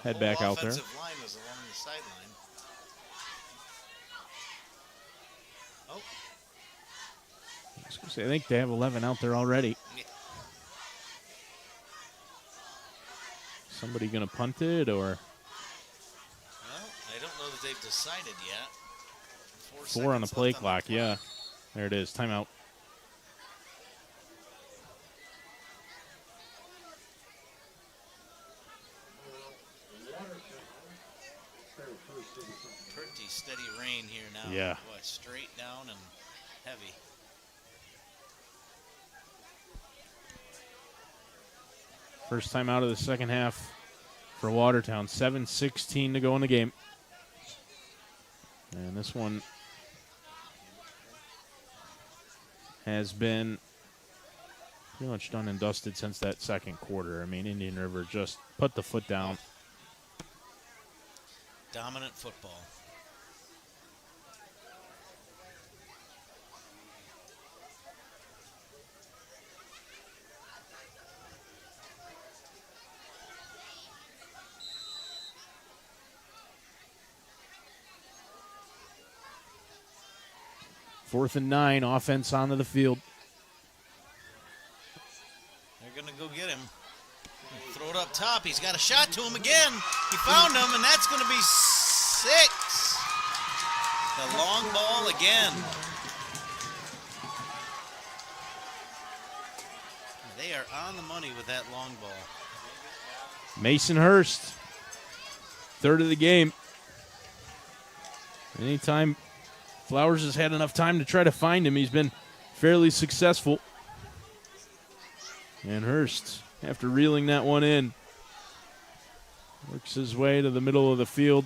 head
Whole
back out there.
offensive line was along the sideline. Oh,
I was gonna say, I think they have 11 out there already.
yeah.
Somebody going to punt it or?
Well, I don't know that they've decided yet.
4 on the
seconds
play
left on
clock, yeah. There it is, timeout.
Pretty steady rain here now.
Yeah.
What, straight down and heavy.
First time out of the second half for Watertown. 7:16 to go in the game. And this one has been pretty much done and dusted since that second quarter. I mean, Indian River just put the foot down.
Dominant football.
Fourth and 9, offense onto the field.
They're going to go get him. Throw it up top. He's got a shot to him again. He found him, and that's going to be 6. The long ball again. They are on the money with that long ball.
Mason Hurst, third of the game. Anytime Flowers has had enough time to try to find him, he's been fairly successful. And Hurst, after reeling that one in, works his way to the middle of the field,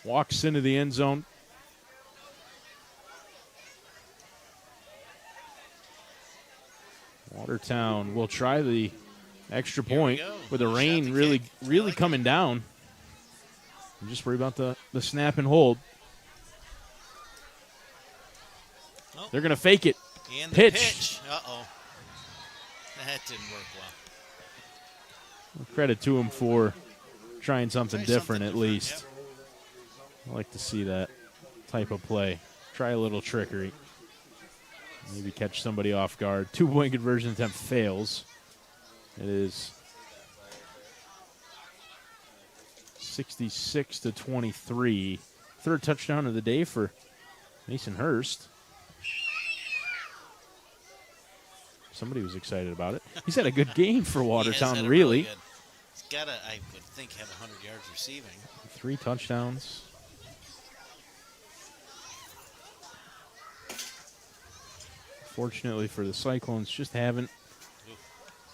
walks into the end zone. Watertown will try the extra point with the rain really coming down. I'm just worried about the snap and hold.
Oh.
They're going to fake it.
And the
Pitch.
Uh-oh. That didn't work well.
Credit to him for trying something different at least.
Yep.
I like to see that type of play. Try a little trickery. Maybe catch somebody off guard. 2-point conversion attempt fails. It is 66-23. Third touchdown of the day for Mason Hurst. Somebody was excited about it. He's had a good game for Watertown, really.
Good. He's got to, I would think, have 100 yards receiving.
3 touchdowns. Fortunately for the Cyclones, just haven't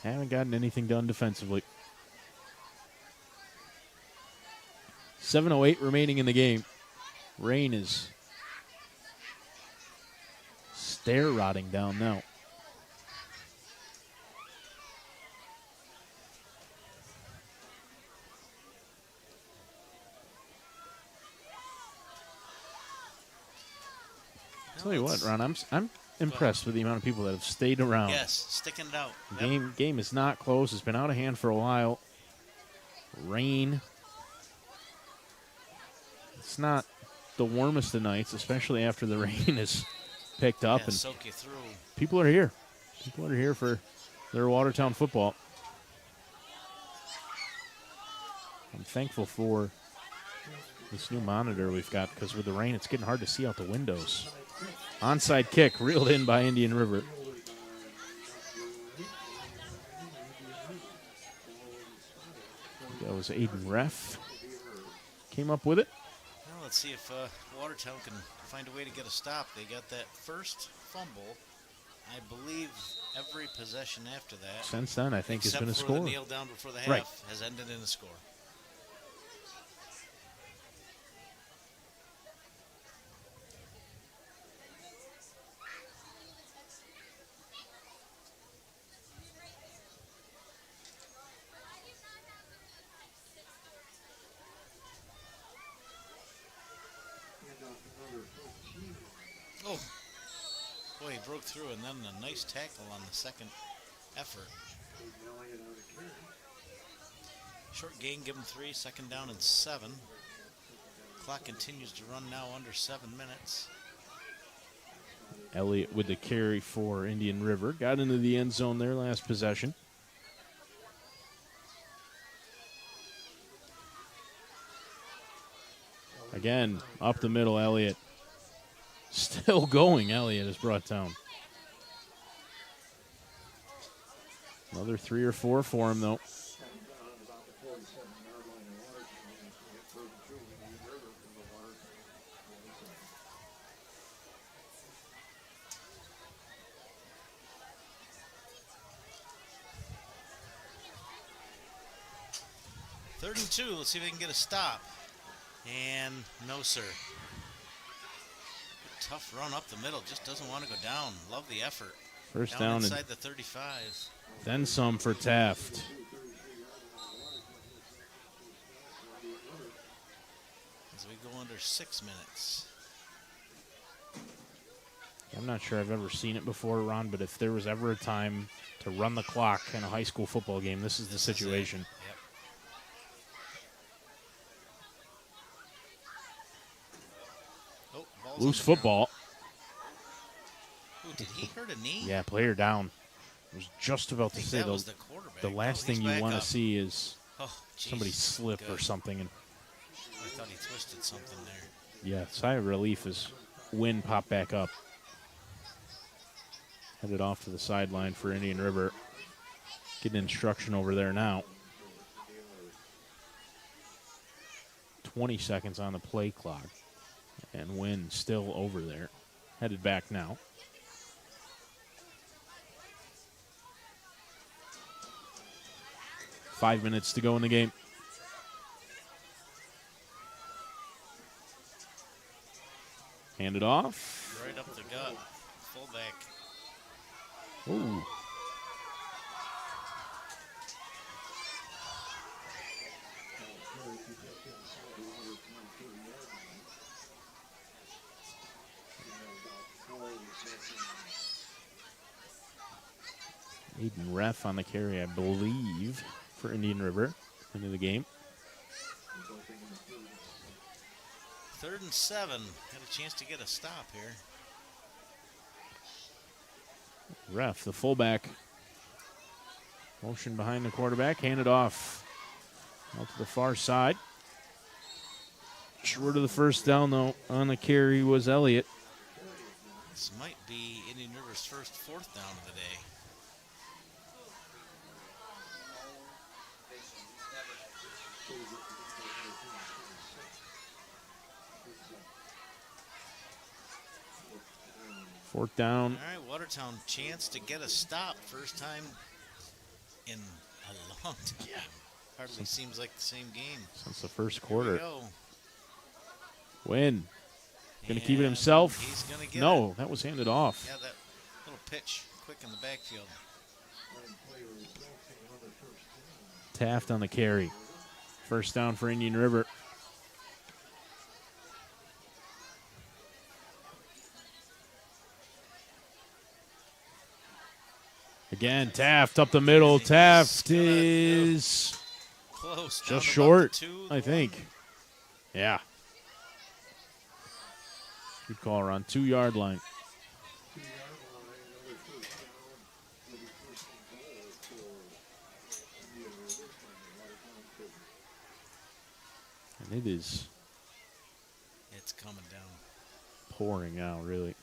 gotten anything done defensively. 7:08 remaining in the game. Rain is stare-rotting down now. Tell you what, Ron, I'm impressed with the amount of people that have stayed around.
Yes, sticking it out.
Game is not close. It's been out of hand for a while. Rain. It's not the warmest of nights, especially after the rain is picked up.
Yeah,
And
soak you through.
people are here. People are here for their Watertown football. I'm thankful for this new monitor we've got because with the rain, it's getting hard to see out the windows. Onside kick reeled in by Indian River. That was Aiden Reff. Came up with it.
Well, let's see if Watertown can find a way to get a stop. They got that first fumble. I believe every possession after that,
Since then, I think, has
except
been a
for
score.
the kneel down before the half,
Right.
has ended in a score. broke through, and then a nice tackle on the second effort. Short gain, give them 3, second down and 7. Clock continues to run now under 7 minutes.
Elliott with the carry for Indian River. Got into the end zone there last possession. Again, up the middle, Elliott. Still going, Elliott is brought down. Another 3 or 4 for him, though.
Third and 2. Let's see if they can get a stop. And no, sir. Tough run up the middle. Just doesn't want to go down. Love the effort.
First down
inside
and
the 35.
then some for Taft.
As we go under 6 minutes.
I'm not sure I've ever seen it before, Ron, but if there was ever a time to run the clock in a high school football game, this is the situation.
Yep. Oh, ball's
Loose
on the
football.
ground. Ooh, did he hurt a knee?
Yeah, player down. I was just about
I
to
think
say
that
the,
was the quarterback.
the last
he's
thing you
back
want to
up.
see is
Oh, geez.
somebody slip or
Good.
something. And
I thought he twisted something there.
yeah, sigh of relief as Wynn popped back up. Headed off to the sideline for Indian River. Getting instruction over there now. 20 seconds on the play clock. And Wynn still over there. Headed back now. Five minutes to go in the game. Hand it off.
Right up the gut. Fullback.
Ooh. Aiden Ref on the carry, I believe, for Indian River into the game.
3rd and 7. Had a chance to get a stop here.
Ref, the fullback. Motion behind the quarterback, handed off. Out to the far side. Short of the first down, though, on the carry was Elliott.
This might be Indian River's first 4th down of the day.
Fourth down.
All right, Watertown chance to get a stop. First time in a long time.
Yeah.
Hardly seems like the same game.
Since the first
Here
quarter.
we go.
Win. Going to keep it
And
himself.
He's going to get
No,
it.
that was handed off.
Yeah, that little pitch quick in the backfield.
Taft on the carry. First down for Indian River. Again, Taft up the middle. Taft is
Close. down
just
about
short,
the 2,
I think. Yeah. Good call, Ron. 2-yard line. And it is
It's coming down.
pouring out, really.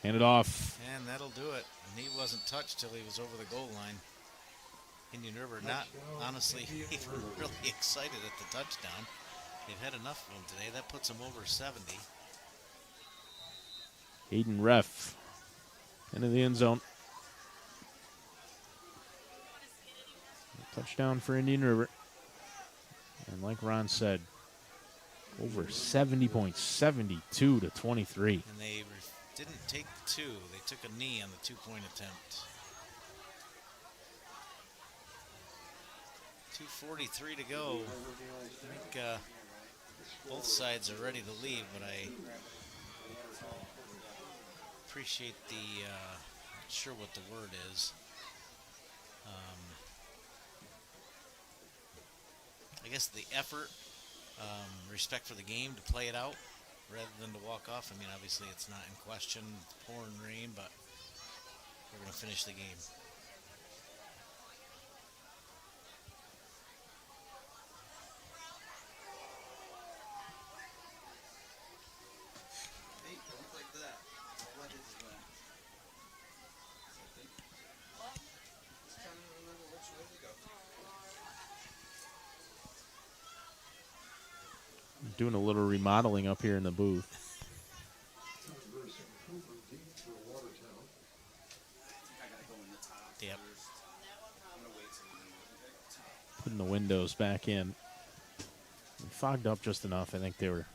Hand it off.
And that'll do it. And he wasn't touched till he was over the goal line. Indian River not honestly even really excited at the touchdown. They've had enough of them today. That puts them over 70.
Aiden Ref into the end zone. Touchdown for Indian River. And like Ron said, over 70 points, 72 to 23.
And they didn't take the 2. They took a knee on the 2-point attempt. 2:43 to go. I think both sides are ready to leave, but I appreciate the, not sure what the word is. I guess the effort, respect for the game to play it out rather than to walk off. I mean, obviously it's not in question, pouring rain, but we're going to finish the game.
Hey, don't like that. What is that? Just trying to remember which way to go.
Doing a little remodeling up here in the booth.
I gotta go in the top
Yep.
first. I'm gonna wait till you.
Putting the windows back in. Fogged up just enough. I think they were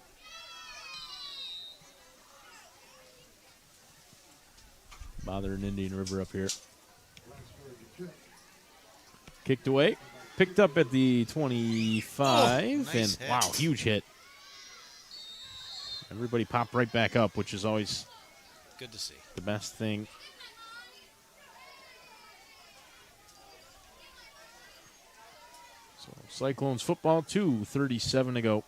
bothering Indian River up here. Kicked away. Picked up at the 25.
Oh, nice
and
hit.
wow, huge hit. Everybody popped right back up, which is always
Good to see.
the best thing. So Cyclones football 2:37 to go.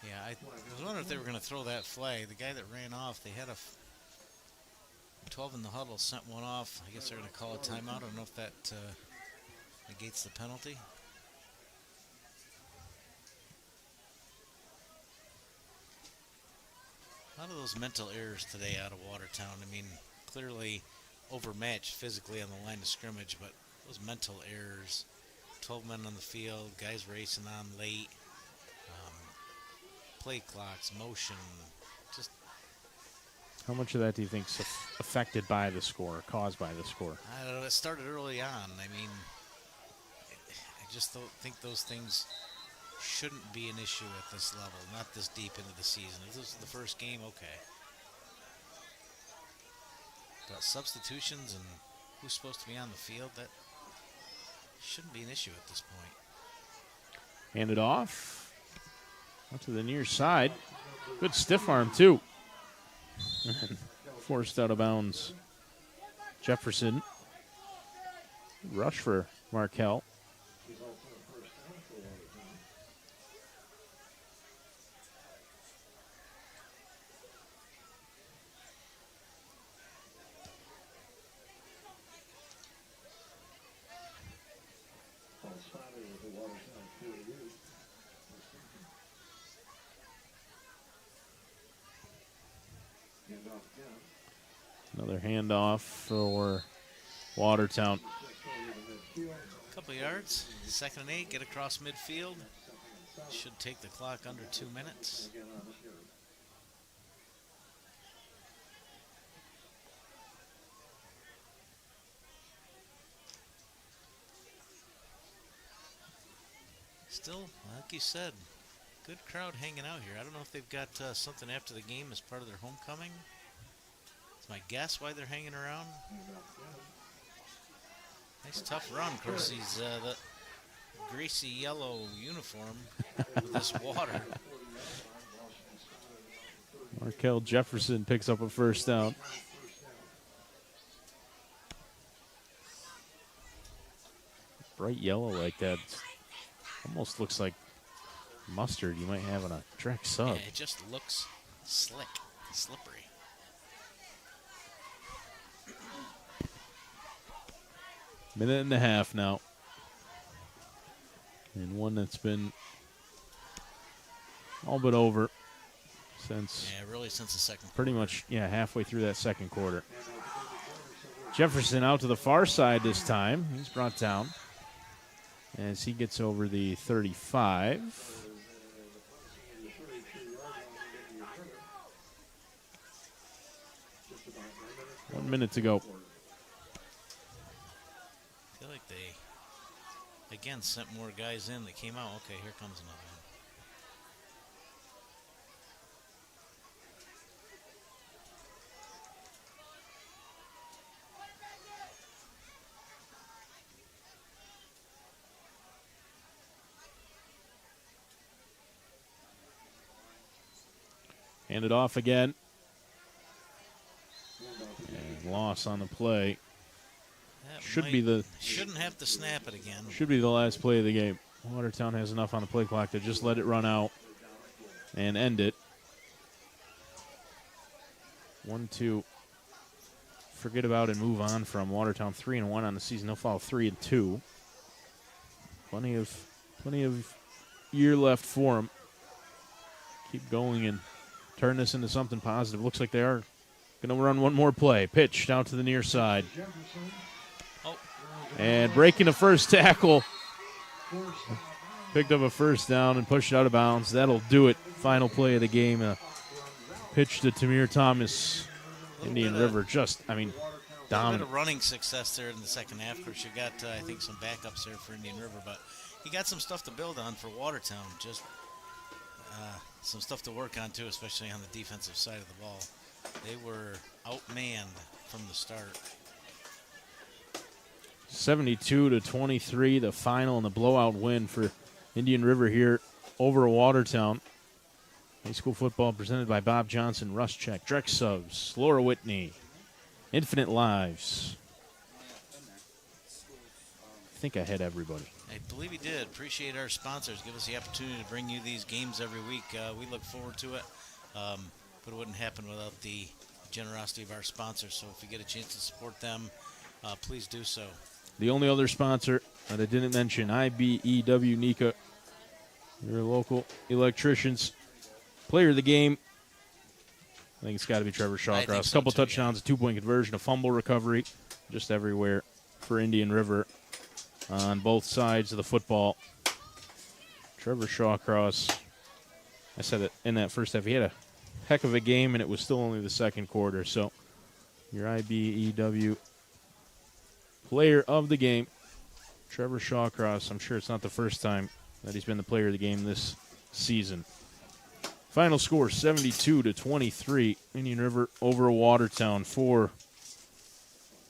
Yeah, I was wondering if they were going to throw that flag. The guy that ran off, they had a 12 in the huddle, sent one off. I guess they're going to call a timeout. I don't know if that negates the penalty. A lot of those mental errors today out of Watertown. I mean, clearly overmatched physically on the line of scrimmage, but those mental errors, 12 men on the field, guys racing on late, play clocks, motion, just
How much of that do you think is affected by the score, caused by the score?
I don't know. It started early on. I mean, I just don't think those things shouldn't be an issue at this level, not this deep into the season. If this is the first game, okay. But substitutions and who's supposed to be on the field, that shouldn't be an issue at this point.
Hand it off. Out to the near side. Good stiff arm, too. Forced out of bounds. Jefferson. Rush for Markel. Another handoff for Watertown.
Couple yards, 2nd and 8, get across midfield. Should take the clock under 2 minutes. Still, like you said, good crowd hanging out here. I don't know if they've got something after the game as part of their homecoming. It's my guess why they're hanging around. Nice tough run. Of course, he's the greasy yellow uniform with this water.
Markel Jefferson picks up a first down. Bright yellow like that. Almost looks like mustard you might have on a Trek sub.
Yeah, it just looks slick, slippery.
Minute and a half now. And one that's been all but over since
Yeah, really since the second
pretty much, halfway through that second quarter. Jefferson out to the far side this time. He's brought down. as he gets over the 35. 1 minute to go.
I feel like they, again, sent more guys in that came out. Okay, here comes another one.
Hand it off again. And loss on the play.
That shouldn't have to snap it again.
Should be the last play of the game. Watertown has enough on the play clock to just let it run out and end it. 1-2. Forget about and move on from Watertown. 3-1 on the season. They'll fall 3-2. Plenty of year left for them. Keep going and turn this into something positive. Looks like they are going to run one more play. Pitched out to the near side.
Oh.
And breaking the first tackle. Picked up a first down and pushed out of bounds. That'll do it. Final play of the game. Pitch to Tamir Thomas. Indian River dominant.
A bit of running success there in the second half. Of course, you got, I think, some backups there for Indian River, but he got some stuff to build on for Watertown. Just some stuff to work on, too, especially on the defensive side of the ball. They were outmanned from the start.
72-23, the final and the blowout win for Indian River here over Watertown. High school football presented by Bob Johnson, Russ Check, Drex Subs, Laura Whitney, Infinite Lives. I think I had everybody.
I believe he did. Appreciate our sponsors. Give us the opportunity to bring you these games every week. We look forward to it, but it wouldn't happen without the generosity of our sponsors. So if you get a chance to support them, please do so.
The only other sponsor that I didn't mention, IBEW Nika, your local electricians. Player of the game, I think it's got to be Trevor Shawcross. A couple touchdowns, a 2-point conversion, a fumble recovery, just everywhere for Indian River on both sides of the football. Trevor Shawcross, I said that in that first half, he had a heck of a game, and it was still only the second quarter. So your IBEW player of the game, Trevor Shawcross. I'm sure it's not the first time that he's been the player of the game this season. Final score, 72-23. Indian River over Watertown. For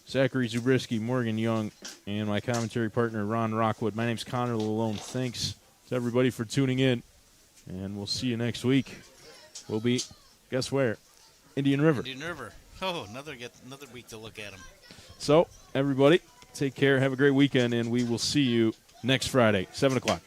Zachary Zubriski, Morgan Young, and my commentary partner, Ron Rockwood. My name's Connor Lalone. Thanks to everybody for tuning in, and we'll see you next week. We'll be, guess where? Indian River.
Indian River. Oh, another week to look at them.
So, everybody, take care. Have a great weekend, and we will see you next Friday, 7 o'clock.